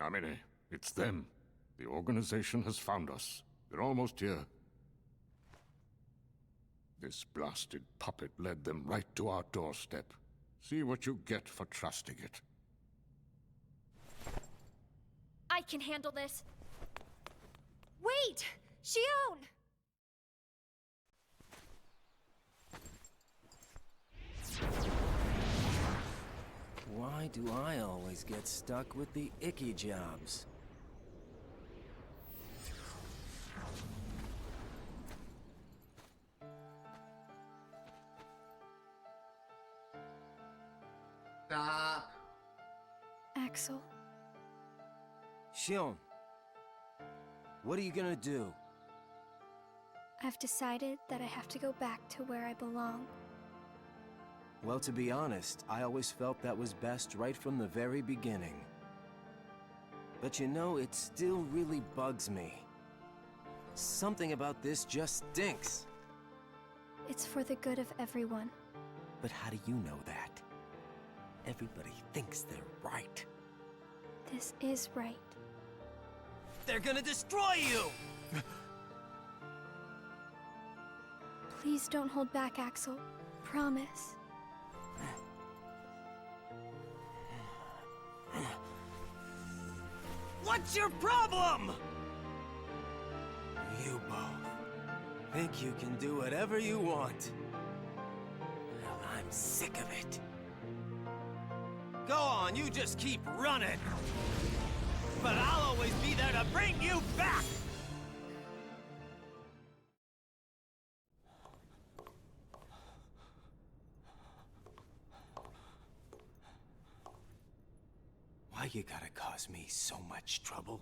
Jiminy, it's them. The organization has found us. They're almost here. This blasted puppet led them right to our doorstep. See what you get for trusting it. I can handle this. Wait! Shion! Why do I always get stuck with the icky jobs? Axel. Shion, what are you gonna do? I've decided that I have to go back to where I belong. Well, to be honest, I always felt that was best right from the very beginning. But you know, it still really bugs me. Something about this just stinks. It's for the good of everyone. But how do you know that? Everybody thinks they're right. This is right. They're gonna destroy you! Please don't hold back, Axel. Promise. What's your problem? You both think you can do whatever you want. Well, I'm sick of it. Go on, you just keep running. But I'll always be there to bring you back! Why you gotta cause me so much trouble?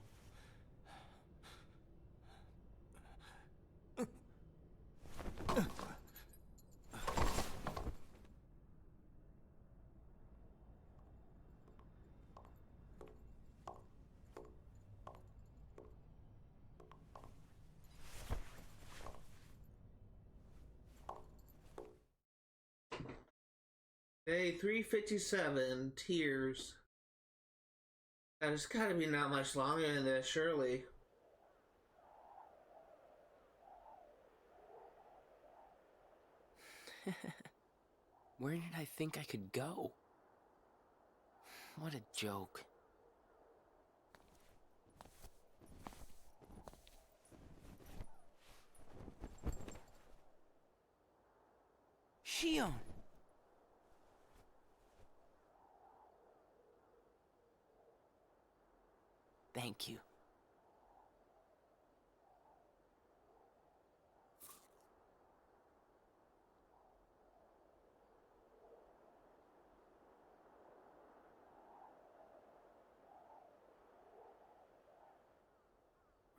Day 357, Tears. God, it's gotta be not much longer than this, surely. Where did I think I could go? What a joke. Shion! Thank you.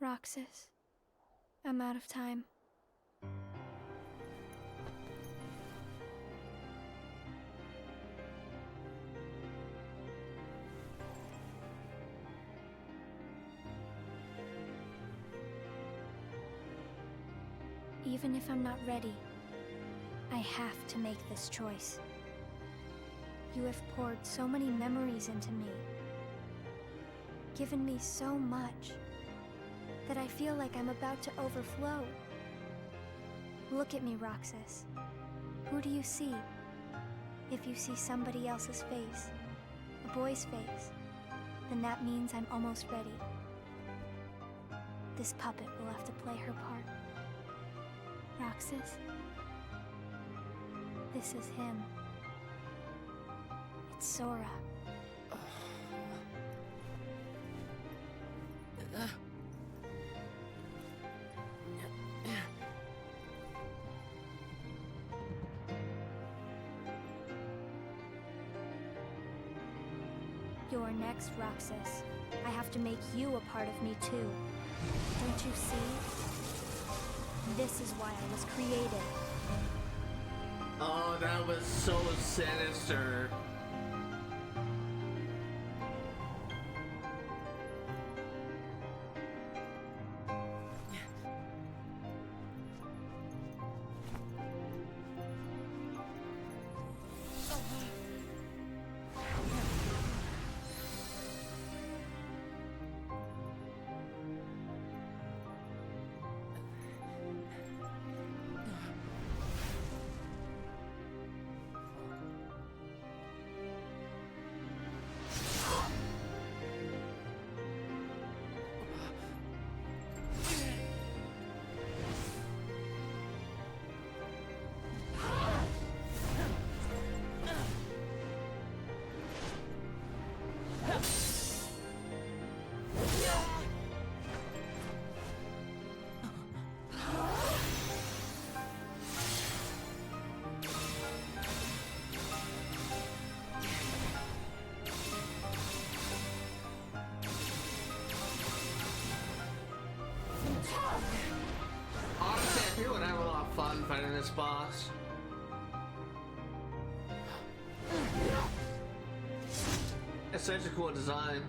Roxas, I'm out of time. Even if I'm not ready, I have to make this choice. You have poured so many memories into me, given me so much, that I feel like I'm about to overflow. Look at me, Roxas. Who do you see? If you see somebody else's face, a boy's face, then that means I'm almost ready. This puppet will have to play her part. Roxas, this is him. It's Sora. You're next, Roxas. I have to make you a part of me too. Don't you see? This is why I was created. Oh, that was so sinister. fun fighting this boss. It's such a cool design.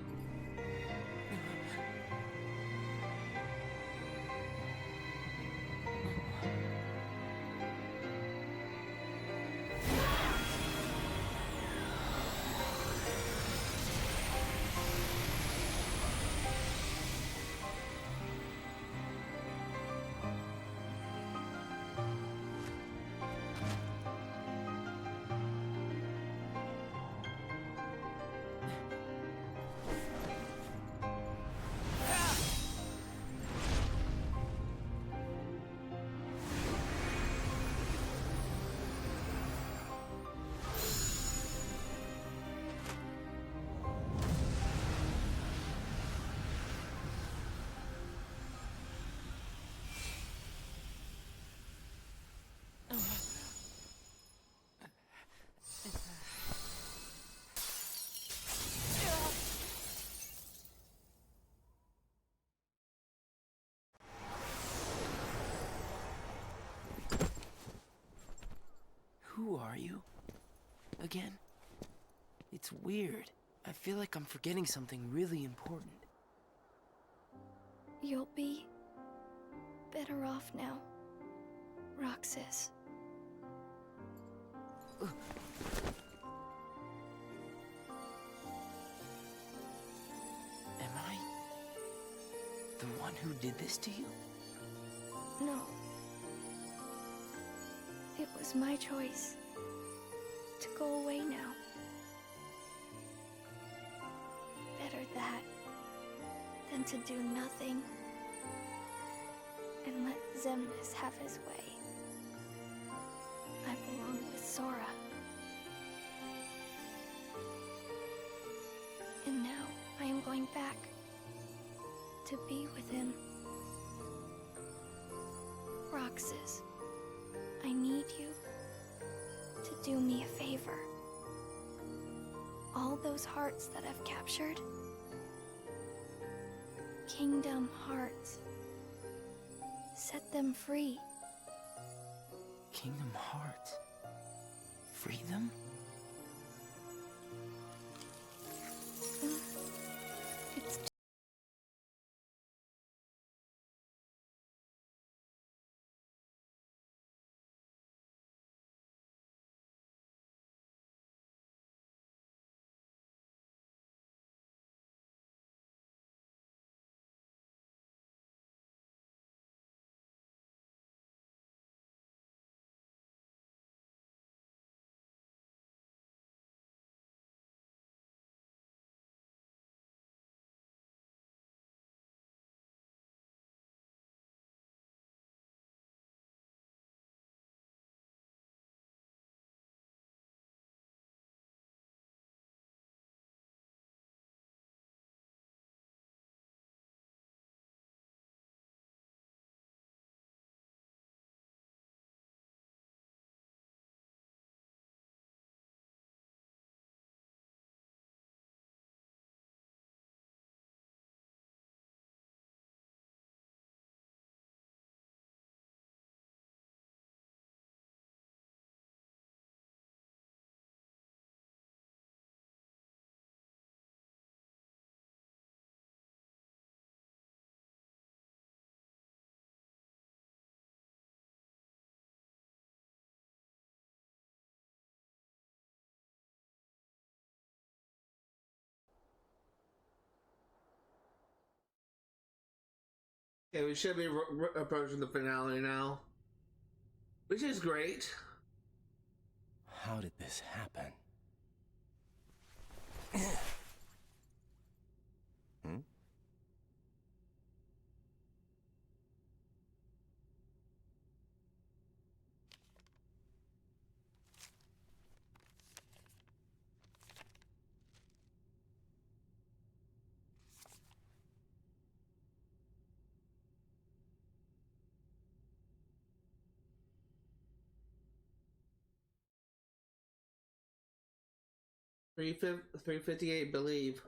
Who are you? Again? It's weird. I feel like I'm forgetting something really important. You'll be better off now, Roxas. Am I the one who did this to you? No. It was my choice to go away now. Better that than to do nothing and let Xemnas have his way. I belong with Sora. And now I am going back to be with him. Roxas, I need you to do me a favor. All those hearts that I've captured, Kingdom Hearts, set them free. Kingdom Hearts? Free them? It's Okay, we should be approaching the finale now, which is great. How did this happen? Hmm? $358, believe.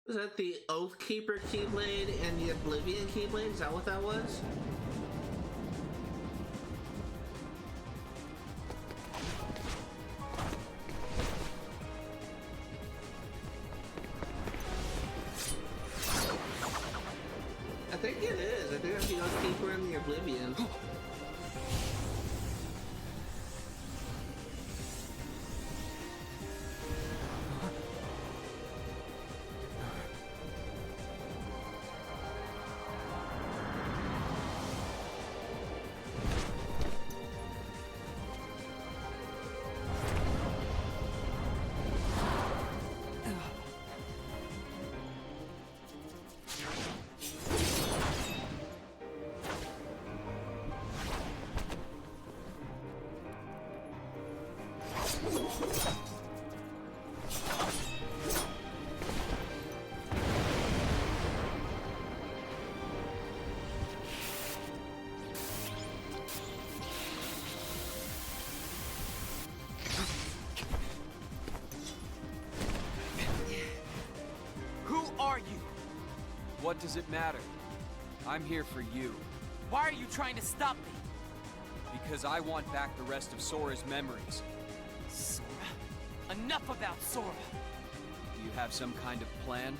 Was that the Oathkeeper Keyblade and the Oblivion Keyblade? Is that what that was? I think it is. I think that's the Oathkeeper and the Oblivion. What does it matter? I'm here for you. Why are you trying to stop me? Because I want back the rest of Sora's memories. Sora? Enough about Sora! Do you have some kind of plan?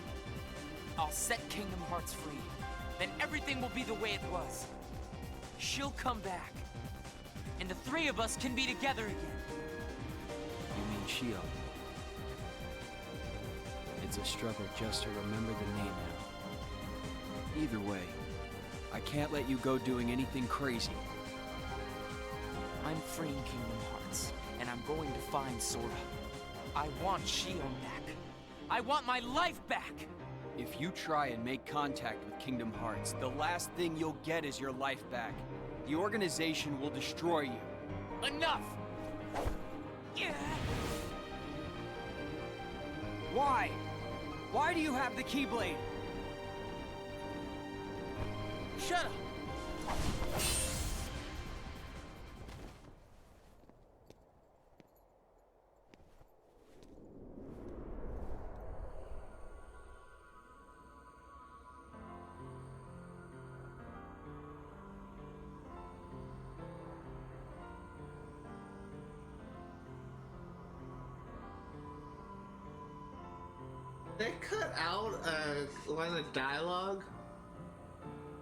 I'll set Kingdom Hearts free. Then everything will be the way it was. She'll come back. And the three of us can be together again. You mean Shio? It's a struggle just to remember the name now. Either way, I can't let you go doing anything crazy. I'm freeing Kingdom Hearts, and I'm going to find Sora. I want Shio back. I want my life back! If you try and make contact with Kingdom Hearts, the last thing you'll get is your life back. The organization will destroy you. Enough! Yeah. Why? Why do you have the Keyblade? Shut up! They cut out a line of dialogue.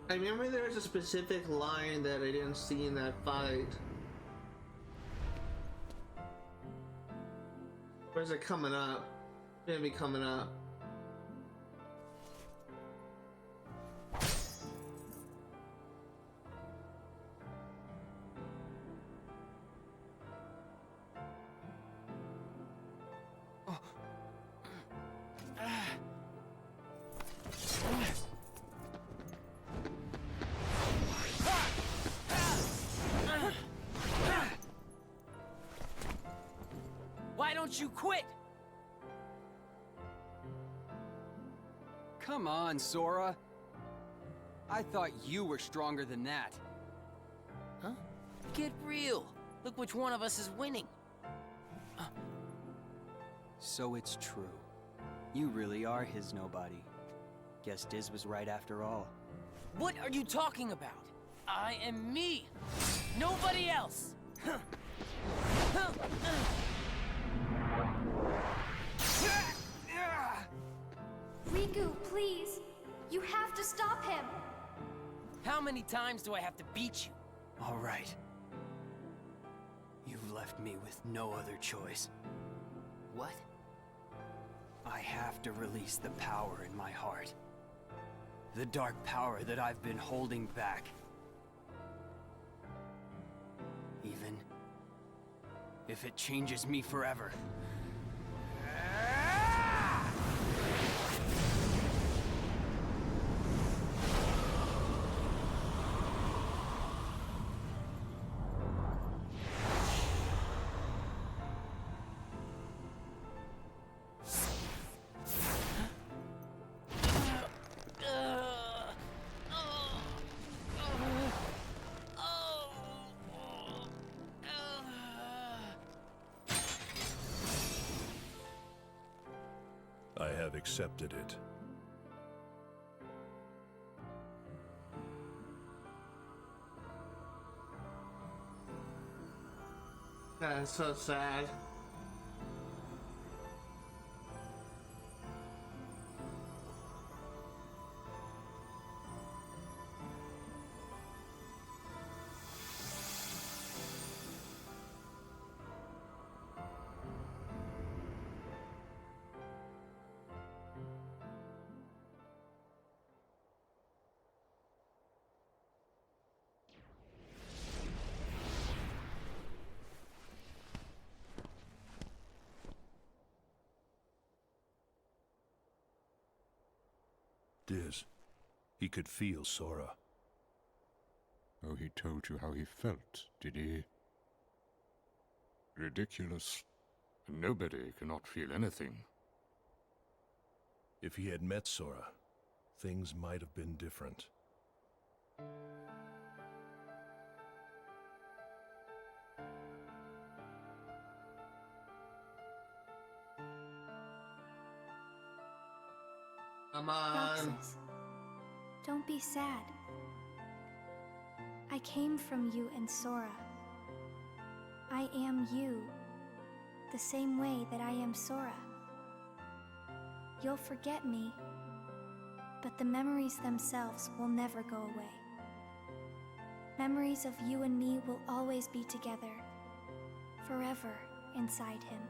I remember there was a specific line that I didn't see in that fight. Where's it coming up? It's gonna be coming up. Why don't you quit? Come on, Sora. I thought you were stronger than that. Huh? Get real. Look which one of us is winning. So it's true. You really are his nobody. Guess Diz was right after all. What are you talking about? I am me. Nobody else. Riku, please! You have to stop him! How many times do I have to beat you? All right. You've left me with no other choice. What? I have to release the power in my heart. The dark power that I've been holding back. Even if it changes me forever. I have accepted it. That's so sad. Diz, he could feel Sora. Oh, he told you how he felt, did he? Ridiculous. Nobody cannot feel anything. If he had met Sora, things might have been different. Come on. Roxas, don't be sad. I came from you and Sora. I am you, the same way that I am Sora. You'll forget me, but the memories themselves will never go away. Memories of you and me will always be together, forever inside him.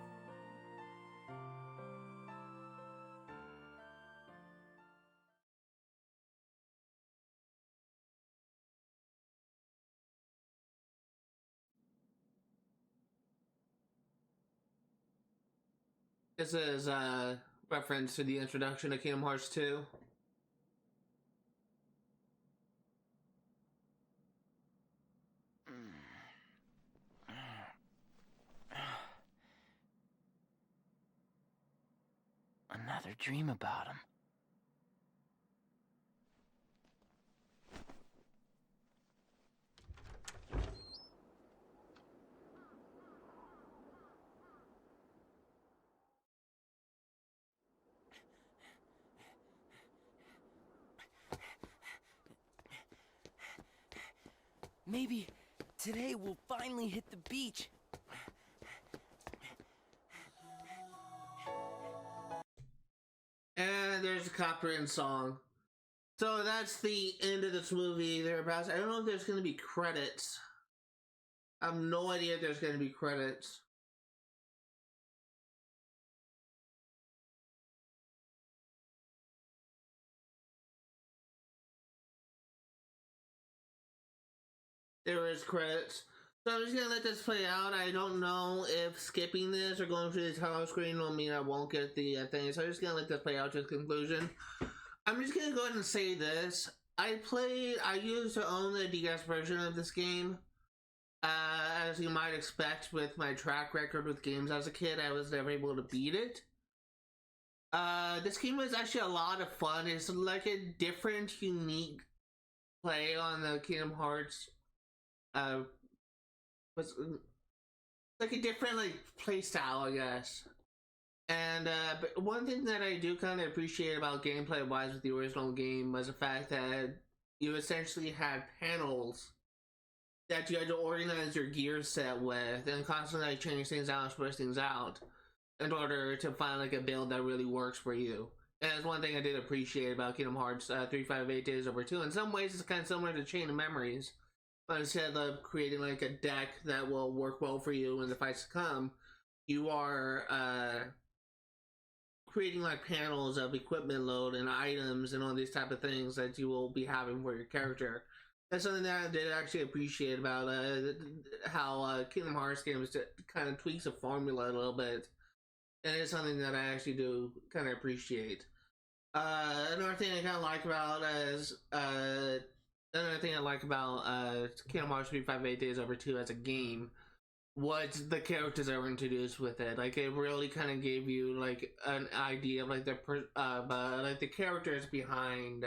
This is a reference to the introduction to Kingdom Hearts 2. Another dream about him. Maybe today we'll finally hit the beach. And there's a copyrighted song. So that's the end of this movie. Thereabouts. I don't know if there's going to be credits. I have no idea if there's going to be credits. There is credits. So I'm just gonna let this play out. I don't know if skipping this or going through the title screen will mean I won't get the thing. So I'm just gonna let this play out to its conclusion. I'm just gonna go ahead and say this. I used to own the DS version of this game. As you might expect with my track record with games as a kid, I was never able to beat it. This game was actually a lot of fun. It's like a different, unique play on the Kingdom Hearts was like a different play style, I guess. And but one thing that I do kind of appreciate about gameplay wise with the original game was the fact that you essentially had panels that you had to organize your gear set with and constantly change things out and switch things out in order to find a build that really works for you. And that's one thing I did appreciate about Kingdom Hearts 358 Days Over 2. In some ways it's kind of similar to Chain of Memories. But instead of creating a deck that will work well for you when the fights come, you are creating panels of equipment load and items and all these type of things that you will be having for your character. That's something that I did actually appreciate about how Kingdom Hearts games kind of tweaks the formula a little bit. And it's something that I actually do kind of appreciate. Another thing I kind of like about Kingdom Hearts 358 Days Over 2 as a game was the characters that were introduced with it. It really kind of gave you an idea of the characters behind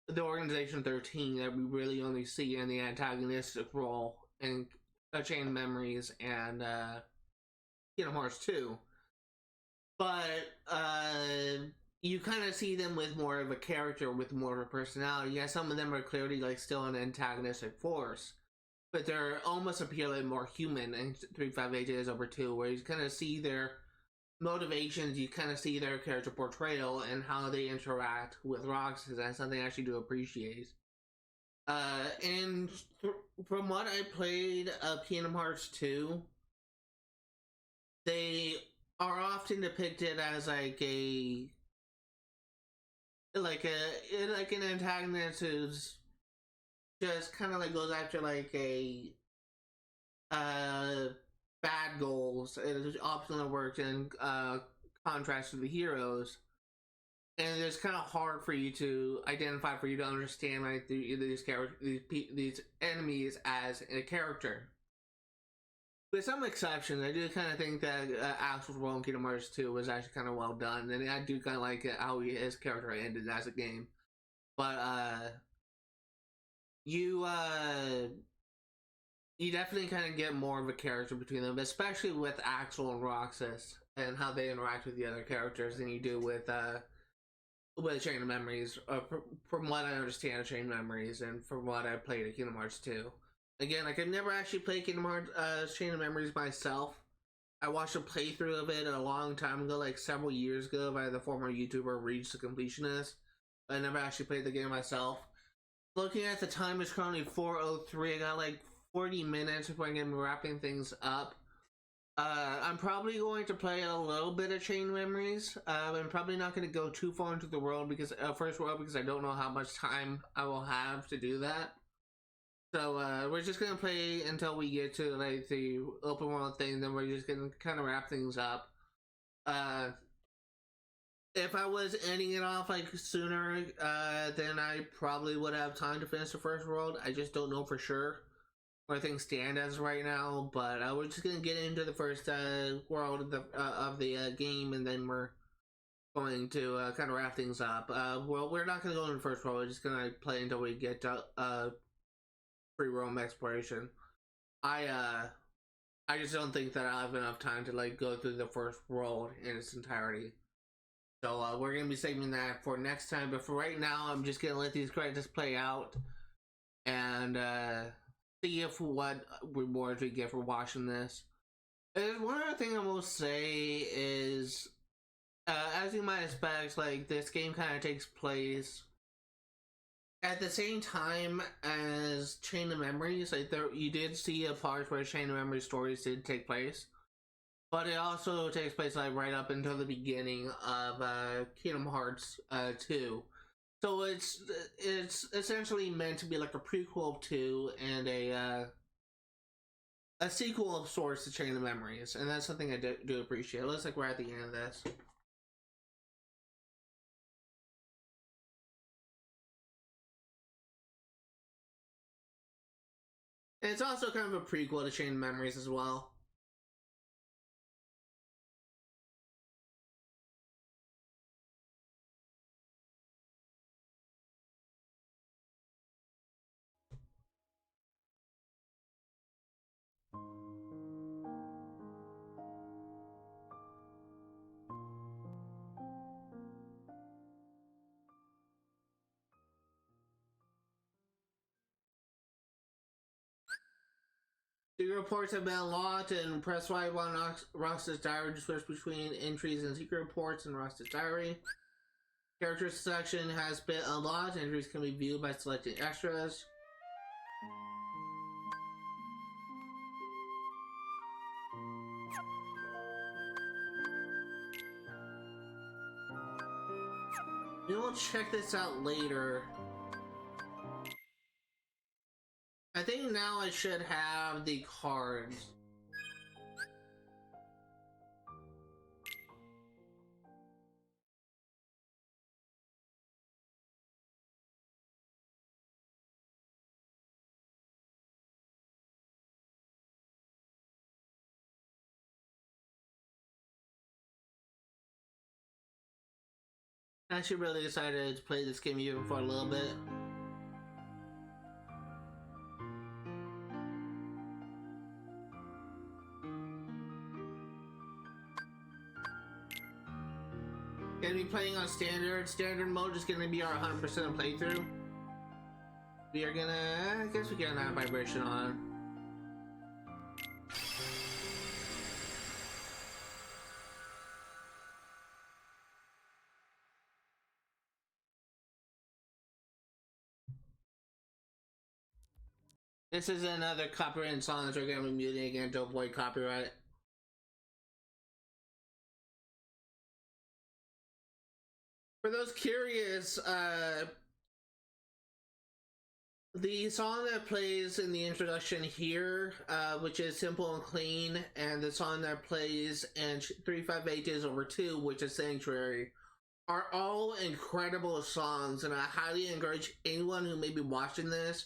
the Organization 13 that we really only see in the antagonistic role in Chain of Memories and Kingdom Hearts 2. But you kind of see them with more of a character, with more of a personality. Yeah, some of them are clearly still an antagonistic force. but they're almost appear like more human in 358 Days Over 2, where you kind of see their motivations, you kind of see their character portrayal and how they interact with Roxas. That's something I actually do appreciate. And from what I played of Kingdom Hearts 2, they are often depicted as like an antagonist who's just kind of like goes after like a bad goals, and it optionally works in contrast to the heroes. And it's kind of hard for you to identify, for you to understand like these enemies as a character. With some exceptions, I do kind of think that Axel's role in Kingdom Hearts 2 was actually kind of well done, and I do kind of like how his character ended as a game. But you definitely kind of get more of a character between them, especially with Axel and Roxas and how they interact with the other characters than you do with Chain of Memories, from what I understand of Chain of Memories, and from what I played at Kingdom Hearts 2. Again, like, I've never actually played Kingdom Hearts Chain of Memories myself. I watched a playthrough of it a long time ago, like several years ago, by the former YouTuber Reach the Completionist. I never actually played the game myself. Looking at the time, it's currently 4:03. I got like 40 minutes before I'm going to be wrapping things up. I'm probably going to play a little bit of Chain Memories. I'm probably not going to go too far into the world because first world, because I don't know how much time I will have to do that. So we're just going to play until we get to like the open world thing. Then we're just going to kind of wrap things up. If I was ending it off like sooner, then I probably would have time to finish the first world. I just don't know for sure where things stand as right now, but we're just gonna get into the first world of the game, and then we're going to kind of wrap things up. Well, we're not gonna go in the first world. We're just gonna play until we get to free roam exploration. I just don't think that I'll have enough time to like go through the first world in its entirety. So we're gonna be saving that for next time. But for right now, I'm just gonna let these credits play out and see if what rewards we get for watching this. And one other thing I will say is, as you might expect, like this game kind of takes place at the same time as Chain of Memories. Like you did see a part where Chain of Memories stories did take place, but it also takes place like right up until the beginning of Kingdom Hearts 2. So it's essentially meant to be like a prequel of 2 and a sequel of sorts to Chain of Memories, and that's something I do appreciate. It looks like we're at the end of this. And it's also kind of a prequel to Chain of Memories as well. Secret reports have been unlocked, and press Y on Roxas Diary to switch between entries and secret reports in Roxas Diary. Character selection has been unlocked. Entries can be viewed by selecting extras. We'll check this out later. I think now I should have the cards. I'm actually really excited to play this game even for a little bit. Gonna be playing on standard. Standard mode is gonna be our 100% playthrough. We are gonna, I guess we get that vibration on. This is another copyrighted song that we're going to be muting again to avoid copyright. For those curious, the song that plays in the introduction here, which is Simple and Clean, and the song that plays in 358 Days Over 2, which is Sanctuary, are all incredible songs, and I highly encourage anyone who may be watching this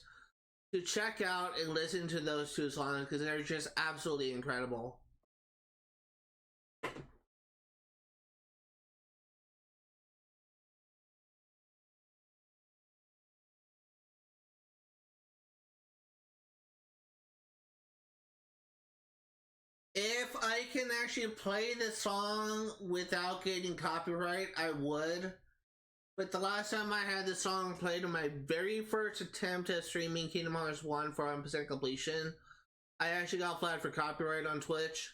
to check out and listen to those two songs because they're just absolutely incredible. If I can actually play the song without getting copyright, I would. But the last time I had the song played on my very first attempt at streaming Kingdom Hearts 1 for 100% completion, I actually got flagged for copyright on Twitch.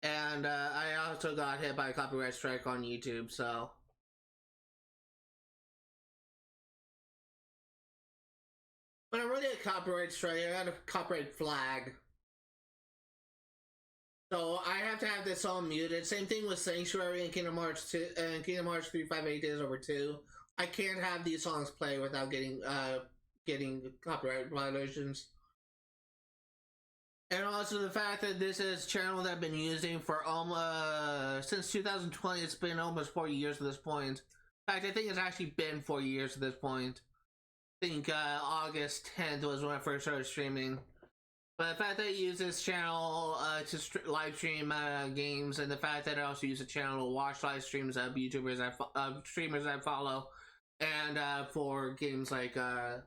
And I also got hit by a copyright strike on YouTube, so... But I'm really a copyright strike, I got a copyright flag. So I have to have this song muted. Same thing with Sanctuary and Kingdom Hearts 2 and Kingdom Hearts 358 Days Over 2. I can't have these songs play without getting copyright violations. And also the fact that this is a channel that I've been using for almost since 2020. It's been almost 4 years at this point. In fact, I think it's actually been 4 years at this point. I think August 10th was when I first started streaming. But the fact that I use this channel to live stream games, and the fact that I also use the channel to watch live streams of YouTubers, streamers I follow, and for games like and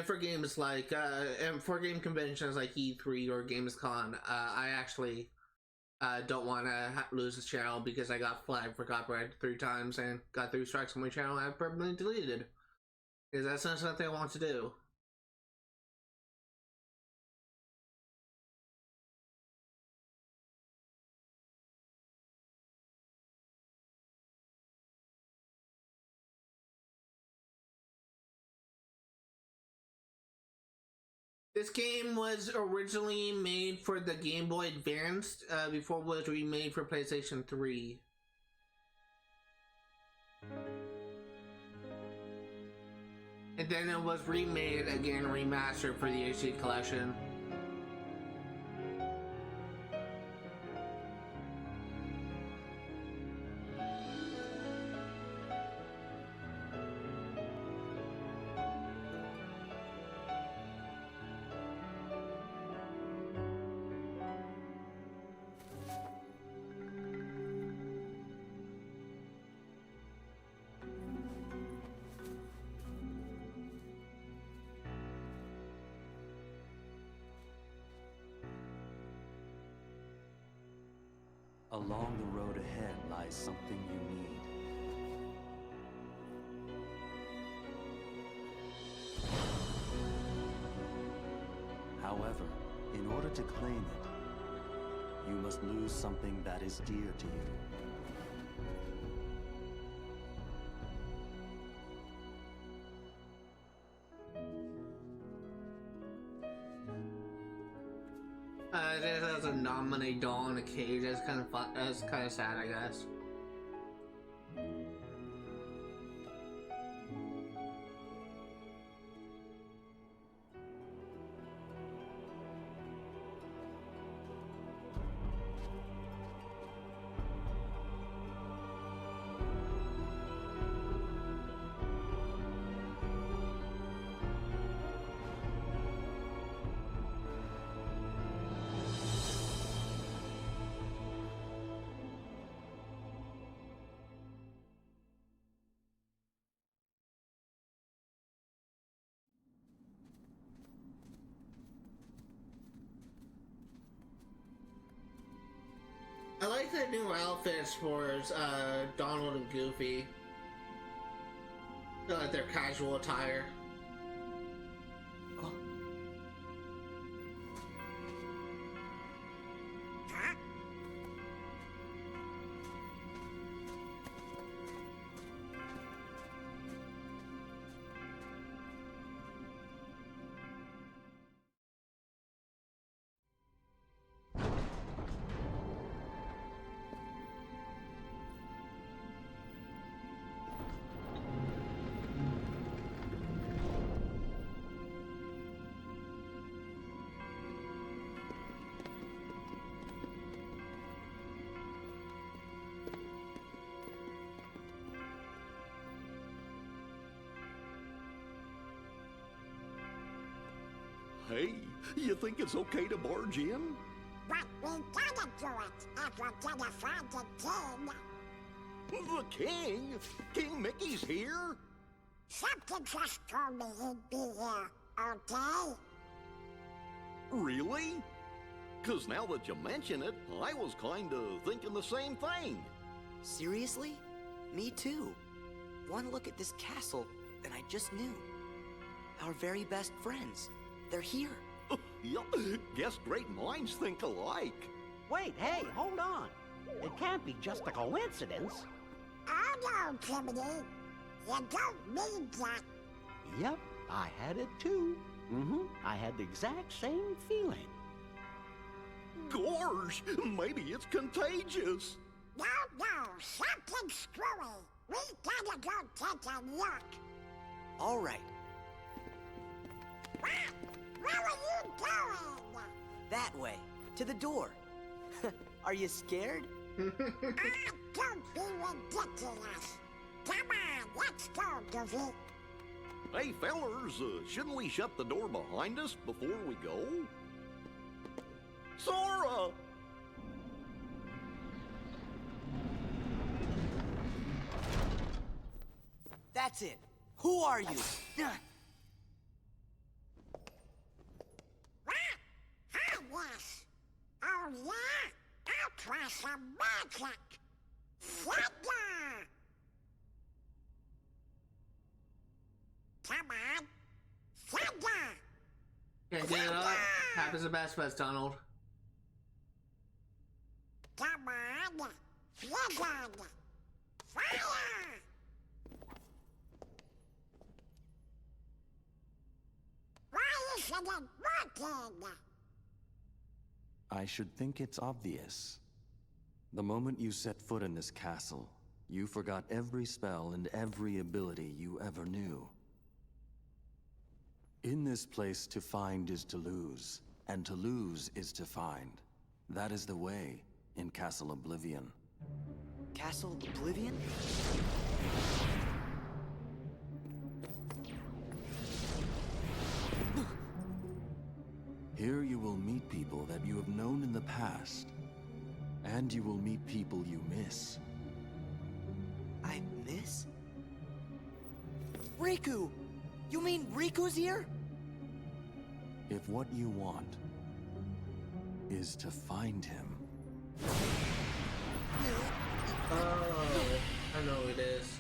for games like and for game conventions like E3 or Gamescom, I actually don't want to lose this channel because I got flagged for copyright 3 times and got 3 strikes on my channel and I permanently deleted because that's not something I want to do. This game was originally made for the Game Boy Advance before it was remade for PlayStation 3. And then it was remade again, remastered for the HD collection. Along the road ahead lies something you need. However, in order to claim it, you must lose something that is dear to you. This has a nominate doll in a cage. That's kind of fun. That's kind of sad, I guess. I like the new outfits for Donald and Goofy. I like their casual attire. Oh. Hey, you think it's okay to barge in? But we gotta do it if we're gonna find the king. The king? King Mickey's here? Something just told me he'd be here, okay? Really? 'Cause now that you mention it, I was kinda thinking the same thing. Seriously? Me too. One look at this castle, and I just knew. Our very best friends. They're here. Yup, guess great minds think alike. Wait, hey, hold on. It can't be just a coincidence. Oh no, Jiminy. You don't mean that. Yep, I had it too. I had the exact same feeling. Gorge, maybe it's contagious. No, something's screwy. We gotta go take a look. All right. Where are you going? That way, to the door. Are you scared? Don't be ridiculous. Come on, let's go, Goofy. Hey, fellers, shouldn't we shut the door behind us before we go? Sora! That's it. Who are you? Yes. Oh, yeah? I'll try some magic. Thunder! Come on. Thunder! Can't get it up. Happens the best, Donald. Come on. Blizzard! Fire! Why isn't it working? I should think it's obvious. The moment you set foot in this castle, you forgot every spell and every ability you ever knew. In this place, to find is to lose, and to lose is to find. That is the way in Castle Oblivion. Castle Oblivion? Here you will meet people that you have known in the past, and you will meet people you miss. I miss? Riku! You mean Riku's here? If what you want is to find him. Oh, I know it is.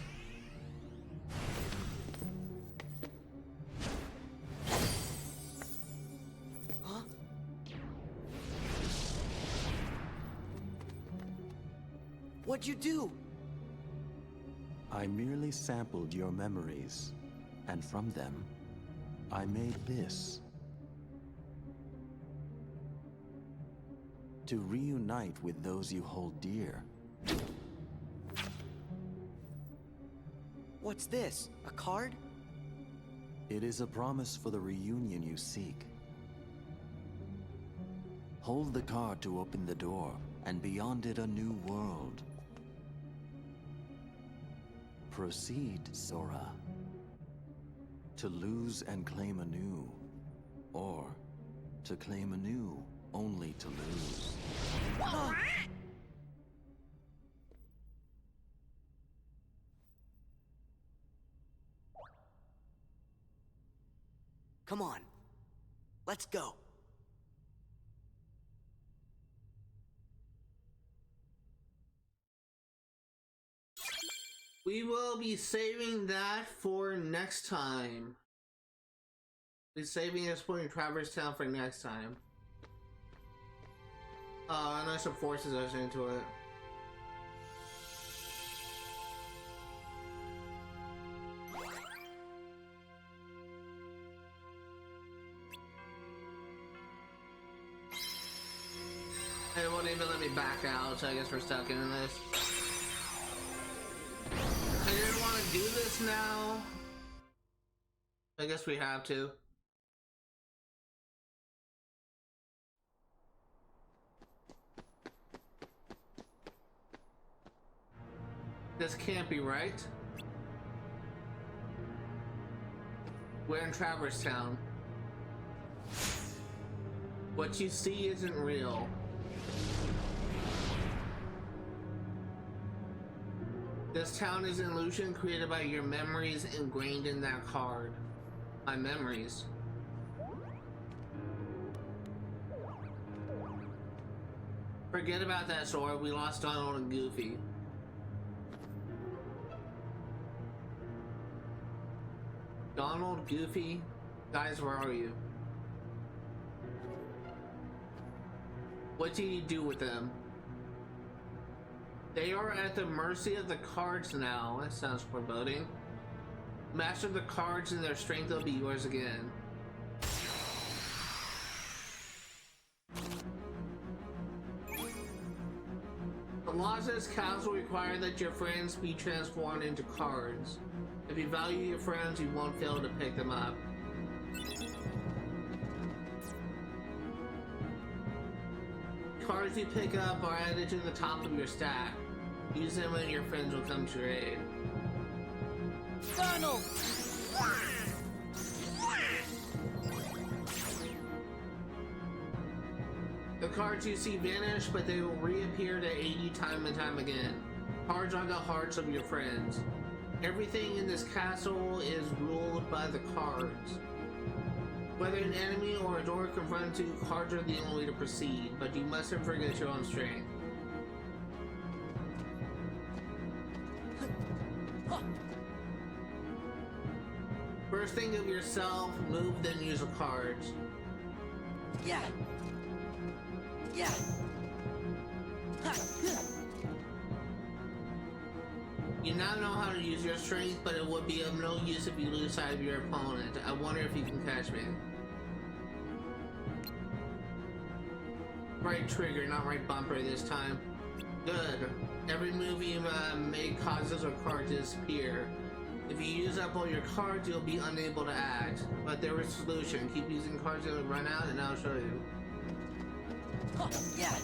Huh? What'd you do? I merely sampled your memories, and from them, I made this. To reunite with those you hold dear. What's this? A card? It is a promise for the reunion you seek. Hold the card to open the door, and beyond it a new world. Proceed, Sora. To lose and claim anew, or to claim anew only to lose. Come on. Let's go. We will be saving that for next time. We're saving Exploring Traverse Town for next time. I know some forces us into it. It won't even let me back out, so I guess we're stuck in this. I didn't want to do this now. I guess we have to. This can't be right. We're in Traverse Town. What you see isn't real. This town is an illusion created by your memories ingrained in that card. My memories. Forget about that, Sora. We lost Donald and Goofy. Donald, Goofy, guys, where are you? What do you do with them? They are at the mercy of the cards now. That sounds foreboding. Master the cards and their strength will be yours again. The laws of this castle require that your friends be transformed into cards. If you value your friends, you won't fail to pick them up. Cards you pick up are added to the top of your stack. Use them and your friends will come to your aid. Donald! The cards you see vanish, but they will reappear to aid you time and time again. Cards are the hearts of your friends. Everything in this castle is ruled by the cards. Whether an enemy or a door confronts you, cards are the only way to proceed, but you mustn't forget your own strength. First think of yourself, move, then use the cards. Yeah. Yeah. You now know how to use your strength, but it would be of no use if you lose sight of your opponent. I wonder if you can catch me. Right trigger, not right bumper this time. Good. Every move you make causes a card to disappear. If you use up all your cards, you'll be unable to act. But there is a solution. Keep using cards that will run out, and I'll show you. Yeah.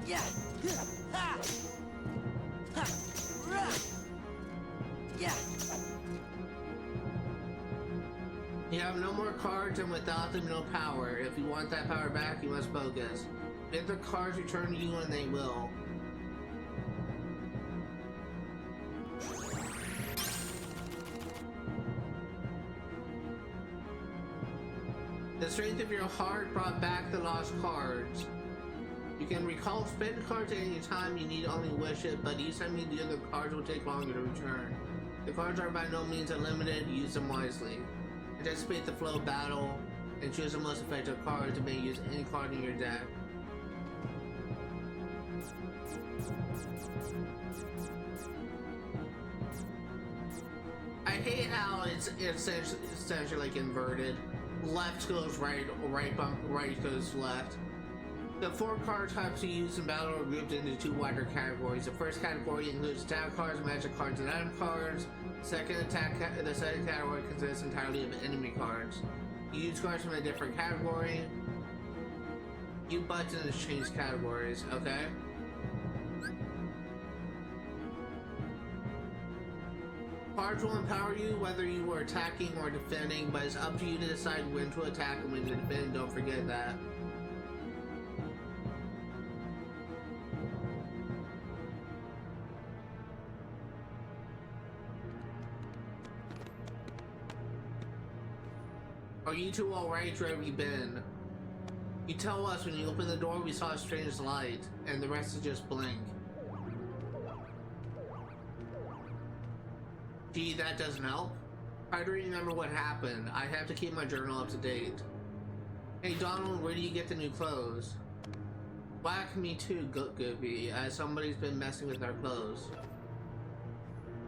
Yeah. Ha. Ha. Yeah. You have no more cards, and without them, no power. If you want that power back, you must focus. If the cards return to you, and they will. The strength of your heart brought back the lost cards. You can recall spend cards at any time, you need only wish it, but each time you do, the cards will take longer to return. The cards are by no means unlimited, use them wisely. Anticipate the flow of battle, and choose the most effective card to make use any card in your deck. I hate how it's essentially like inverted. Left goes right, right goes left. The 4 card types you use in battle are grouped into 2 wider categories. The first category includes attack cards, magic cards, and item cards. The second category consists entirely of enemy cards. You use cards from a different category. You buttons change categories, okay? Cards will empower you whether you are attacking or defending, but it's up to you to decide when to attack and when to defend. Don't forget that. Are you two alright? Where have you been? You tell us when you open the door we saw a strange light, and the rest is just blink. Gee, that doesn't help. Try to remember what happened. I have to keep my journal up to date. Hey Donald, where do you get the new clothes? Whack me too, Goofy, as somebody's been messing with our clothes.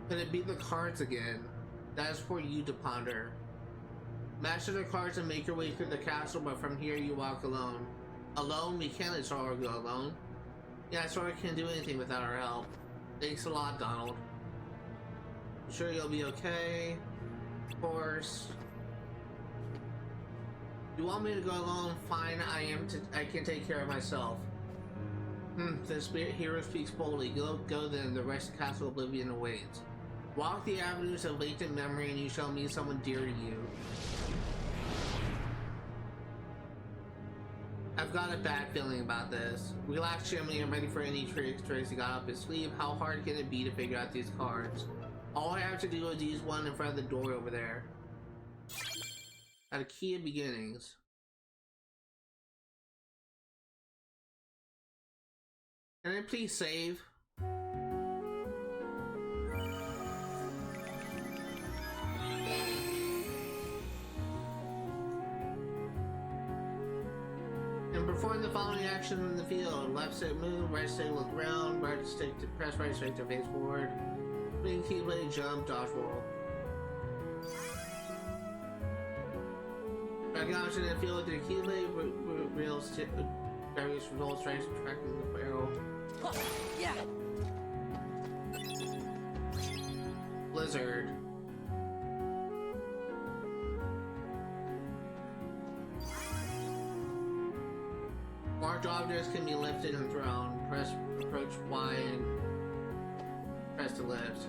Could it be the cards again? That is for you to ponder. Master the cards and make your way through the castle, but from here you walk alone. Alone? We can't let Sora go alone. Yeah, Sora can't do anything without our help. Thanks a lot, Donald. I'm sure you'll be okay. Of course. You want me to go alone? Fine, I can take care of myself. The spirit hero speaks boldly. Go then, the rest of Castle Oblivion awaits. Walk the avenues of latent memory and you shall meet someone dear to you. I've got a bad feeling about this. Relax, Jiminy. I'm ready for any tricks Tracy got up his sleeve. How hard can it be to figure out these cards? All I have to do is use one in front of the door over there. At a key of beginnings. Can I please save? And perform the following action in the field. Left stick move, right stick look around, right stick to press right stick to face forward. Swing keyblade, jump, dodge roll. Tracking option in the field with your keyblade, real stick, various results, trying subtracting the barrel. Yeah. Blizzard. Marked objects can be lifted and thrown. Press approach Y and press to lift.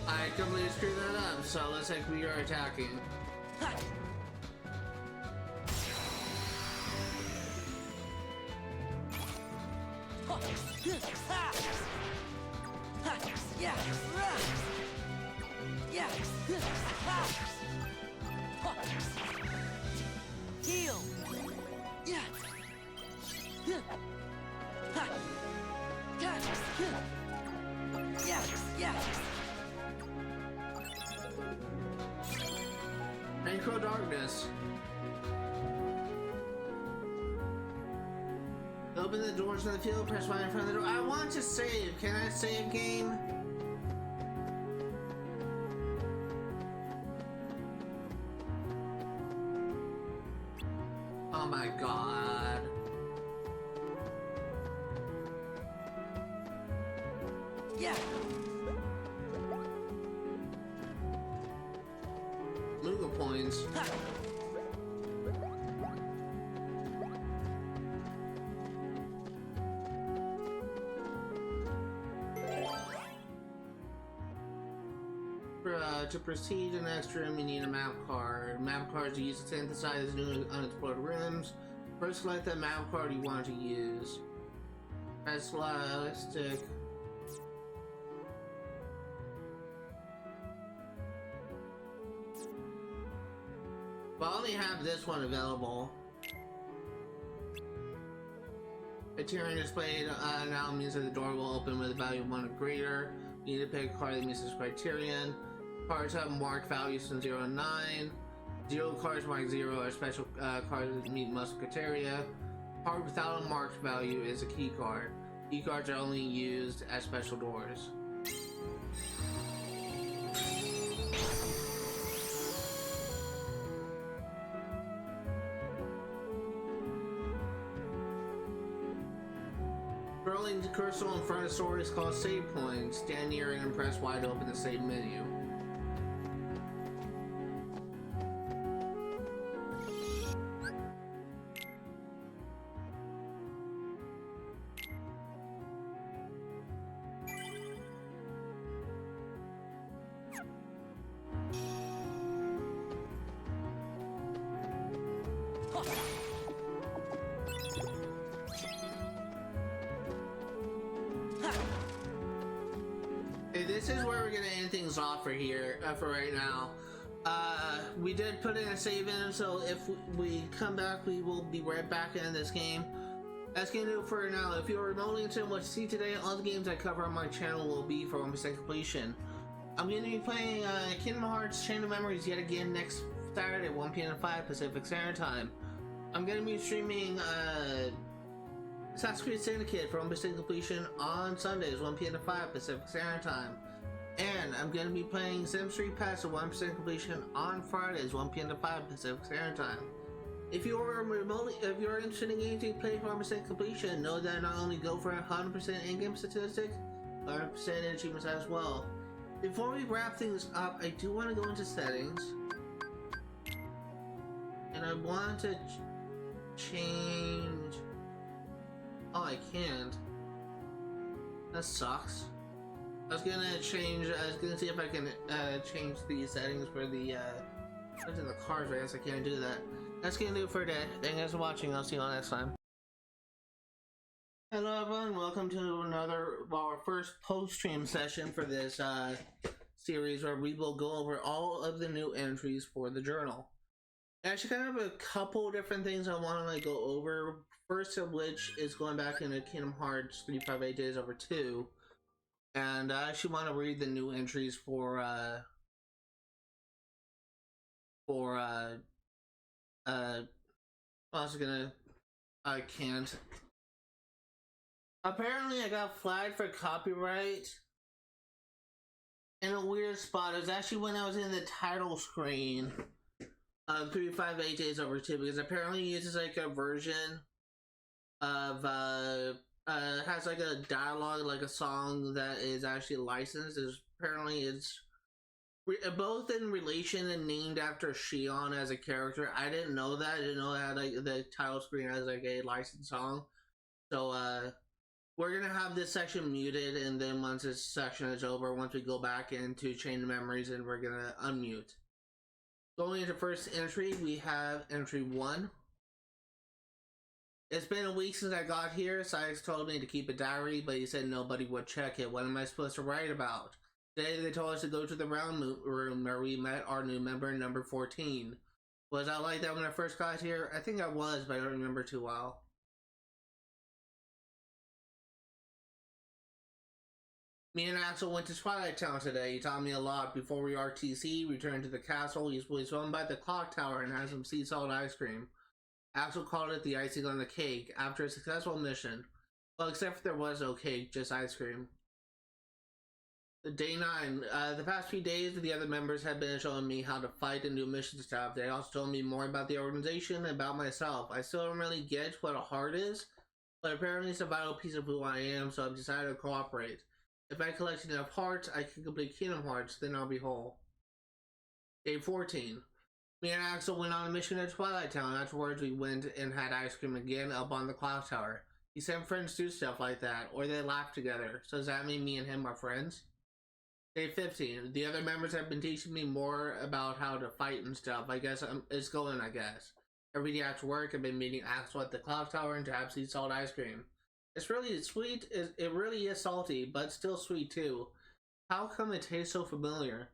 I completely screwed that up, so looks like we are attacking. Heal. Acre Darkness. Open the doors in the field, press Y in front of the door. I want to save. Can I save game? Oh my god. Yeah. Luga points. To proceed to the next room, you need a map card. Map cards are used to synthesize new unexplored rooms. First, select the map card you want to use. Press left stick. Well, I only have this one available. Criterion displayed now means that the door will open with a value of 1 or greater. You need to pick a card that meets this criterion. Cards have marked values from 0 to 9. 0 cards marked 0 are special cards that meet most criteria. Card without a marked value is a key card. Key cards are only used as special doors. Scrolling the cursor in front of Sora is called save points. Stand near it and press Y to open the save menu. This is where we're gonna end things off for here, for right now. We did put in a save in, so if we come back, we will be right back in this game. That's gonna do it for now. If you're remotely interested in what you see today, all the games I cover on my channel will be for 100% completion. I'm gonna be playing Kingdom Hearts Chain of Memories yet again next Saturday at 1 p.m. to 5 Pacific Standard Time. I'm gonna be streaming AC Syndicate for 100% completion on Sundays 1 p.m. to 5 Pacific Standard Time. And I'm going to be playing Sim Street Pass at 100% completion on Fridays 1 p.m. to 5 Pacific Standard Time. If you're interested in games you play 100% completion, know that I not only go for 100% in-game statistic, 100% achievements as well. Before we wrap things up, I do want to go into settings, and I want to change. Oh, I can't. That sucks. I was gonna see if I can change the settings for the in the cars. I guess I can't do that. That's gonna do it for today. Thank you guys for watching. I'll see you all next time. Hello everyone, welcome to our first post-stream session for this series where we will go over all of the new entries for the journal. Actually, kind of a couple different things I want to go over. First of which is going back into Kingdom Hearts 358 Days Over 2. And I actually want to read the new entries for I can't. Apparently I got flagged for copyright in a weird spot. It was actually when I was in the title screen of 358 Days Over 2, because apparently it uses like a version of has like a dialogue, like a song that is actually licensed. Apparently it's both in relation and named after Shion as a character. I didn't know that. I didn't know that like the title screen has like a licensed song. So we're gonna have this section muted, and then once this section is over, once we go back into Chain of Memories, and we're gonna unmute. Going into first entry, we have entry 1. It's been a week since I got here. Sykes told me to keep a diary, but he said nobody would check it. What am I supposed to write about? Today they told us to go to the round room where we met our new member, number 14. Was I like that when I first got here? I think I was, but I don't remember too well. Me and Axel went to Twilight Town today. He taught me a lot. Before we RTC, returned to the castle. He was swung by the clock tower and had some sea salt ice cream. Axel called it the icing on the cake after a successful mission. Well, except for there was no cake, just ice cream. Day 9. The past few days, the other members have been showing me how to fight and do mission stuff. They also told me more about the organization and about myself. I still don't really get what a heart is, but apparently it's a vital piece of who I am, so I've decided to cooperate. If I collect enough hearts, I can complete Kingdom Hearts, then I'll be whole. Day 14. Me and Axel went on a mission at Twilight Town. Afterwards, we went and had ice cream again up on the clock tower. He said friends do stuff like that, or they laugh together. So does that mean me and him are friends? Day 15. The other members have been teaching me more about how to fight and stuff. I guess it's going, I guess. Every day after work, I've been meeting Axel at the clock tower and to have sea salt ice cream. It's really sweet. It really is salty, but still sweet too. How come it tastes so familiar?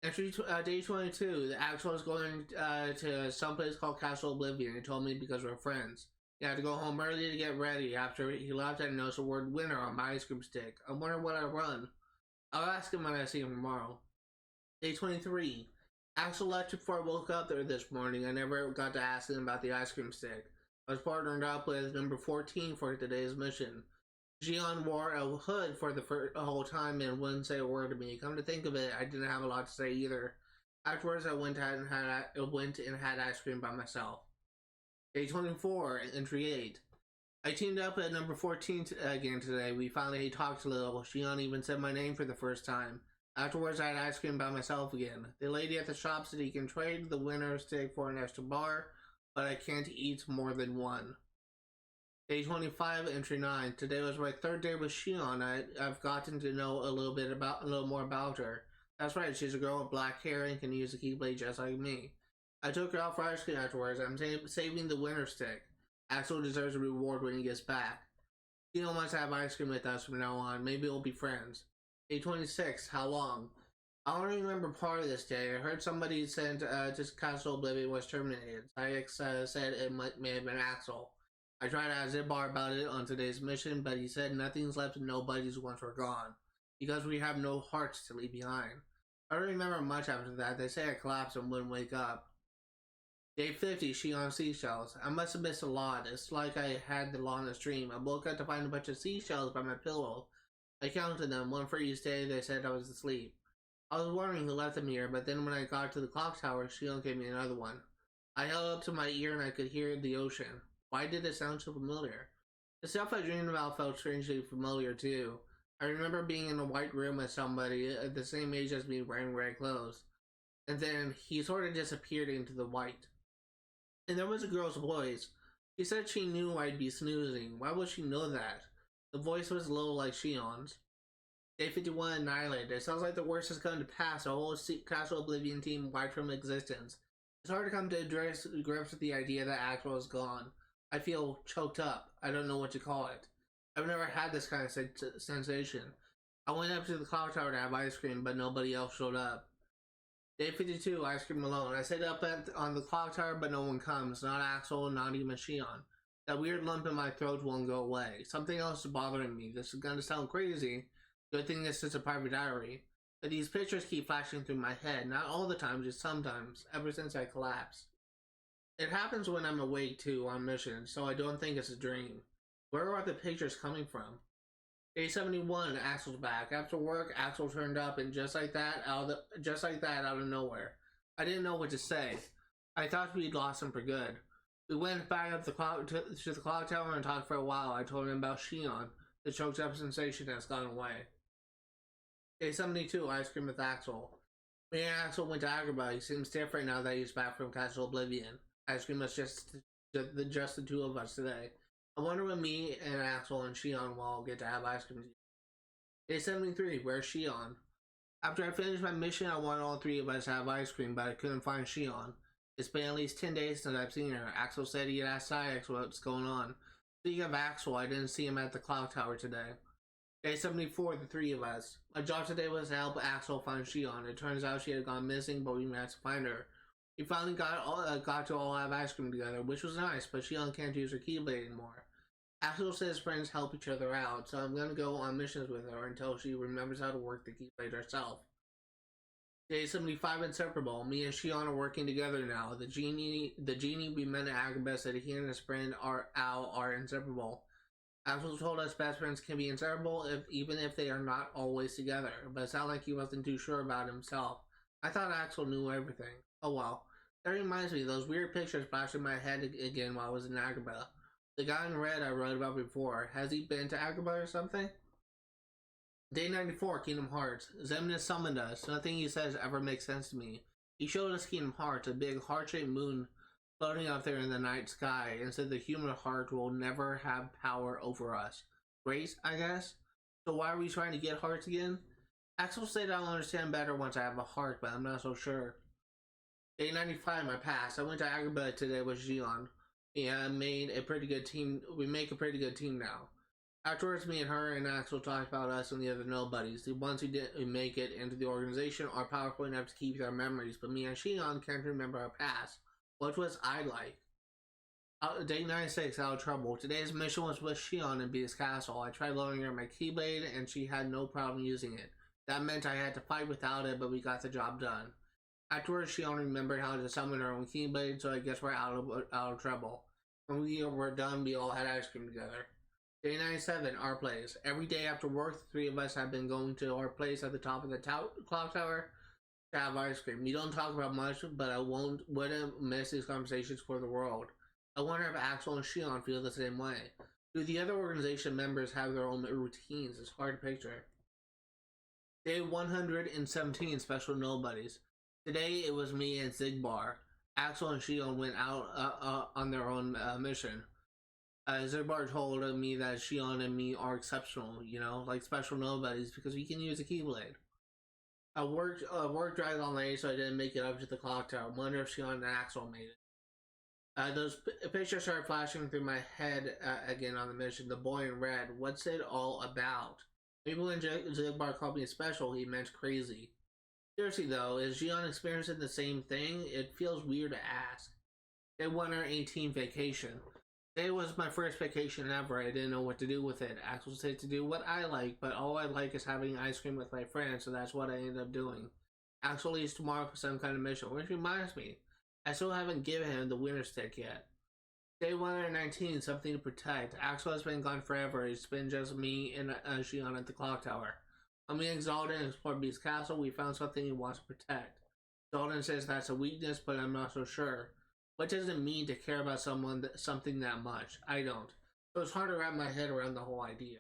Entry day 22, the Axel was going to some place called Castle Oblivion. He told me because we're friends. He had to go home early to get ready. After he left, I noticed the word winner on my ice cream stick. I wonder what I run. I'll ask him when I see him tomorrow. Day 23, Axel left before I woke up there this morning. I never got to ask him about the ice cream stick. I was partnered up with number 14 for today's mission. Gion wore a hood for the whole time and wouldn't say a word to me. Come to think of it, I didn't have a lot to say either. Afterwards, I went and had ice cream by myself. Day 24, entry 8. I teamed up at number 14 again today. We finally talked a little. Gion even said my name for the first time. Afterwards, I had ice cream by myself again. The lady at the shop said he can trade the winner stick for an extra bar, but I can't eat more than one. Day 25, entry 9. Today was my third day with Shion. I've gotten to know a little more about her. That's right, she's a girl with black hair and can use a keyblade just like me. I took her out for ice cream afterwards. I'm saving the winner stick. Axel deserves a reward when he gets back. Shion wants to have ice cream with us from now on. Maybe we'll be friends. Day 26, how long? I don't remember part of this day. I heard somebody said just Castle Oblivion was terminated. Sykes said it may have been Axel. I tried to ask Zibbar about it on today's mission, but he said nothing's left and nobody's once we're gone. Because we have no hearts to leave behind. I don't remember much after that. They say I collapsed and wouldn't wake up. Day 50, Shion seashells. I must have missed a lot. It's like I had the longest dream. I woke up to find a bunch of seashells by my pillow. I counted them, one for each day. They said I was asleep. I was wondering who left them here, but then when I got to the clock tower, Shion gave me another one. I held up to my ear and I could hear the ocean. Why did it sound so familiar? The stuff I dreamed about felt strangely familiar too. I remember being in a white room with somebody at the same age as me wearing red clothes. And then he sort of disappeared into the white. And there was a girl's voice. She said she knew I'd be snoozing. Why would she know that? The voice was low like Shion's. Day 51 annihilated. It sounds like the worst has come to pass. The whole Castle Oblivion team wiped from existence. It's hard to come to grips with the idea that Axel is gone. I feel choked up. I don't know what to call it. I've never had this kind of sensation. I went up to the clock tower to have ice cream, but nobody else showed up. Day 52, ice cream alone. I sit up on the clock tower, but no one comes. Not Axel, not even Shion. That weird lump in my throat won't go away. Something else is bothering me. This is gonna sound crazy. Good thing this is a private diary. But these pictures keep flashing through my head. Not all the time, just sometimes. Ever since I collapsed. It happens when I'm awake too, on mission, so I don't think it's a dream. Where are the pictures coming from? Day 71, Axel's back. After work, Axel turned up, and just like that, out of nowhere. I didn't know what to say. I thought we'd lost him for good. We went back up to the clock tower and talked for a while. I told him about Shion. The choked up sensation has gone away. Day 72, ice cream with Axel. Me and Axel went to Agrabah. He seems different now that he's back from Castle Oblivion. Ice cream was just the two of us today. I wonder when me and Axel and Shion will all get to have ice cream. Day 73, where's Shion? After I finished my mission, I wanted all three of us to have ice cream, but I couldn't find Shion. It's been at least 10 days since I've seen her. Axel said he'd asked Siex what's going on. Speaking of Axel, I didn't see him at the clock tower today. Day 74, the three of us. My job today was to help Axel find Shion. It turns out she had gone missing, but we managed to find her. We finally got to all have ice cream together, which was nice, but Shion can't use her Keyblade anymore. Axel says friends help each other out, so I'm gonna go on missions with her until she remembers how to work the Keyblade herself. Day 75, Inseparable. Me and Shion are working together now. The genie we met at Agrabah said he and his friend Al are inseparable. Axel told us best friends can be inseparable even if they are not always together, but it sounded like he wasn't too sure about himself. I thought Axel knew everything. Oh well. That reminds me, those weird pictures flashed in my head again while I was in Agrabah. The guy in red I wrote about before, has he been to Agrabah or something? Day 94, Kingdom Hearts. Xemnas summoned us. Nothing he says ever makes sense to me. He showed us Kingdom Hearts, a big heart-shaped moon floating up there in the night sky, and said the human heart will never have power over us. Great, I guess? So why are we trying to get hearts again? Axel said I'll understand better once I have a heart, but I'm not so sure. Day 95, my past. I went to Agrabah today with Xion. Yeah, we make a pretty good team now. Afterwards, me and her and Axel talked about us and the other nobodies. The ones who didn't make it into the organization are powerful enough to keep their memories, but me and Xion can't remember our past. What was I like? Day 96, out of trouble. Today's mission was with Xion in Beast Castle. I tried loaning her my Keyblade, and she had no problem using it. That meant I had to fight without it, but we got the job done. Afterwards, Xion remembered how to summon her own Keyblade, so I guess we're out of trouble. When we were done, we all had ice cream together. Day 97, our place. Every day after work, the three of us have been going to our place at the top of the clock tower to have ice cream. We don't talk about much, but I wouldn't miss these conversations for the world. I wonder if Axel and Xion feel the same way. Do the other organization members have their own routines? It's hard to picture. Day 117, Special Nobodies. Today it was me and Zigbar. Axel and Xion went out on their own mission. Zigbar told me that Xion and me are exceptional, like special nobodies, because we can use a Keyblade. Work dragged on late, so I didn't make it up to the clock tower. Wonder if Xion and Axel made it. Those pictures started flashing through my head again on the mission. The boy in red, what's it all about? Maybe when Zigbar called me special, he meant crazy. Seriously though, is Xion experiencing the same thing? It feels weird to ask. Day 118, vacation. Today was my first vacation ever. I didn't know what to do with it. Axel said to do what I like, but all I like is having ice cream with my friends, so that's what I ended up doing. Axel leaves tomorrow for some kind of mission, which reminds me, I still haven't given him the winner stick yet. Day 119, something to protect. Axel has been gone forever. It's been just me and Xion at the clock tower. When we exalted and explored Beast Castle, we found something he wants to protect. Zoltan says that's a weakness, but I'm not so sure. What does it mean to care about something that much? I don't. So it's hard to wrap my head around the whole idea.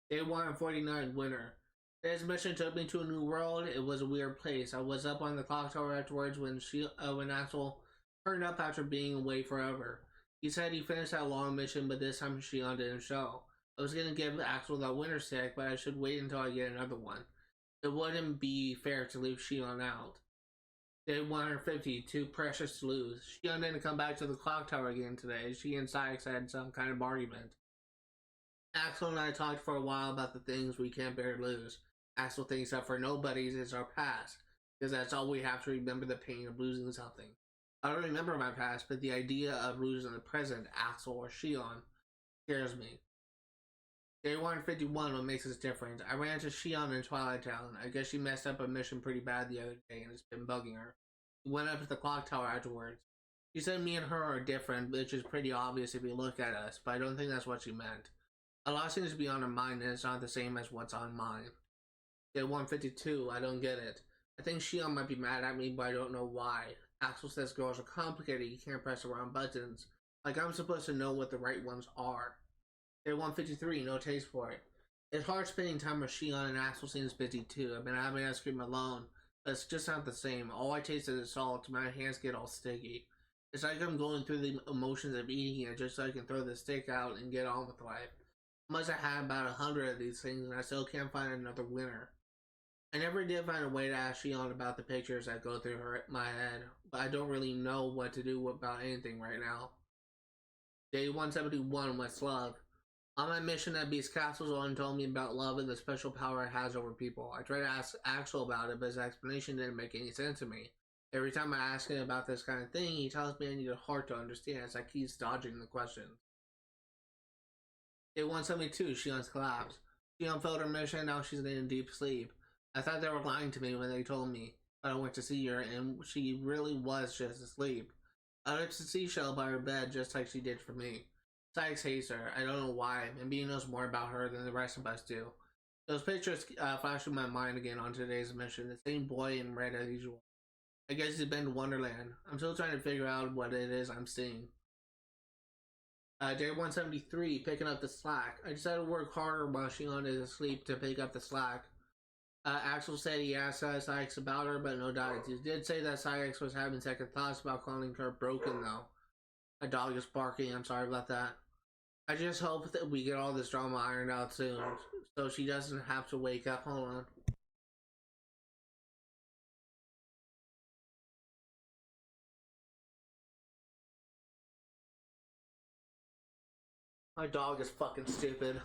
Day 149 winter. Today's mission took me to a new world. It was a weird place. I was up on the clock tower afterwards when Axel turned up after being away forever. He said he finished that long mission, but this time Shion didn't show. I was gonna give Axel that winter stick, but I should wait until I get another one. It wouldn't be fair to leave Shion out. Day 150, too precious to lose. Shion didn't come back to the clock tower again today. She and Sykes had some kind of argument. Axel and I talked for a while about the things we can't bear to lose. Axel thinks that for nobodies it's our past, because that's all we have to remember, the pain of losing something. I don't remember my past, but the idea of losing the present, Axel or Shion, scares me. Day 151, what makes us different? I ran into Shion in Twilight Town. I guess she messed up a mission pretty bad the other day and it's been bugging her. We went up to the clock tower afterwards. She said me and her are different, which is pretty obvious if you look at us, but I don't think that's what she meant. A lot seems to be on her mind and it's not the same as what's on mine. Day 152, I don't get it. I think Shion might be mad at me, but I don't know why. Axel says girls are complicated, you can't press the wrong buttons. Like I'm supposed to know what the right ones are. Day 153, no taste for it. It's hard spending time with Shion and Axel seems busy too. I've been having ice cream alone, but it's just not the same. All I taste is salt, my hands get all sticky. It's like I'm going through the emotions of eating it just so I can throw the stick out and get on with life. I must have had about 100 of these things and I still can't find another winner. I never did find a way to ask Shion about the pictures that go through my head, but I don't really know what to do about anything right now. Day 171, West Love. On my mission at Beast Castle, Zoran told me about love and the special power it has over people. I tried to ask Axel about it, but his explanation didn't make any sense to me. Every time I ask him about this kind of thing, he tells me I need a heart to understand. It's like he's dodging the question. Day 172, Shion's collapse. Shion failed her mission, now she's in deep sleep. I thought they were lying to me when they told me, but I went to see her and she really was just asleep. I left a seashell by her bed just like she did for me. Sykes hates her. I don't know why. Maybe he knows more about her than the rest of us do. Those pictures flash through my mind again on today's mission. The same boy in red as usual. I guess he's been to Wonderland. I'm still trying to figure out what it is I'm seeing. Day 173, picking up the slack. I decided to work harder while Shion is asleep to pick up the slack. Axel said he asked Sykes about her, but no diets. He did say that Sykes was having second thoughts about calling her broken, though. My dog is barking. I'm sorry about that. I just hope that we get all this drama ironed out soon, so she doesn't have to wake up. Hold on. My dog is fucking stupid.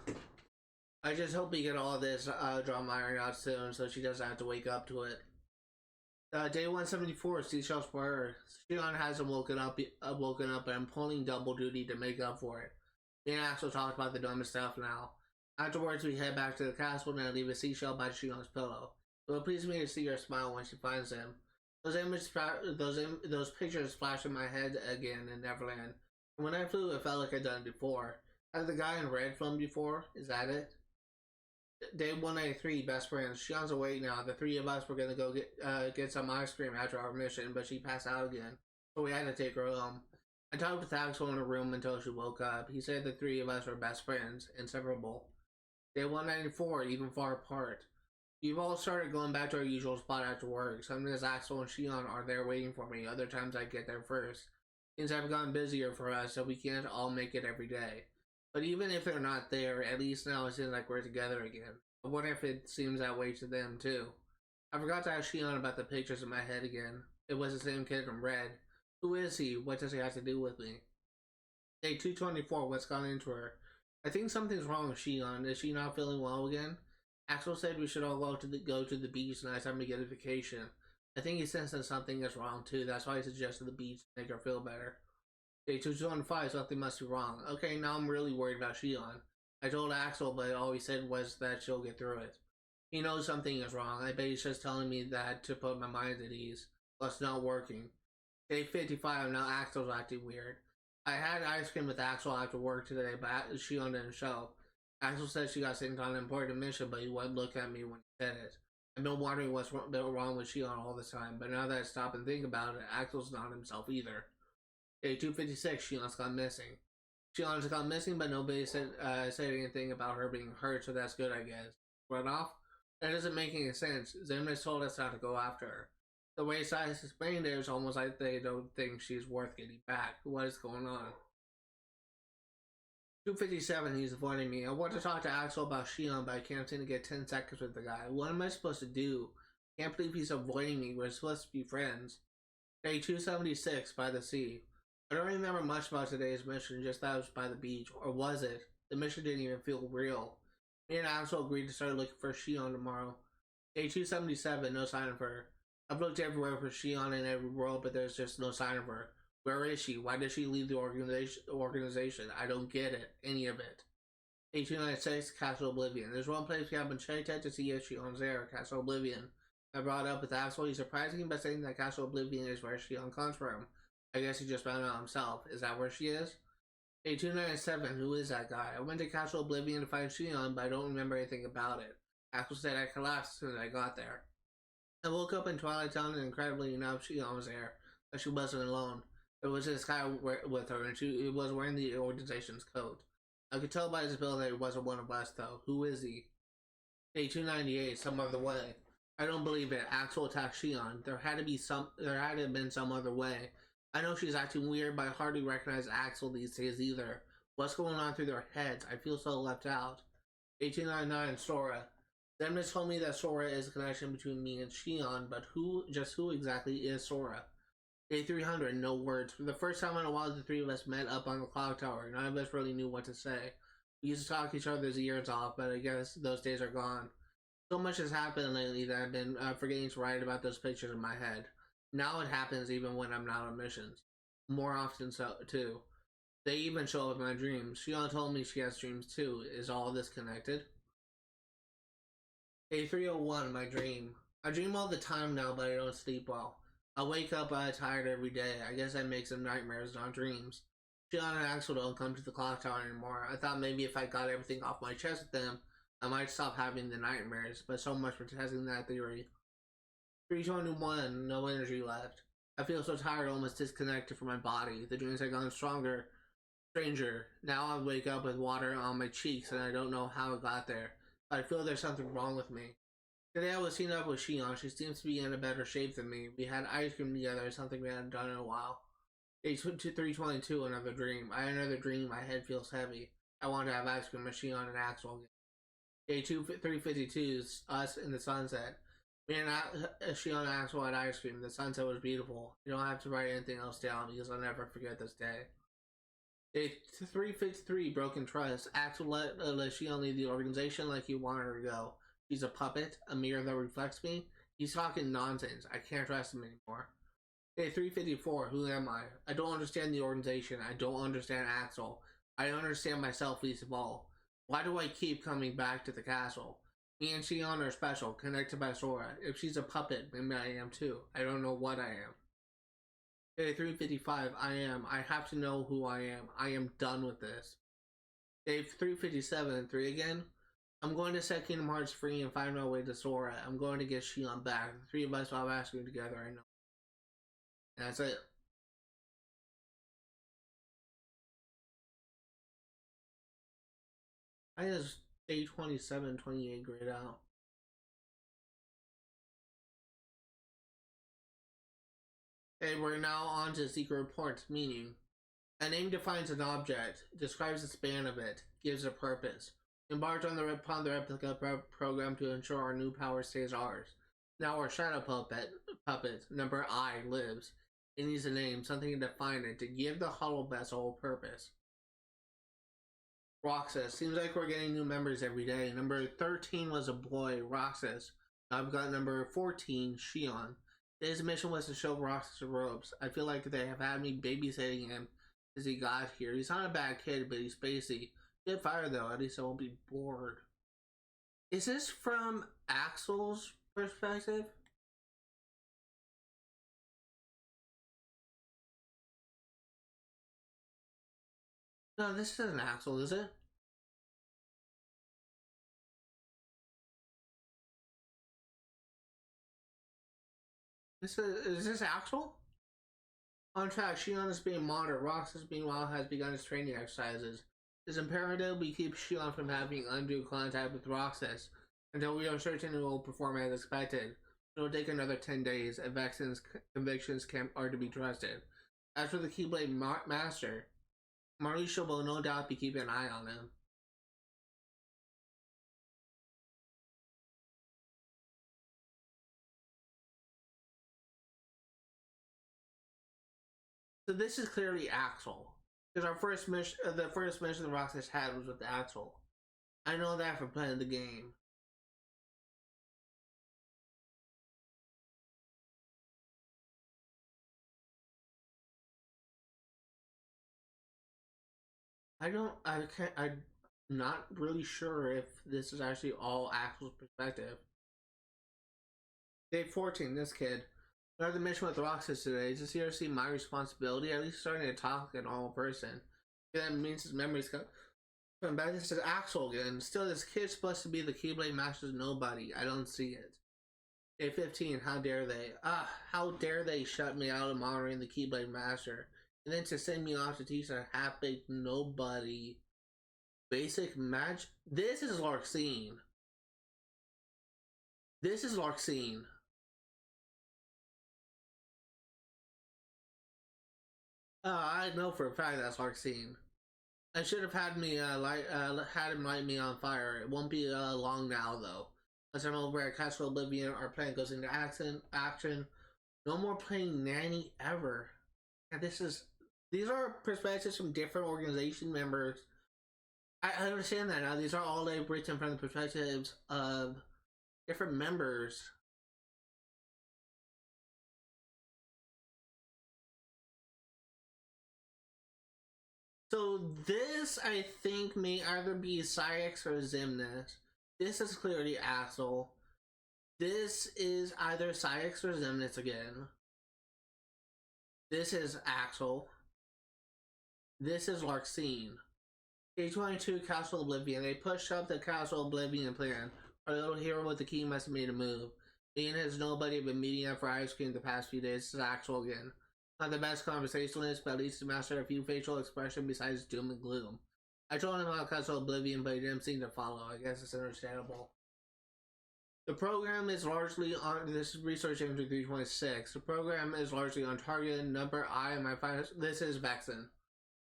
I just hope we get all this drama ironed out soon, so she doesn't have to wake up to it. Day 174, seashells for her. Shion hasn't woken up, but I'm pulling double duty to make up for it. Me and Axel talk about the dumbest stuff now. Afterwards, we head back to the castle and I leave a seashell by Shion's pillow. It will please me to see her smile when she finds him. Those pictures flash in my head again in Neverland. When I flew, it felt like I'd done it before. Has the guy in red flown before? Is that it? Day 193, best friends. Shion's awake now. The three of us were gonna go get some ice cream after our mission, but she passed out again, so we had to take her home. I talked with Axel in her room until she woke up. He said the three of us are best friends, inseparable. Day 194, even far apart. We've all started going back to our usual spot after work. Sometimes Axel and Shion are there waiting for me. Other times I get there first. Things have gotten busier for us, so we can't all make it every day. But even if they're not there, at least now it seems like we're together again. I wonder if it seems that way to them too. I forgot to ask Shion about the pictures in my head again. It was the same kid in red. Who is he? What does he have to do with me? Day 224, what's gone into her? I think something's wrong with Shion. Is she not feeling well again? Axel said we should all go to the beach next time we get a vacation. I think he sensed something is wrong too. That's why he suggested the beach to make her feel better. Day 225, something must be wrong. Okay, now I'm really worried about Shion. I told Axel, but all he said was that she'll get through it. He knows something is wrong. I bet he's just telling me that to put my mind at ease. But it's not working. Day 55, now Axel's acting weird. I had ice cream with Axel after work today, but Shion didn't show. Axel said she got sent on an important mission, but he wouldn't look at me when he said it. I've been wondering what's wrong with Shion all the time, but now that I stop and think about it, Axel's not himself either. Day 256, Shion's gone missing. Shion's gone missing, but nobody said anything about her being hurt, so that's good, I guess. Run off? That doesn't make any sense. Zemnis told us not to go after her. The way Science explained it is almost like they don't think she's worth getting back. What is going on? 257, he's avoiding me. I want to talk to Axel about Shion, but I can't seem to get 10 seconds with the guy. What am I supposed to do? Can't believe he's avoiding me. We're supposed to be friends. Day 276, by the sea. I don't remember much about today's mission, just that it was by the beach. Or was it? The mission didn't even feel real. Me and Axel agreed to start looking for Shion tomorrow. Day 277, no sign of her. I've looked everywhere for Shion in every world, but there's just no sign of her. Where is she? Why did she leave the organization? I don't get it. Any of it. Day 296, Castle Oblivion. There's one place we haven't checked yet to see if Shion's there. Castle Oblivion. I brought it up with Axel. He's surprising me by saying that Castle Oblivion is where Shion comes from. I guess he just found out himself. Is that where she is? Day 297, who is that guy? I went to Castle Oblivion to find Shion, but I don't remember anything about it. Axel said I collapsed as soon as I got there. I woke up in Twilight Town and incredibly enough, Shion was there. But she wasn't alone. There was this guy with her, and she was wearing the organization's coat. I could tell by his build that he wasn't one of us, though. Who is he? Day 298, some other way. I don't believe it. Axel attacked Shion. There had to have been some other way. I know she's acting weird, but I hardly recognize Axel these days either. What's going on through their heads? I feel so left out. Day 299, Sora. Zemnis told me that Sora is a connection between me and Shion, but who exactly is Sora? Day 300, no words. For the first time in a while, the three of us met up on the clock tower. None of us really knew what to say. We used to talk each other's ears off, but I guess those days are gone. So much has happened lately that I've been forgetting to write about those pictures in my head. Now it happens even when I'm not on missions. More often so, too. They even show up in my dreams. Shion told me she has dreams too. Is all this connected? Day 301, my dream. I dream all the time now, but I don't sleep well. I wake up tired every day. I guess I make some nightmares, not dreams. Shion and Axel don't come to the clock tower anymore. I thought maybe if I got everything off my chest with them, I might stop having the nightmares, but so much for testing that theory. 321, no energy left. I feel so tired, almost disconnected from my body. The dreams have gone stranger. Now I wake up with water on my cheeks and I don't know how it got there. I feel there's something wrong with me. Today I was seen up with Shion. She seems to be in a better shape than me. We had ice cream together, something we hadn't done in a while. Day 322, another dream. I had another dream, my head feels heavy. I want to have ice cream with Shion and Axel again. Day 352 is us in the sunset. Me and Shion and Axel had ice cream. The sunset was beautiful. You don't have to write anything else down because I'll never forget this day. Day 353, broken trust. Axel let Shion leave the organization like he wanted her to go. He's a puppet, a mirror that reflects me. He's talking nonsense. I can't trust him anymore. Day 354, who am I? I don't understand the organization. I don't understand Axel. I don't understand myself least of all. Why do I keep coming back to the castle? Me and Shion are special, connected by Sora. If she's a puppet, maybe I am too. I don't know what I am. Day 355, I have to know who I am. I am done with this. Day 357, 3 again? I'm going to set Kingdom Hearts free and find my way to Sora. I'm going to get Shion back. The three of us will have ice cream together, I know. And that's it. I just day 27, 28 grayed out. Okay, we're now on to secret reports, meaning a name defines an object, describes the span of it, gives a purpose. Embarked upon the replica program to ensure our new power stays ours. Now our shadow puppet, number I, lives. It needs a name, something to define it, to give the hollow vessel a purpose. Roxas. Seems like we're getting new members every day. Number 13 was a boy, Roxas. Now I've got number 14, Shion. His mission was to show Roxas the ropes. I feel like they have had me babysitting him since he got here. He's not a bad kid, but he's spacey. Get fired though, at least I won't be bored. Is this from Axel's perspective? No, this isn't Axel, is it? Is this Axel? On track, Shion is being monitored. Roxas, meanwhile, has begun his training exercises. It is imperative we keep Shion from having undue contact with Roxas until we are certain it will perform as expected. It will take another 10 days if Vexen's convictions are to be trusted. As for the Keyblade Master, Marluxia will no doubt be keeping an eye on him. So this is clearly Axel, because our first mission, the first mission the Roxas had was with Axel. I know that from playing the game. I'm not really sure if this is actually all Axel's perspective. Day 14, this kid. Another mission with Roxas today. Is this seriously my responsibility? At least starting to talk like a normal person. That means his memories come back. This is Axel again. Still, this kid's supposed to be the Keyblade Master's nobody. I don't see it. Day 15, how dare they? How dare they shut me out of monitoring the Keyblade Master, and then to send me off to teach a half-baked nobody basic match. This is Larxene. This is Larxene. I know for a fact that's Larxene. I should have had me had him light me on fire. It won't be long now though. Once I'm over at Castle Oblivion, our plan goes into action. No more playing nanny ever. And these are perspectives from different organization members. I understand that now. These are all they've written from the perspectives of different members. So this, I think, may either be Sleights or Xemnas. This is clearly Axel. This is either Sleights or Xemnas again. This is Axel. This is Larxene. Page 22, Castle Oblivion. They pushed up the Castle Oblivion plan. Our little hero with the key must have made a move. Me and his nobody have been meeting up for ice cream the past few days. This is Axel again. Not the best conversationalist, but at least to master a few facial expressions besides doom and gloom. I told him about Castle Oblivion, but he didn't seem to follow. I guess it's understandable. The program is largely on this research entry 326. The program is largely on target. Number I in my final. This is Vexen.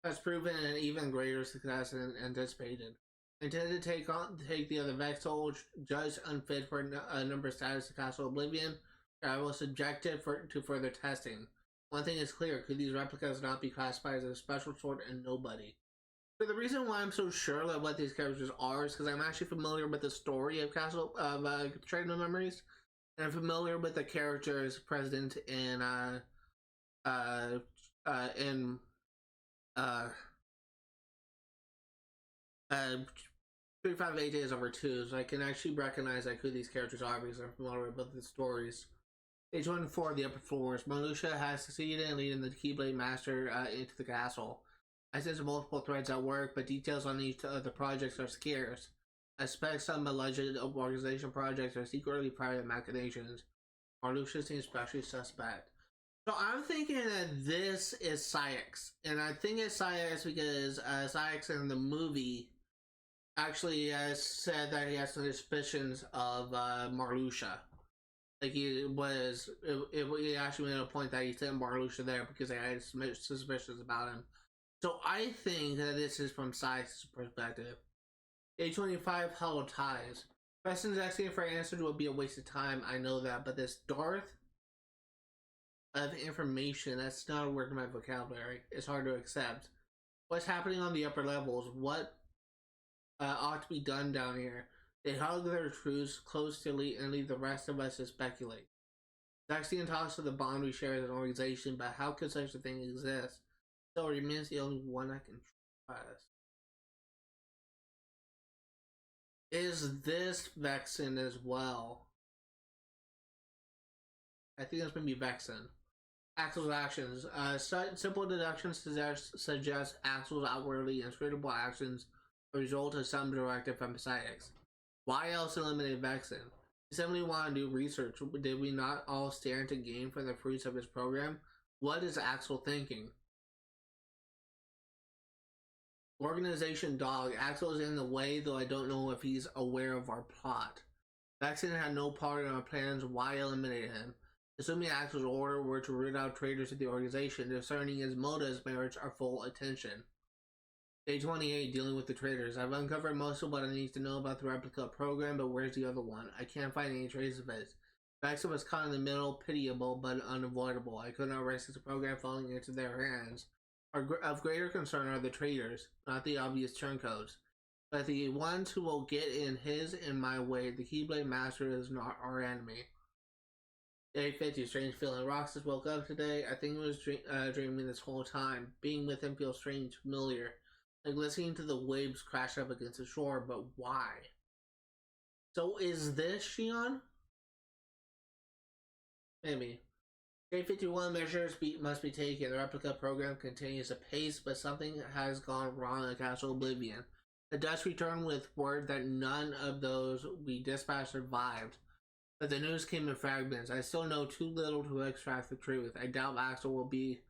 Has proven an even greater success than anticipated. Intended to take the other Vexel, judged unfit for number status to Castle Oblivion. I was subjected to further testing. One thing is clear: could these replicas not be classified as a special sort and nobody? So the reason why I'm so sure of what these characters are is because I'm actually familiar with the story of Castle of Train of Memories, and I'm familiar with the characters present in 358 Days Over 2, so I can actually recognize like who these characters are because I'm familiar with the stories. Page 104, the upper floors. Marluxia has succeeded in leading the Keyblade Master into the castle. I sense multiple threads at work, but details on each of the projects are scarce. I suspect some alleged organization projects are secretly private machinations. Marluxia seems especially suspect. So I'm thinking that this is Sleights, and I think it's Sleights because Sleights in the movie actually said that he has some suspicions of Marluxia. Like he actually made a point that he sent Marluxia there because they had suspicions about him. So I think that this is from Sleights' perspective. A25 Hollow Ties. Questions asking for answers would be a waste of time, I know that, but this dearth of information, that's not a word in my vocabulary. It's hard to accept. What's happening on the upper levels? What ought to be done down here? They hug their truths closely and leave the rest of us to speculate. Zaxian talks of the bond we share as an organization, but how could such a thing exist? So it remains the only one I can trust. Is this Vexen as well? I think it's going to be Vexen. Axel's actions. Simple deductions suggest Axel's outwardly inscrutable actions a result of some directive from Sleights. Why else eliminate Vexen? He simply want to do research. Did we not all stand to gain from the fruits of his program? What is Axel thinking? Organization Dog. Axel is in the way, though I don't know if he's aware of our plot. If Axel had no part in our plans, why eliminate him? Assuming Axel's order were to root out traitors to the organization, discerning his motives merits our full attention. Day 28, dealing with the traitors. I've uncovered most of what I need to know about the replica program, but where's the other one? I can't find any trace of it. Axel was caught in the middle, pitiable but unavoidable. I could not risk the program falling into their hands. Of greater concern are the traitors, not the obvious turncoats, but the ones who will get in his and my way. The Keyblade Master is not our enemy. Day 50, strange feeling. Roxas woke up today. I think he was dreaming this whole time. Being with him feels strange, familiar. Like listening to the waves crash up against the shore, but why? So is this Shion? Maybe. Day 51, measures must be taken. The replica program continues apace, but something has gone wrong at Castle Oblivion. The Dutch returned with word that none of those we dispatched survived, but the news came in fragments. I still know too little to extract the truth. I doubt Axel will be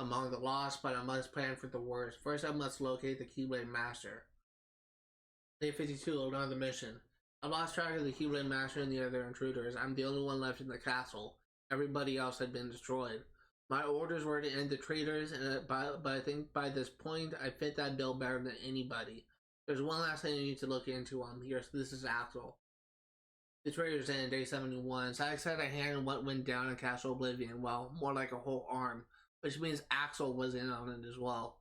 among the lost, but I must plan for the worst. First, I must locate the Keyblade Master. Day 52, another mission. I lost track of the Keyblade Master and the other intruders. I'm the only one left in the castle. Everybody else had been destroyed. My orders were to end the traitors, but I think by this point, I fit that bill better than anybody. There's one last thing you need to look into. I'm here, so this is Axel. The traitors end, day 71. Sax had a hand in what went down in Castle Oblivion. Well, more like a whole arm, which means Axel was in on it as well.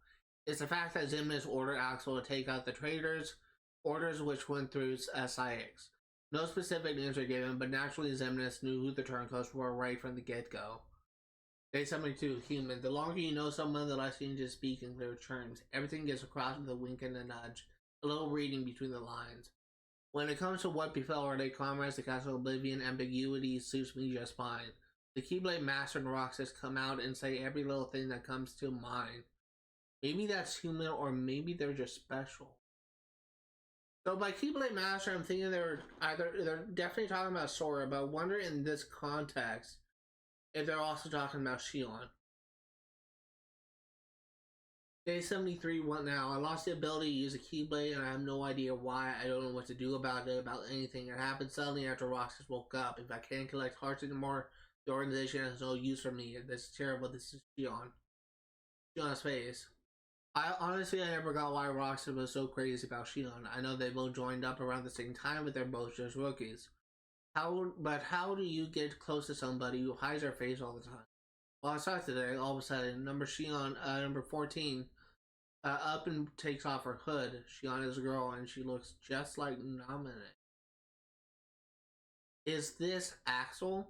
It's the fact that Xemnas ordered Axel to take out the traitors, orders which went through Sleights. No specific names are given, but naturally Xemnas knew who the turncoats were right from the get-go. Day 72, human. The longer you know someone, the less you need to speak in clear terms. Everything gets across with a wink and a nudge, a little reading between the lines. When it comes to what befell our late comrades, the Castle Oblivion ambiguity suits me just fine. The Keyblade Master and Roxas come out and say every little thing that comes to mind. Maybe that's human, or maybe they're just special. So by Keyblade Master, I'm thinking they're definitely talking about Sora, but I wonder in this context if they're also talking about Shion. Day 73, what now? I lost the ability to use a Keyblade and I have no idea why. I don't know what to do about it, about anything. It happened suddenly after Roxas woke up. If I can't collect hearts anymore, the organization has no use for me. This is terrible. This is Shion. Shion's face. I never got why Roxas was so crazy about Shion. I know they both joined up around the same time, but they're both just rookies. How do you get close to somebody who hides their face all the time? Well, I saw it today. All of a sudden, number 14, up and takes off her hood. Shion is a girl, and she looks just like Namine. Is this Axel?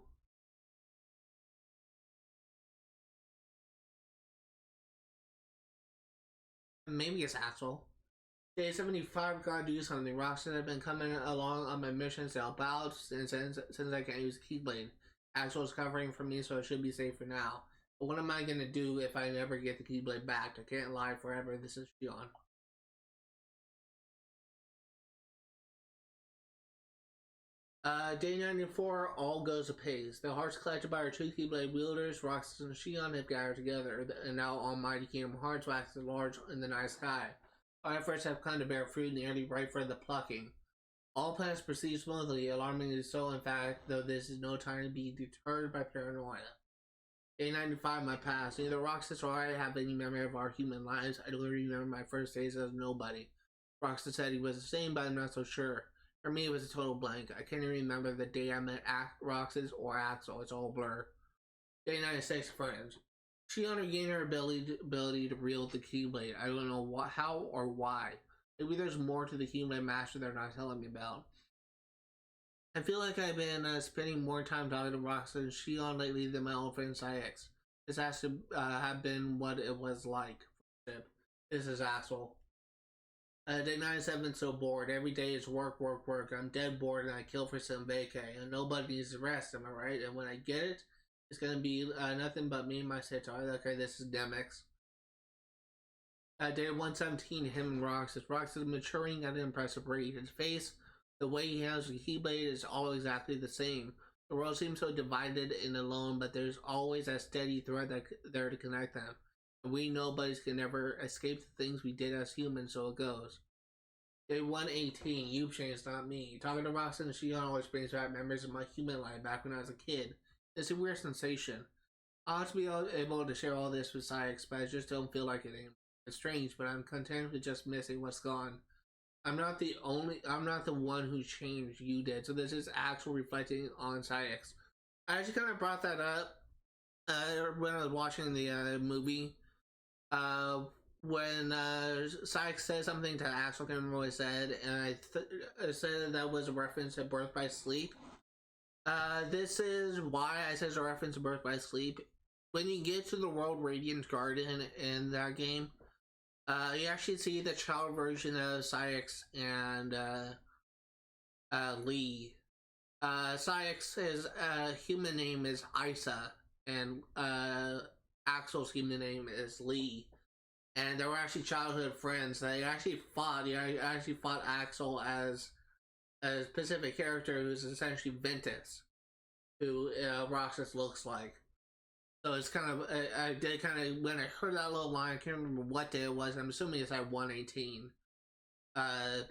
Maybe it's Axel. Day 75, gotta do something. Roxas have been coming along on my missions to help out since I can't use the Keyblade. Axel is covering for me, so it should be safe for now. But what am I gonna do if I never get the Keyblade back? I can't lie forever. This is Shion. Day 94, all goes apace. The hearts collected by our two Keyblade wielders, Roxas and Shion, have gathered together, and now almighty Kingdom Hearts waxes large in the night sky. Our efforts have come to bear fruit, nearly ripe for the plucking. All plans proceed smoothly, alarmingly so in fact, though this is no time to be deterred by paranoia. Day 95, my past. Neither Roxas or I have any memory of our human lives. I don't remember my first days as nobody. Roxas said he was the same, but I'm not so sure. For me, it was a total blank. I can't even remember the day I met Roxas or Axel. It's all blur. Day 96, friends. Shion regained her ability to wield the Keyblade. I don't know how or why. Maybe there's more to the Keyblade Master they're not telling me about. I feel like I've been spending more time talking to Roxas and Shion lately than my old friend Sleights. This has to have been what it was like. This is Axel. Day 97, so bored. Every day is work, work, work. I'm dead bored and I kill for some vacay. And nobody needs to rest, am I right? And when I get it, it's gonna be nothing but me and my sitar. Okay, this is Demix. Day 117, him and Roxas. Roxas is maturing at an impressive rate. His face, the way he handles the Keyblade is all exactly the same. The world seems so divided and alone, but there's always a steady thread there to connect them. And we nobodies can never escape the things we did as humans, so it goes. Day 118, you've changed, not me. Talking to Roxanne and Shion always brings back memories of my human life back when I was a kid. It's a weird sensation. I ought to be able to share all this with Sykes, but I just don't feel like it anymore. It's strange, but I'm content with just missing what's gone. I'm not the one who changed, you did, so this is actual reflecting on Sykes. I actually kind of brought that up when I was watching the movie. When Sykes said something to Axel, I can't remember what he said, and I said that was a reference to Birth by Sleep. This is why I said it's a reference to Birth by Sleep. When you get to the World Radiant Garden in that game, you actually see the child version of Sykes and Lee. Sykes' human name is Isa, and Axel's human name is Lee. And they were actually childhood friends. They actually fought. Actually fought Axel as a specific character who's essentially Ventus, who Roxas looks like. So it's kind of, I did kind of, when I heard that little line, I can't remember what day it was. I'm assuming it's at 118. I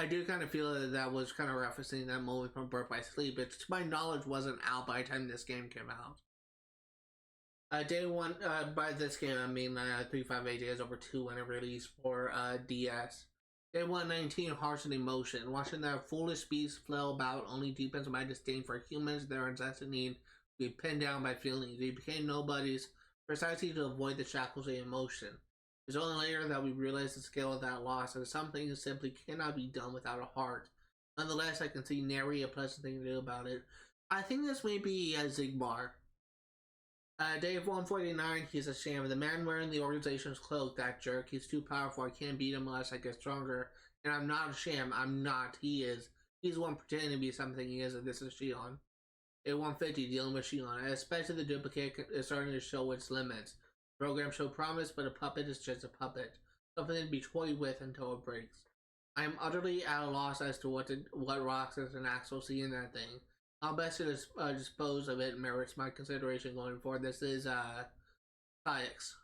do kind of feel that was kind of referencing that moment from Birth by Sleep, which to my knowledge wasn't out by the time this game came out. Day 1, by this game I mean 358 days over 2 when it released for DS. Day 119, Hearts and Emotion. Watching that foolish beast flail about only deepens my disdain for humans, their incessant need to be pinned down by feelings. We became nobodies precisely to avoid the shackles of emotion. It's only later that we realize the scale of that loss, and some things simply cannot be done without a heart. Nonetheless, I can see nary a pleasant thing to do about it. I think this may be Zigbar. Day 149, he's a sham. The man wearing the organization's cloak, that jerk, he's too powerful. I can't beat him unless I get stronger. And I'm not a sham. I'm not. He is. He's the one pretending to be something he isn't. This is Shion. Day 150, dealing with Shion. Especially the duplicate is starting to show its limits. The program showed promise, but a puppet is just a puppet. Something to be toyed with until it breaks. I am utterly at a loss as to what Roxas and Axel see in that thing. How best to dispose of it merits my consideration going forward. This is Sykes.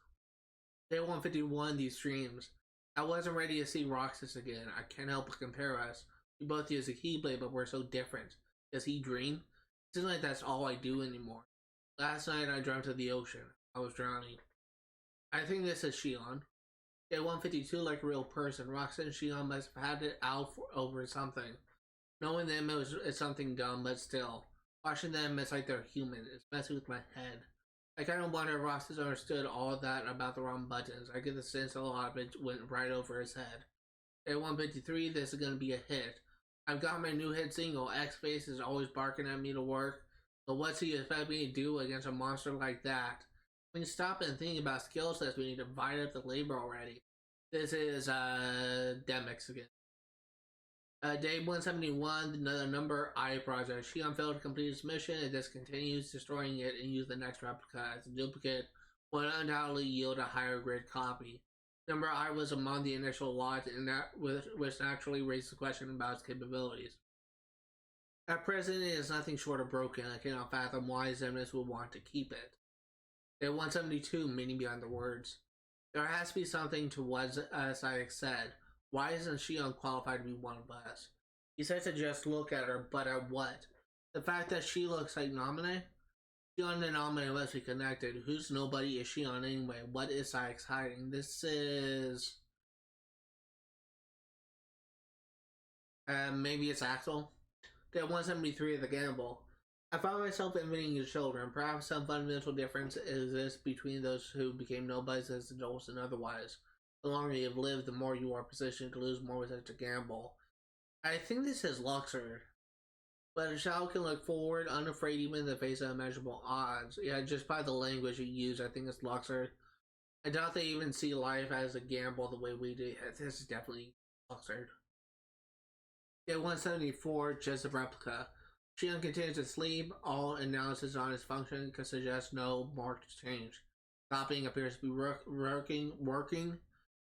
Day 151, these streams. I wasn't ready to see Roxas again. I can't help but compare us. We both use a Keyblade, but we're so different. Does he dream? It seems like that's all I do anymore. Last night I dreamt of the ocean. I was drowning. I think this is Shion. Day 152, like a real person. Roxas and Shion must have had it out over something. Knowing them, it's something dumb, but still. Watching them, it's like they're human. It's messing with my head. I kind of wonder if Roxas understood all of that about the wrong buttons. I get the sense a lot of it went right over his head. At 153, this is going to be a hit. I've got my new hit single. X-Face is always barking at me to work. But what's he expect me to do against a monster like that? When you stop and think about skill sets, we need to divide up the labor already. This is Demix again. Day 171, the number I project. Shion failed to complete his mission and discontinues destroying it and use the next replica as a duplicate will undoubtedly yield a higher grade copy. Number I was among the initial lot, and which naturally raised the question about its capabilities. At present, it is nothing short of broken. I cannot fathom why Xemnas would want to keep it. Day 172, meaning beyond the words. There has to be something to what Sykes said. Why isn't Shion qualified to be one of us? He said to just look at her, but at what? The fact that she looks like Naminé? Shion and Naminé must be connected. Who's nobody is Shion anyway? What is Sykes hiding? This is... maybe it's Axel? Day 173 of the gamble. I found myself envying your children. Perhaps some fundamental difference exists between those who became nobodies as adults and otherwise. The longer you have lived, the more you are positioned to lose more with such a gamble. I think this is Luxor. But a child can look forward, unafraid even in the face of immeasurable odds. Yeah, just by the language you use, I think it's Luxor. I doubt they even see life as a gamble the way we do. This is definitely Luxor. Day 174, just a replica. Shion continues to sleep. All analysis on his function can suggest no marked change. Copying appears to be working.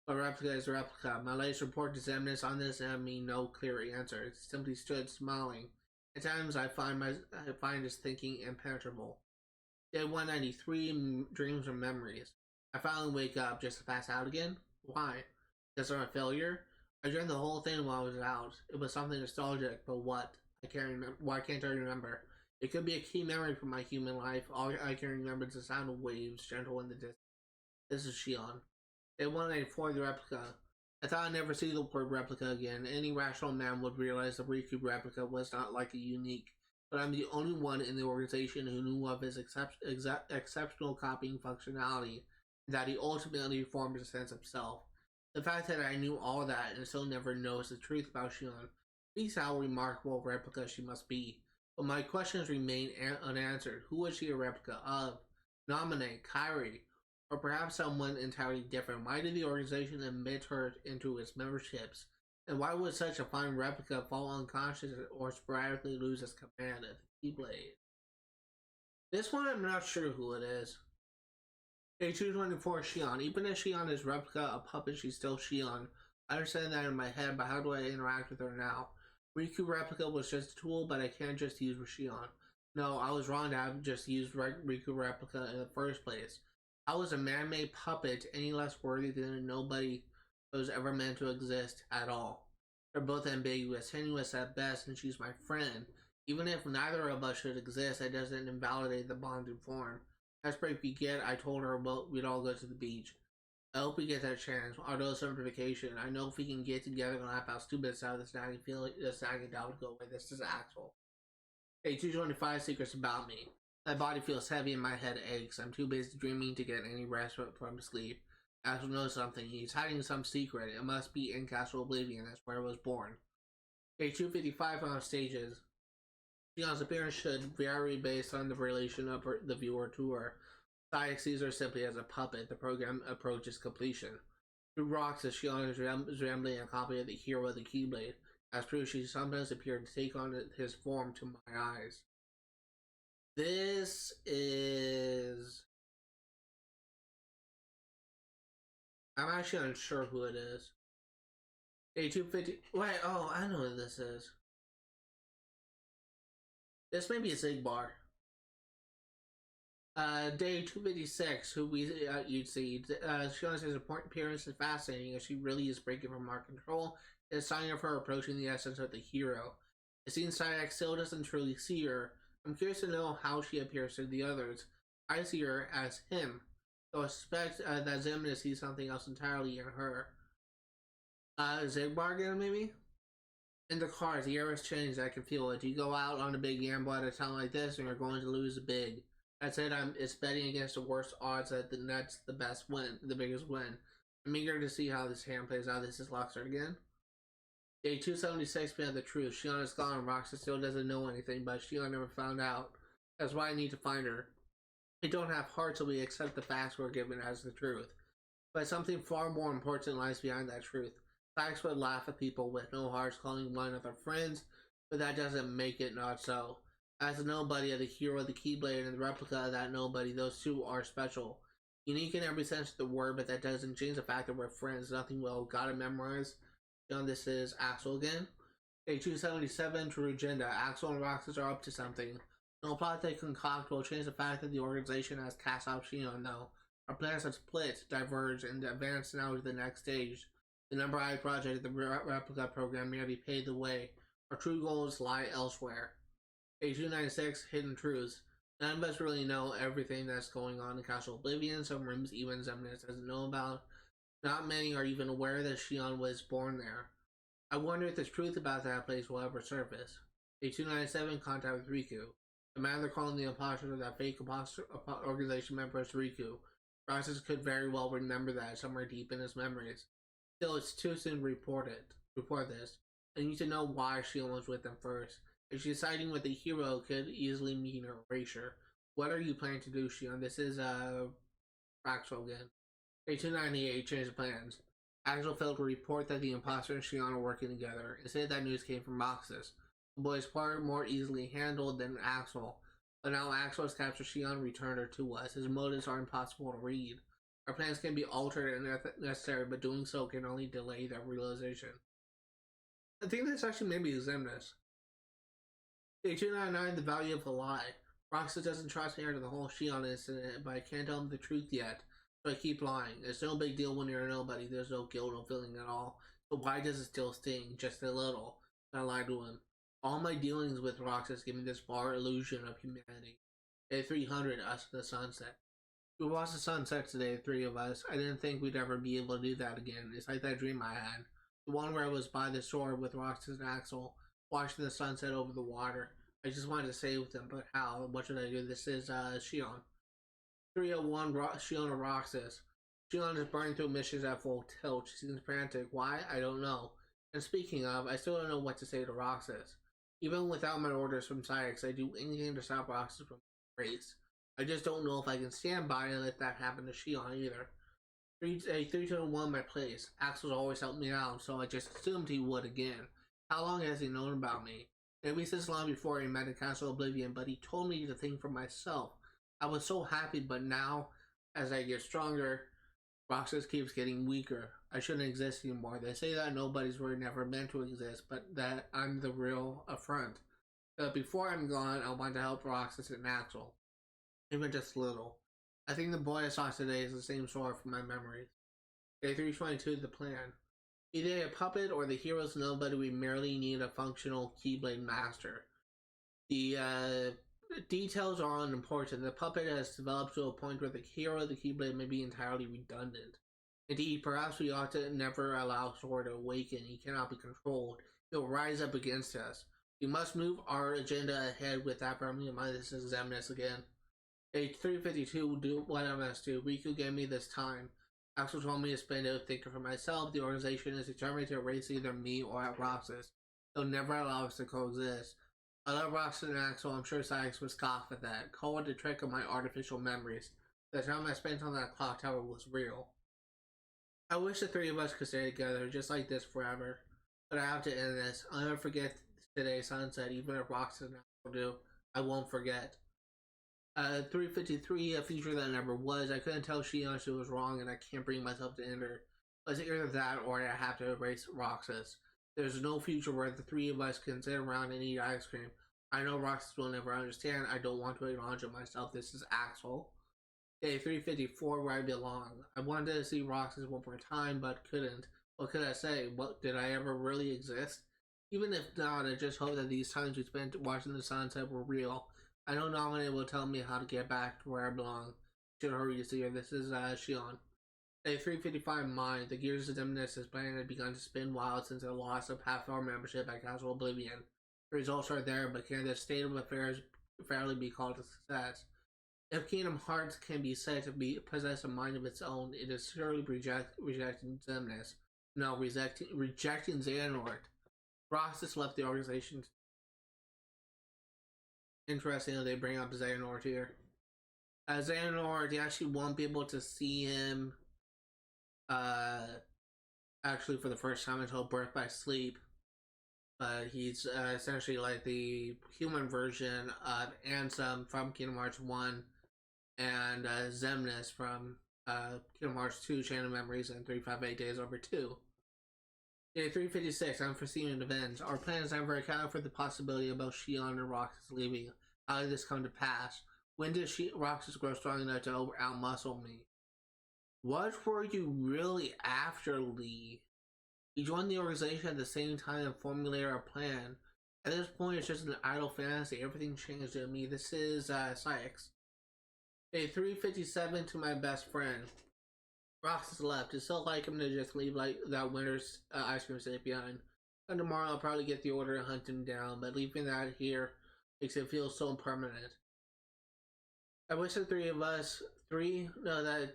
A replica is a replica. My latest report to Xemnas on this and me no clear answer. It simply stood smiling. At times, I find his thinking impenetrable. Day 193, dreams or memories. I finally wake up just to pass out again. Why? Because I'm a failure? I dreamed the whole thing while I was out. It was something nostalgic, but what? I can't remember. Why can't I remember? It could be a key memory from my human life. All I can remember is the sound of waves, gentle in the distance. This is Shion. Day 194, the replica. I thought I'd never see the word replica again. Any rational man would realize the Riku replica was not like a unique, but I'm the only one in the organization who knew of his exceptional copying functionality, and that he ultimately formed a sense of self. The fact that I knew all that and still never knows the truth about Shion speaks how remarkable a replica she must be. But my questions remain unanswered. Who was she a replica of? Nominate Kairi, or perhaps someone entirely different. Why did the organization admit her into its memberships? And why would such a fine replica fall unconscious or sporadically lose its command of the Keyblade? This one I'm not sure who it is. Day 224, Shion. Even if Shion is replica, a puppet, she's still Shion. I understand that in my head, but how do I interact with her now? Riku replica was just a tool, but I can't just use Shion. No, I was wrong to have just used Riku replica in the first place. How was a man-made puppet any less worthy than a nobody that was ever meant to exist at all? They're both ambiguous, tenuous at best, and she's my friend. Even if neither of us should exist, that doesn't invalidate the bonding form. As break we get, I told her we'd all go to the beach. I hope we get that chance. Although simplification, I know if we can get together and laugh out stupid stuff, this nagging feeling, this nagging doubt would go away. This is Axel. Hey, 225 secrets about me. My body feels heavy and my head aches. I'm too busy dreaming to get any rest from sleep. Axel knows something. He's hiding some secret. It must be in Castle Oblivion. That's where I was born. Hey, 255 on stages. Shion's appearance should vary based on the relation of the viewer to her. Sayek sees her simply as a puppet. The program approaches completion. Through rocks, as Shion is resembling a copy of the hero of the Keyblade. As proof, she sometimes appeared to take on his form to my eyes. This is... I'm actually unsure who it is. Day 250... Wait, oh, I know who this is. This may be a Zigbar. Day 256, who you'd see. Shion says her appearance is fascinating as she really is breaking from our control. It's a sign of her approaching the essence of the hero. It seems Sayek still doesn't truly see her. I'm curious to know how she appears to the others. I see her as him, so I suspect that Jiminy sees something else entirely in her. Zigbar again, maybe? In the cars, the air has changed. I can feel it. You go out on a big gamble at a time like this, and you're going to lose big. That said, it's betting against the worst odds that that's the best win, the biggest win. I'm eager to see how this hand plays out. This is Lockstart again. Day 276, beyond the truth. Shion is gone. Roxas still doesn't know anything, but Shion never found out. That's why I need to find her. We don't have hearts, so we accept the facts we're given as the truth. But something far more important lies behind that truth. Facts would laugh at people with no hearts calling one another friends, but that doesn't make it not so. As a nobody, the hero of the Keyblade and the replica of that nobody, those two are special. Unique in every sense of the word, but that doesn't change the fact that we're friends. Nothing well gotta memorize. John, this is Axel again. Day 277, True Agenda. Axel and Roxas are up to something. No plot they concoct will change the fact that the organization has cast off Shion, though. Our plans have split, diverged, and advanced now to the next stage. The number I project, the replica program, merely paved the way. Our true goals lie elsewhere. Day 296, Hidden Truths. None of us really know everything that's going on in Castle Oblivion. Some rooms even Zemnis doesn't know about. Not many are even aware that Shion was born there. I wonder if the truth about that place will ever surface. Day 297, Contact with Riku. The man they're calling the imposter of that fake imposter organization member is Riku. Roxas could very well remember that somewhere deep in his memories. Still, it's too soon to report this. I need to know why Shion was with them first. If she's siding with the hero, could easily mean her erasure. What are you planning to do, Shion? This is, Axel again. Day 298, change of plans. Axel failed to report that the imposter and Shion are working together. Instead, that news came from Roxas. The boy is far more easily handled than Axel. But now Axel has captured Shion and returned her to us. His motives are impossible to read. Our plans can be altered and necessary, but doing so can only delay their realization. I think this actually maybe is Zemnis. Day 299, the value of a lie. Roxas doesn't trust me after the whole Shion incident, but I can't tell him the truth yet, so I keep lying. It's no big deal when you're nobody. There's no guilt, no feeling at all. So why does it still sting? Just a little. I lied to him. All my dealings with Roxas give me this far illusion of humanity. Day 300, us in the sunset. We watched the sunset today, the three of us. I didn't think we'd ever be able to do that again. It's like that dream I had. The one where I was by the shore with Roxas and Axel, watching the sunset over the water. I just wanted to stay with them, but how? What should I do? This is Shion. 301, Shion or Roxas. Shion is burning through missions at full tilt. She seems frantic. Why? I don't know. And speaking of, I still don't know what to say to Roxas. Even without my orders from Sleights, I do anything to stop Roxas from race. I just don't know if I can stand by and let that happen to Shion either. 321 my place. Axel's always helped me out, so I just assumed he would again. How long has he known about me? Maybe since long before he met in Castle Oblivion, but he told me to think for myself. I was so happy, but now, as I get stronger, Roxas keeps getting weaker. I shouldn't exist anymore. They say that nobody's really never meant to exist, but that I'm the real affront. Before I'm gone, I want to help Roxas and Axel. Even just a little. I think the boy I saw today is the same Sora from my memories. Day 322, the plan. Either a puppet or the hero's nobody, we merely need a functional Keyblade master. The details are unimportant. The puppet has developed to a point where the hero of the Keyblade may be entirely redundant. Indeed, perhaps we ought to never allow Sora to awaken. He cannot be controlled. He will rise up against us. We must move our agenda ahead with that firmly in mind. This is Xemnas again. Age 352, do what I must do. Riku gave me this time. Axel told me to spend it thinking for myself. The organization is determined to erase either me or Roxas. They'll never allow us to coexist. I love Roxas and Axel. I'm sure Sykes would scoff at that. Call it the trick of my artificial memories. The time I spent on that clock tower was real. I wish the three of us could stay together, just like this forever. But I have to end this. I'll never forget today's sunset, even if Roxas and Axel do. I won't forget. 353, a future that never was. I couldn't tell Shion she was wrong, and I can't bring myself to end her. It's either that, or I have to erase Roxas. There's no future where the three of us can sit around and eat ice cream. I know Roxas will never understand. I don't want to acknowledge it myself. This is Axel. Day 354, where I belong. I wanted to see Roxas one more time, but couldn't. What could I say? What, did I ever really exist? Even if not, I just hope that these times we spent watching the sunset were real. I know Nominated will tell me how to get back to where I belong. Should hurry to see her. This is Shion. Day 355, mine. The gears of Xemnas' plan had begun to spin wild since the loss of half our membership at Castle Oblivion. The results are there, but can this state of affairs fairly be called a success? If Kingdom Hearts can be said to possess a mind of its own, it is surely rejecting Xemnas. No, rejecting Xehanort. Roxas left the organization. Interesting that they bring up Xehanort here. Xehanort, you actually won't be able to see him actually for the first time until Birth by Sleep. But he's essentially like the human version of Ansem from Kingdom Hearts 1 and Xemnas from Kingdom Hearts 2 Chain of Memories and 358 Days Over 2. Day 356, unforeseen events. Our plans never accounted for the possibility about Shion and Roxas leaving. How did this come to pass? When did Roxas grow strong enough to outmuscle me? What were you really after, Lee? We joined the organization at the same time and formulated our plan. At this point, it's just an idle fantasy. Everything changed to me. This is Sykes. Day 357, to my best friend. Roxas left. It's so like him to just leave like that winter's ice cream stick behind. And tomorrow I'll probably get the order and hunt him down, but leaving that here makes it feel so permanent. I wish the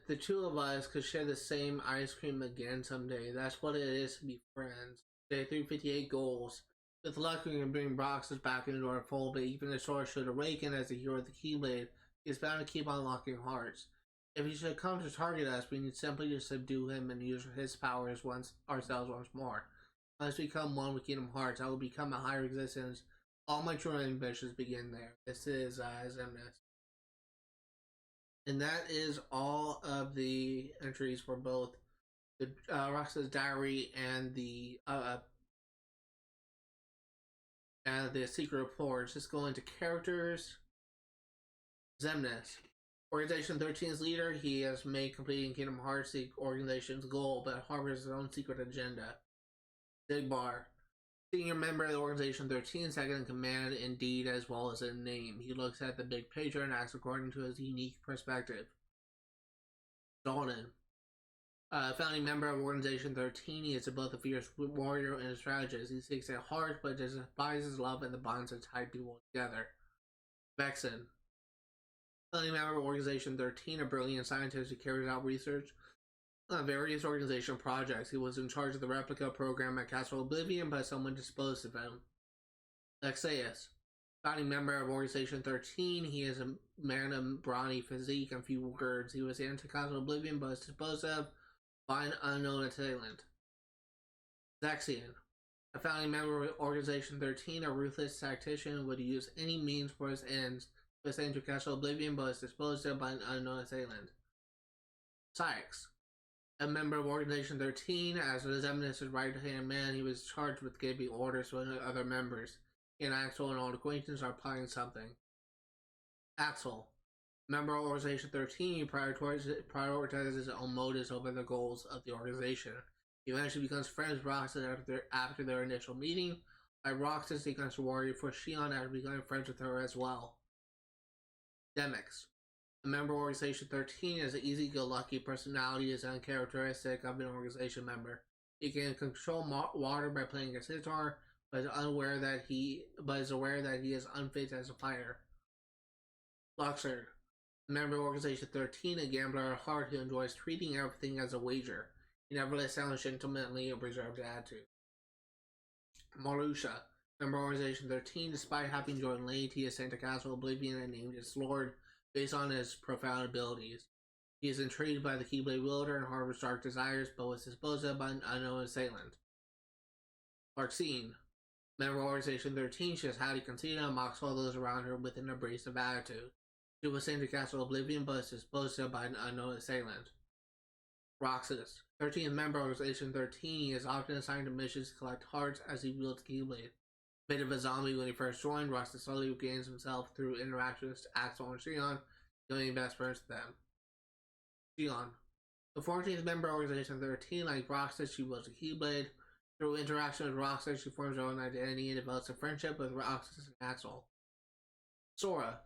the two of us could share the same ice cream again someday. That's what it is to be friends. Day 358, goals. With luck, we can bring Roxas back into our fold, but even if Sora should awaken as the hero of the Keyblade, he's bound to keep unlocking hearts. If he should come to target us, we need simply to subdue him and use his powers ourselves once more. Once we become one with Kingdom Hearts, I will become a higher existence. All my true ambitions begin there. This is Xemnas. And that is all of the entries for both the Roxas Diary and the the secret reports. Let's go into characters. Xemnas. Organization 13's leader, he has made completing Kingdom Hearts the organization's goal, but harbors his own secret agenda. Zigbar. Senior member of the Organization 13, second in command in deed as well as in name. He looks at the big picture and acts according to his unique perspective. Dalton. Founding member of Organization 13, he is both a fierce warrior and a strategist. He seeks a heart, but despises love and the bonds that tie people together. Vexen. Founding member of Organization 13, a brilliant scientist who carries out research on various organization projects. He was in charge of the replica program at Castle Oblivion, but someone disposed of him. Lexaeus. Founding member of Organization 13, he is a man of brawny physique and few words. He was into Castle Oblivion, but was disposed of by an unknown assailant. Zaxian. A founding member of Organization 13, a ruthless tactician who would use any means for his ends. He was sent to Castle Oblivion, but was disposed of by an unknown assailant. Sykes. A member of Organization 13, as the Xemnas' right-hand man, he was charged with giving orders to other members. He and Axel and old acquaintances are plotting something. Axel. Member of Organization 13, he prioritizes his own motives over the goals of the organization. He eventually becomes friends with Roxas after their initial meeting. Like Roxas, he becomes a warrior for Shion after becoming friends with her as well. Demix. A member of Organization 13 has an easy-go-lucky personality, is uncharacteristic of an organization member. He can control water by playing a sitar, but is aware that he is unfit as a fighter. Luxord. A member of Organization 13, a gambler at heart who enjoys treating everything as a wager. He never lets down gentlemanly or reserved attitude. Marluxia. Member of Organization 13, despite having joined late, he is sent to Castle Oblivion and named its lord based on his profound abilities. He is intrigued by the Keyblade wielder and harbors dark desires, but was disposed of by an unknown assailant. Larxene. Member of Organization 13, she has highly conceited and mocks all those around her with an abrasive attitude. She was sent to Castle Oblivion, but was disposed of by an unknown assailant. Roxas. 13th member of Organization 13, he is often assigned to missions to collect hearts as he wields Keyblade. A bit of a zombie when he first joined, Roxas slowly regains himself through interactions to Axel and Shion, becoming best friends with them. Shion. The 14th member of Organization 13, like Roxas, she wields a Keyblade. Through interaction with Roxas, she forms her own identity and develops a friendship with Roxas and Axel. Sora.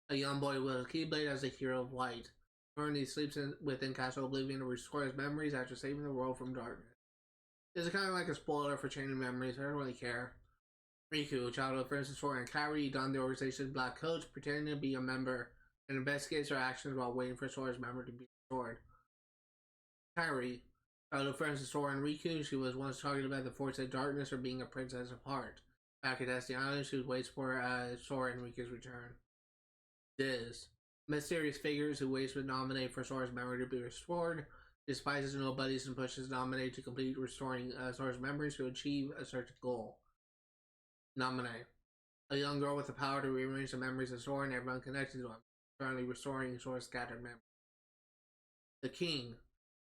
A young boy with a Keyblade as a hero of light. Currently sleeps within Castle Oblivion to restore his memories after saving the world from darkness. This is kind of like a spoiler for changing memories, I don't really care. Riku, childhood friends of Sora and Kairi, donned the organization's black coats, pretending to be a member, and investigates their actions while waiting for Sora's memory to be restored. Kairi, childhood friends of Sora and Riku, she was once targeted by the Force of Darkness for being a princess of heart. Back at Destiny Island, she waits for Sora and Riku's return. Diz. Mysterious figures who waits to nominate for Sora's memory to be restored, despises nobodies and pushes Nominate to complete restoring Sora's memories to achieve a certain goal. Nominate. A young girl with the power to rearrange the memories of Sora and everyone connected to him, currently restoring Sora's scattered memories. The King.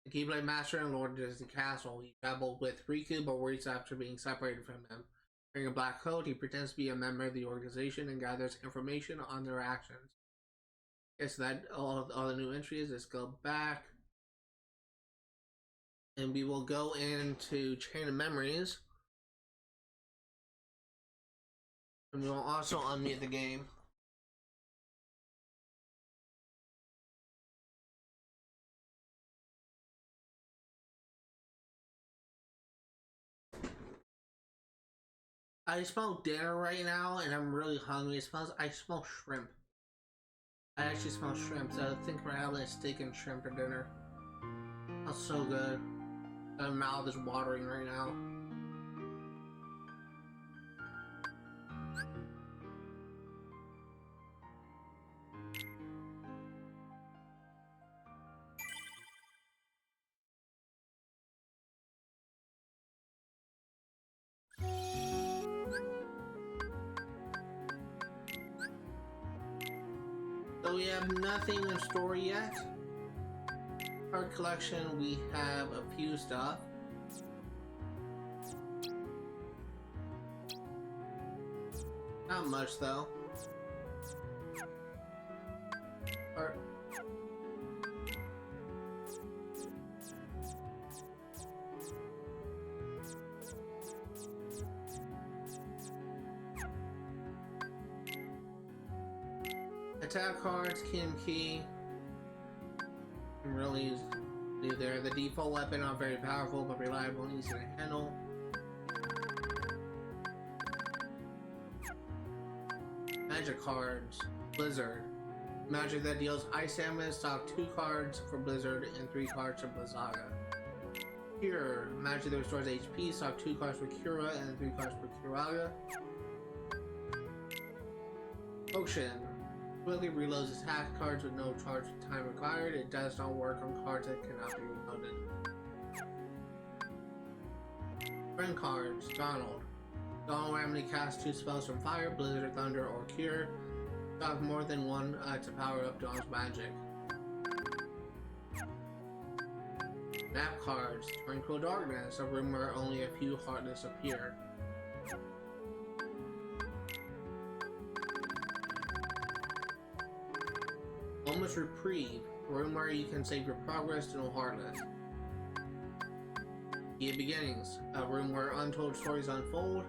The Keyblade Master and Lord of Disney Castle. He traveled with Riku but worries after being separated from him. Wearing a black coat, he pretends to be a member of the organization and gathers information on their actions. Okay, so that all the new entries. Let's go back. And we will go into Chain of Memories. And we will also unmute the game. I smell dinner right now and I'm really hungry. I smell shrimp. I actually smell shrimp, so I think we're having a steak and shrimp for dinner. That's so good. My mouth is watering right now. So we have nothing in store yet. Our collection, we have a few stuff. Not much though. Attack cards, Kingdom Key. Can really do there. The default weapon not very powerful but reliable and easy to handle. Magic cards, Blizzard. Magic that deals ice damage, stock 2 cards for Blizzard and 3 cards for Blizzaga. Cure, magic that restores HP, stock 2 cards for Cura and 3 cards for Curaga. Potion, quickly reloads attack cards with no charge time required. It does not work on cards that cannot be reloaded. Friend cards, Donald. Donald randomly casts 2 spells from Fire, Blizzard, Thunder, or Cure. Stock more than 1 to power up Donald's magic. Map cards, Tranquil Darkness, a room where only a few Heartless appear. Moment's Reprieve, a room where you can save your progress to no Heartless. Key of Beginnings, a room where untold stories unfold.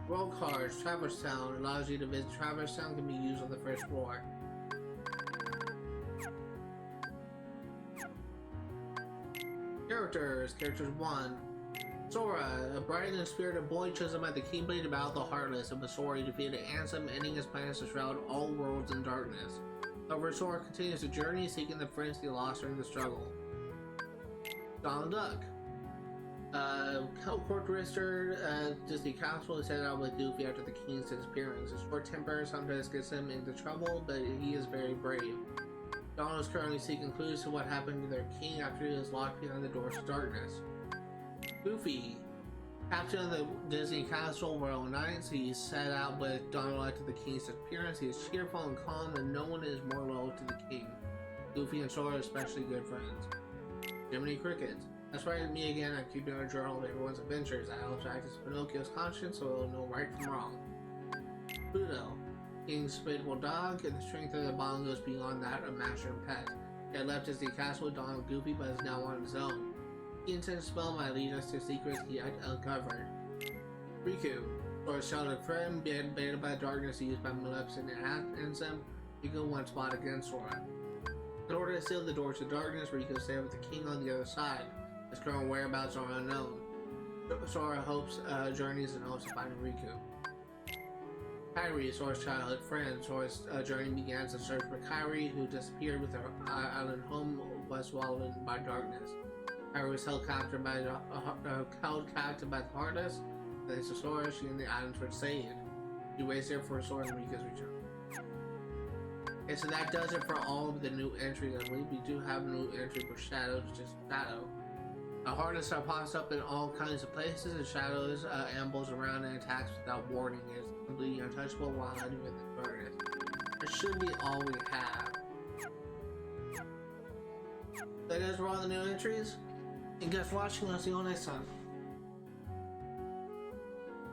World cards, Traverse Town, allows you to visit Traverse Town, can be used on the first floor. Characters 1. Sora, a bright and spirited boy chosen by the Keyblade to battle the Heartless, and with Sora he defeated Ansem, ending his plans to shroud all worlds in darkness. However, Sora continues the journey, seeking the friends he lost during the struggle. Donald Duck. Court Rister, Disney Castle is headed out with Goofy after the King's disappearance. His short temper sometimes gets him into trouble, but he is very brave. Donald is currently seeking clues to what happened to their king after he was locked behind the doors of darkness. Goofy, captain of the Disney Castle Royal Knights, he set out with Donald after the King's disappearance. He is cheerful and calm, and no one is more loyal to the King. Goofy and Sora are especially good friends. Jiminy Cricket. That's right, me again. I'm keeping a journal of everyone's adventures. I help to act as Pinocchio's conscience so he'll know right from wrong. Pluto, King's faithful dog, and the strength of the bond goes beyond that of master and pet. He had left Disney Castle with Donald Goofy, but is now on his own. He intends to spell my allegiance to secrets he had uncovered. Riku, Sora's childhood friend, baited by darkness used by Maleficent and Ansem. Riku once fought against Sora. In order to seal the doors to darkness, Riku stayed with the king on the other side. His current whereabouts are unknown. Sora hopes journeys and hopes to find Riku. Kairi, Sora's childhood friend. Sora's journey begins to search for Kairi, who disappeared with her island home was swallowed by darkness. Kairi was held captive by the Heartless. Thanks to Sora, she and the islands were saved. She waits there for Sora and Riku's return. Okay, so that does it for all of the new entries. I believe we do have a new entry for Shadow, just Shadow. Heartless pops up in all kinds of places, and Shadows ambles around and attacks without warning. It is completely untouchable while hiding within darkness. That should be all we have. That is for all the new entries. And guys for watching, I'll see you all next time.